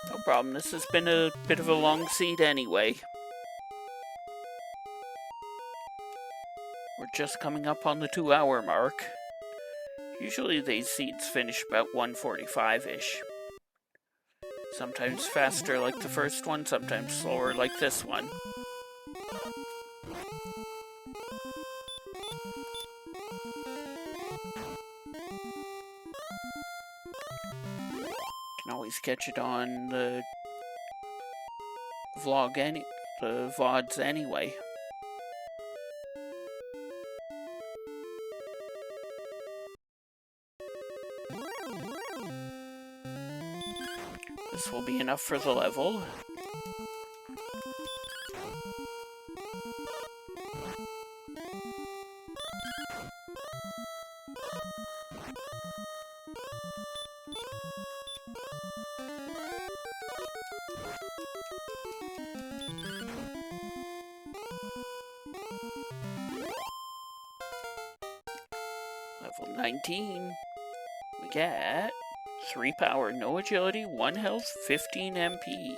No problem, this has been a bit of a long seed anyway. We're just coming up on the 2-hour mark. Usually these seeds finish about 1:45-ish. Sometimes faster like the first one, sometimes slower like this one. Can always catch it on the the VODs anyway. This will be enough for the level. Level 19. We get 3 power, no agility, 1 health, 15 MP.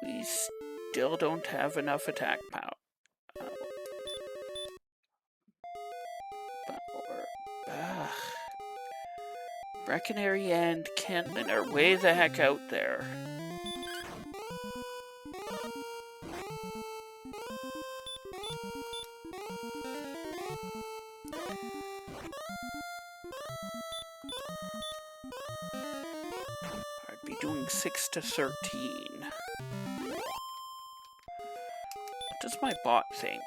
We still don't have enough attack power. Breckenary and Kentlin are way the heck out there. I'd be doing 6 to 13. What does my bot think?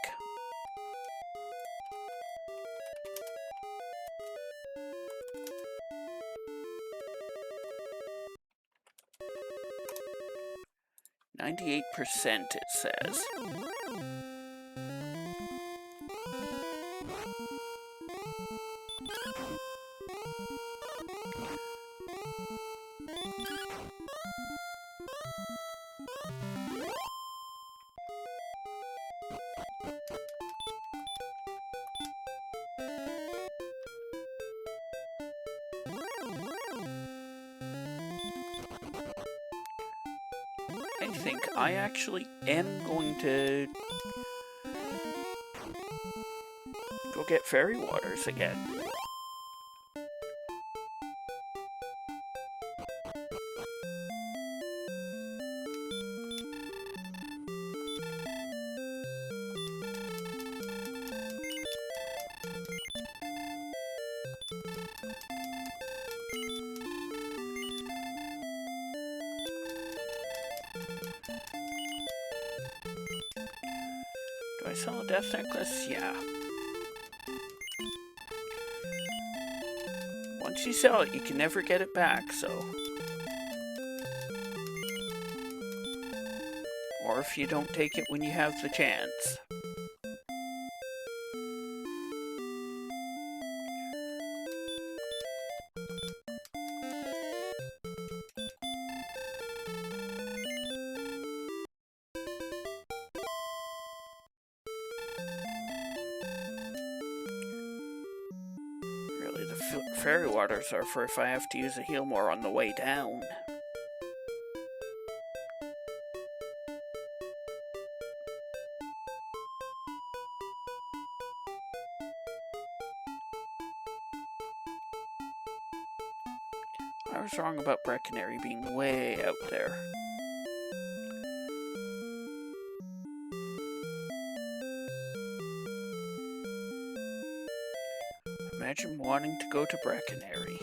%, it says. I think I actually am going to go get fairy waters again. Do I sell a death necklace? Yeah. Once you sell it, you can never get it back, so... Or if you don't take it when you have the chance. Really, the fairy waters are for if I have to use a heal more on the way down. I was wrong about Breckenary being way out there. Imagine wanting to go to Breckenary.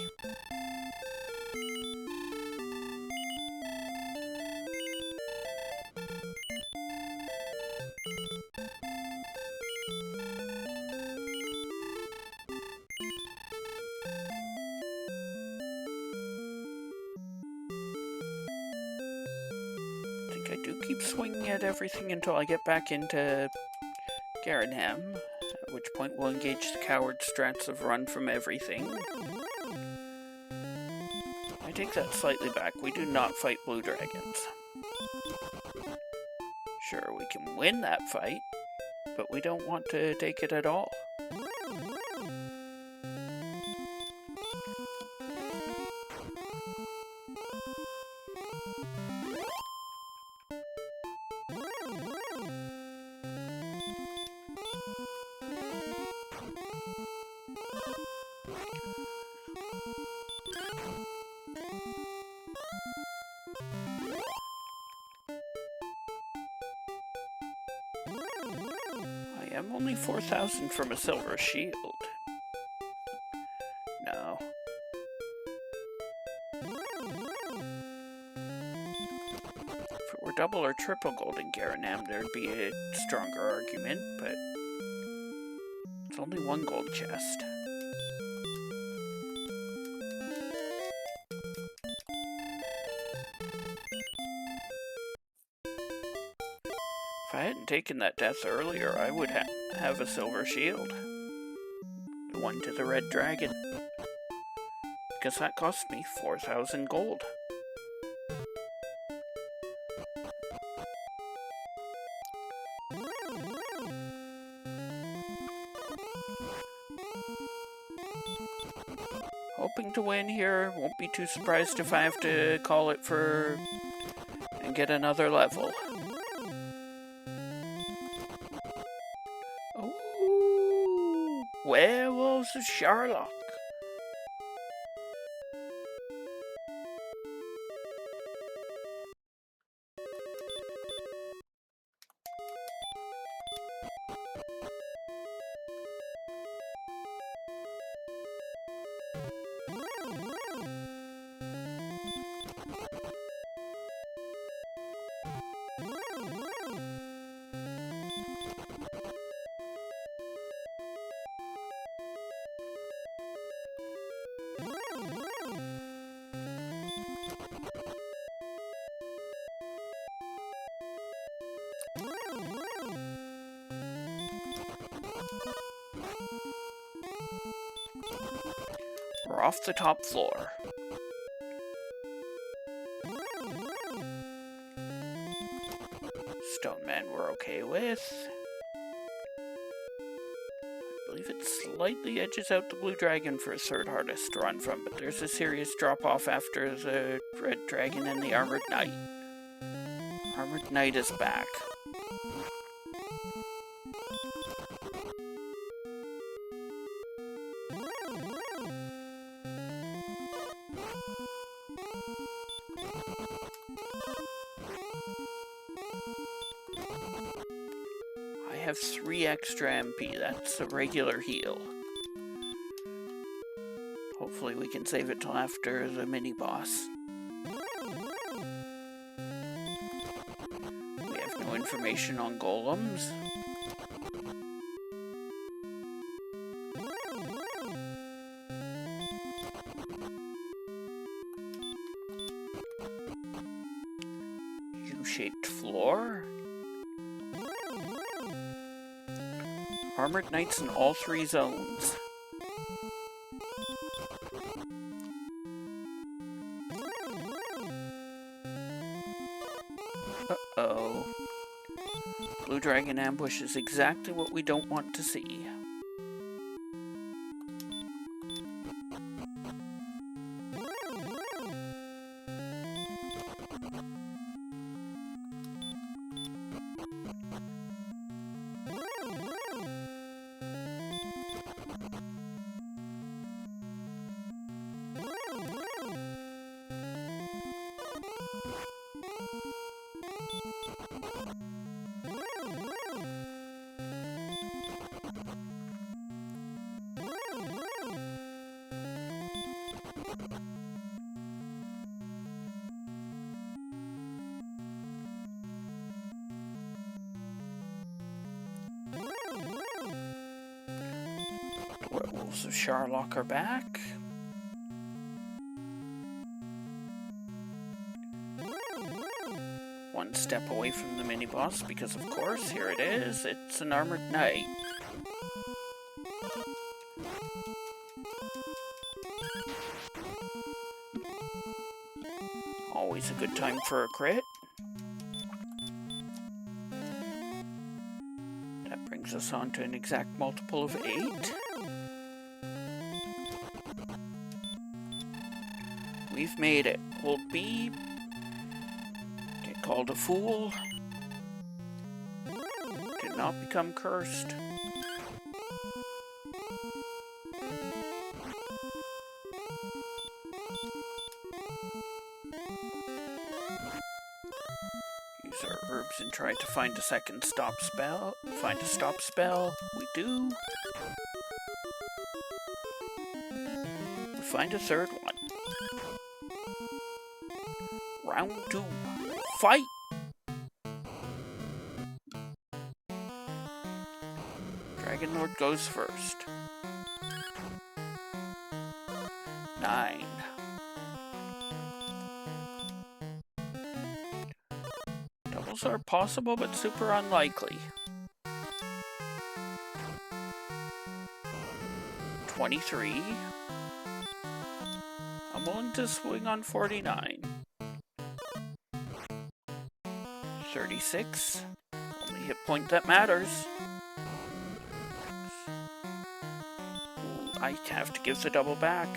I do keep swinging at everything until I get back into Garanham, at which point we'll engage the coward strats of run from everything. I take that slightly back. We do not fight blue dragons. Sure, we can win that fight, but we don't want to take it at all. I am only 4,000 from a silver shield. No. If it were double or triple gold in Garanham, there'd be a stronger argument, but it's only one gold chest. If I hadn't taken that death earlier, I would have a silver shield. The one to the red dragon. Because that cost me 4,000 gold. Hoping to win here. Won't be too surprised if I have to call it for and get another level. Ooh, Werewolves of Sherlock. We're off the top floor. Stone Man we're okay with. I believe it slightly edges out the Blue Dragon for a third hardest to run from, but there's a serious drop-off after the Red Dragon and the Armored Knight. Armored Knight is back. I have 3 extra MP, that's a regular heal. Hopefully we can save it till after the mini-boss. We have no information on golems. Armored Knights in all 3 zones. Uh-oh. Blue Dragon ambush is exactly what we don't want to see. Werewolves of Sharlock are back. One step away from the mini-boss because, of course, here it is. It's an Armored Knight. Always a good time for a crit. That brings us on to an exact multiple of 8. We've made it. We'll be... get called a fool. Did not become cursed. Use our herbs and try to find a second stop spell. Find a stop spell. We do. We find a third one. Round 2. Fight! Dragon Lord goes first. 9. Doubles are possible, but super unlikely. 23. I'm willing to swing on 49. 36. Only hit point that matters. Ooh, I have to give the double back.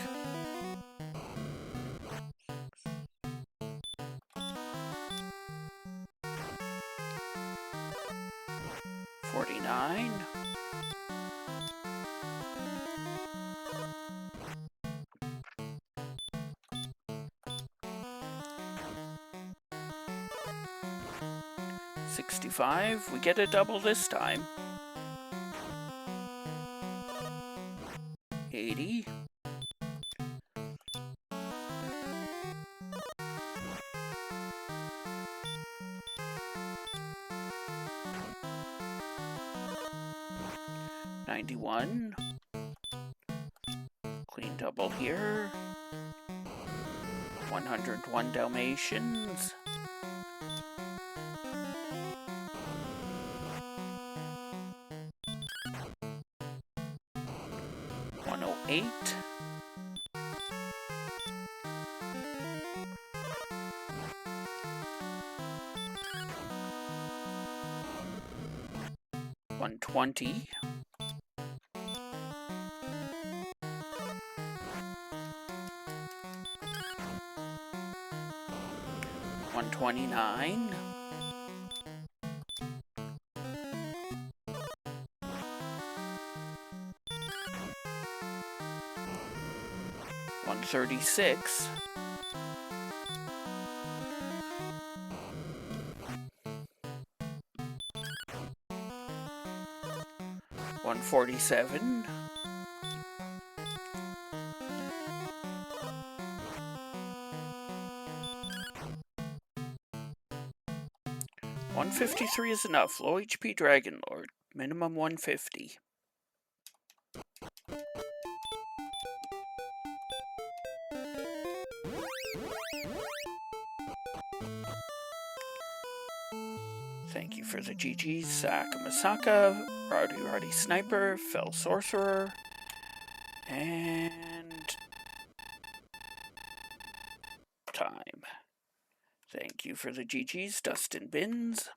49. 65. We get a double this time. 80. 91. Clean double here. 101 Dalmatians. 108. 120. 129. 136. 147. 153 is enough. Low HP Dragon Lord. Minimum 150. Thank you for the GGs, Saka Masaka, Rowdy Sniper, Fell Sorcerer, and time. Thank you for the GGs, Dustin Bins.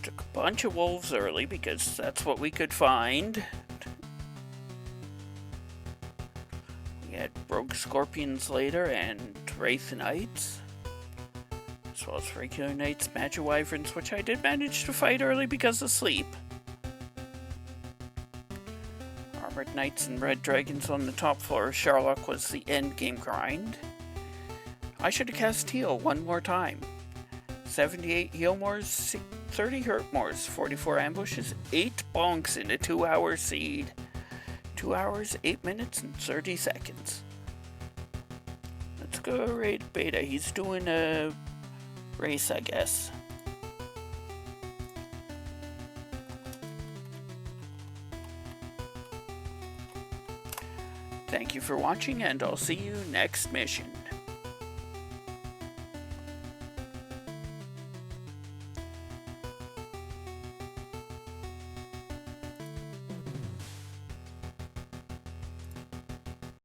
Took a bunch of wolves early because that's what we could find. We had rogue scorpions later and wraith knights, as well as regular knights, magic wyverns, which I did manage to fight early because of sleep. Armored knights and red dragons on the top floor. Sherlock was the end game grind. I should have cast heal one more time. 78 heal mores, 30 hurt mores, 44 ambushes, 8 bonks in a 2-hour seed. 2 hours, 8 minutes, and 30 seconds. Let's go raid Beta. He's doing a race, I guess. Thank you for watching, and I'll see you next mission.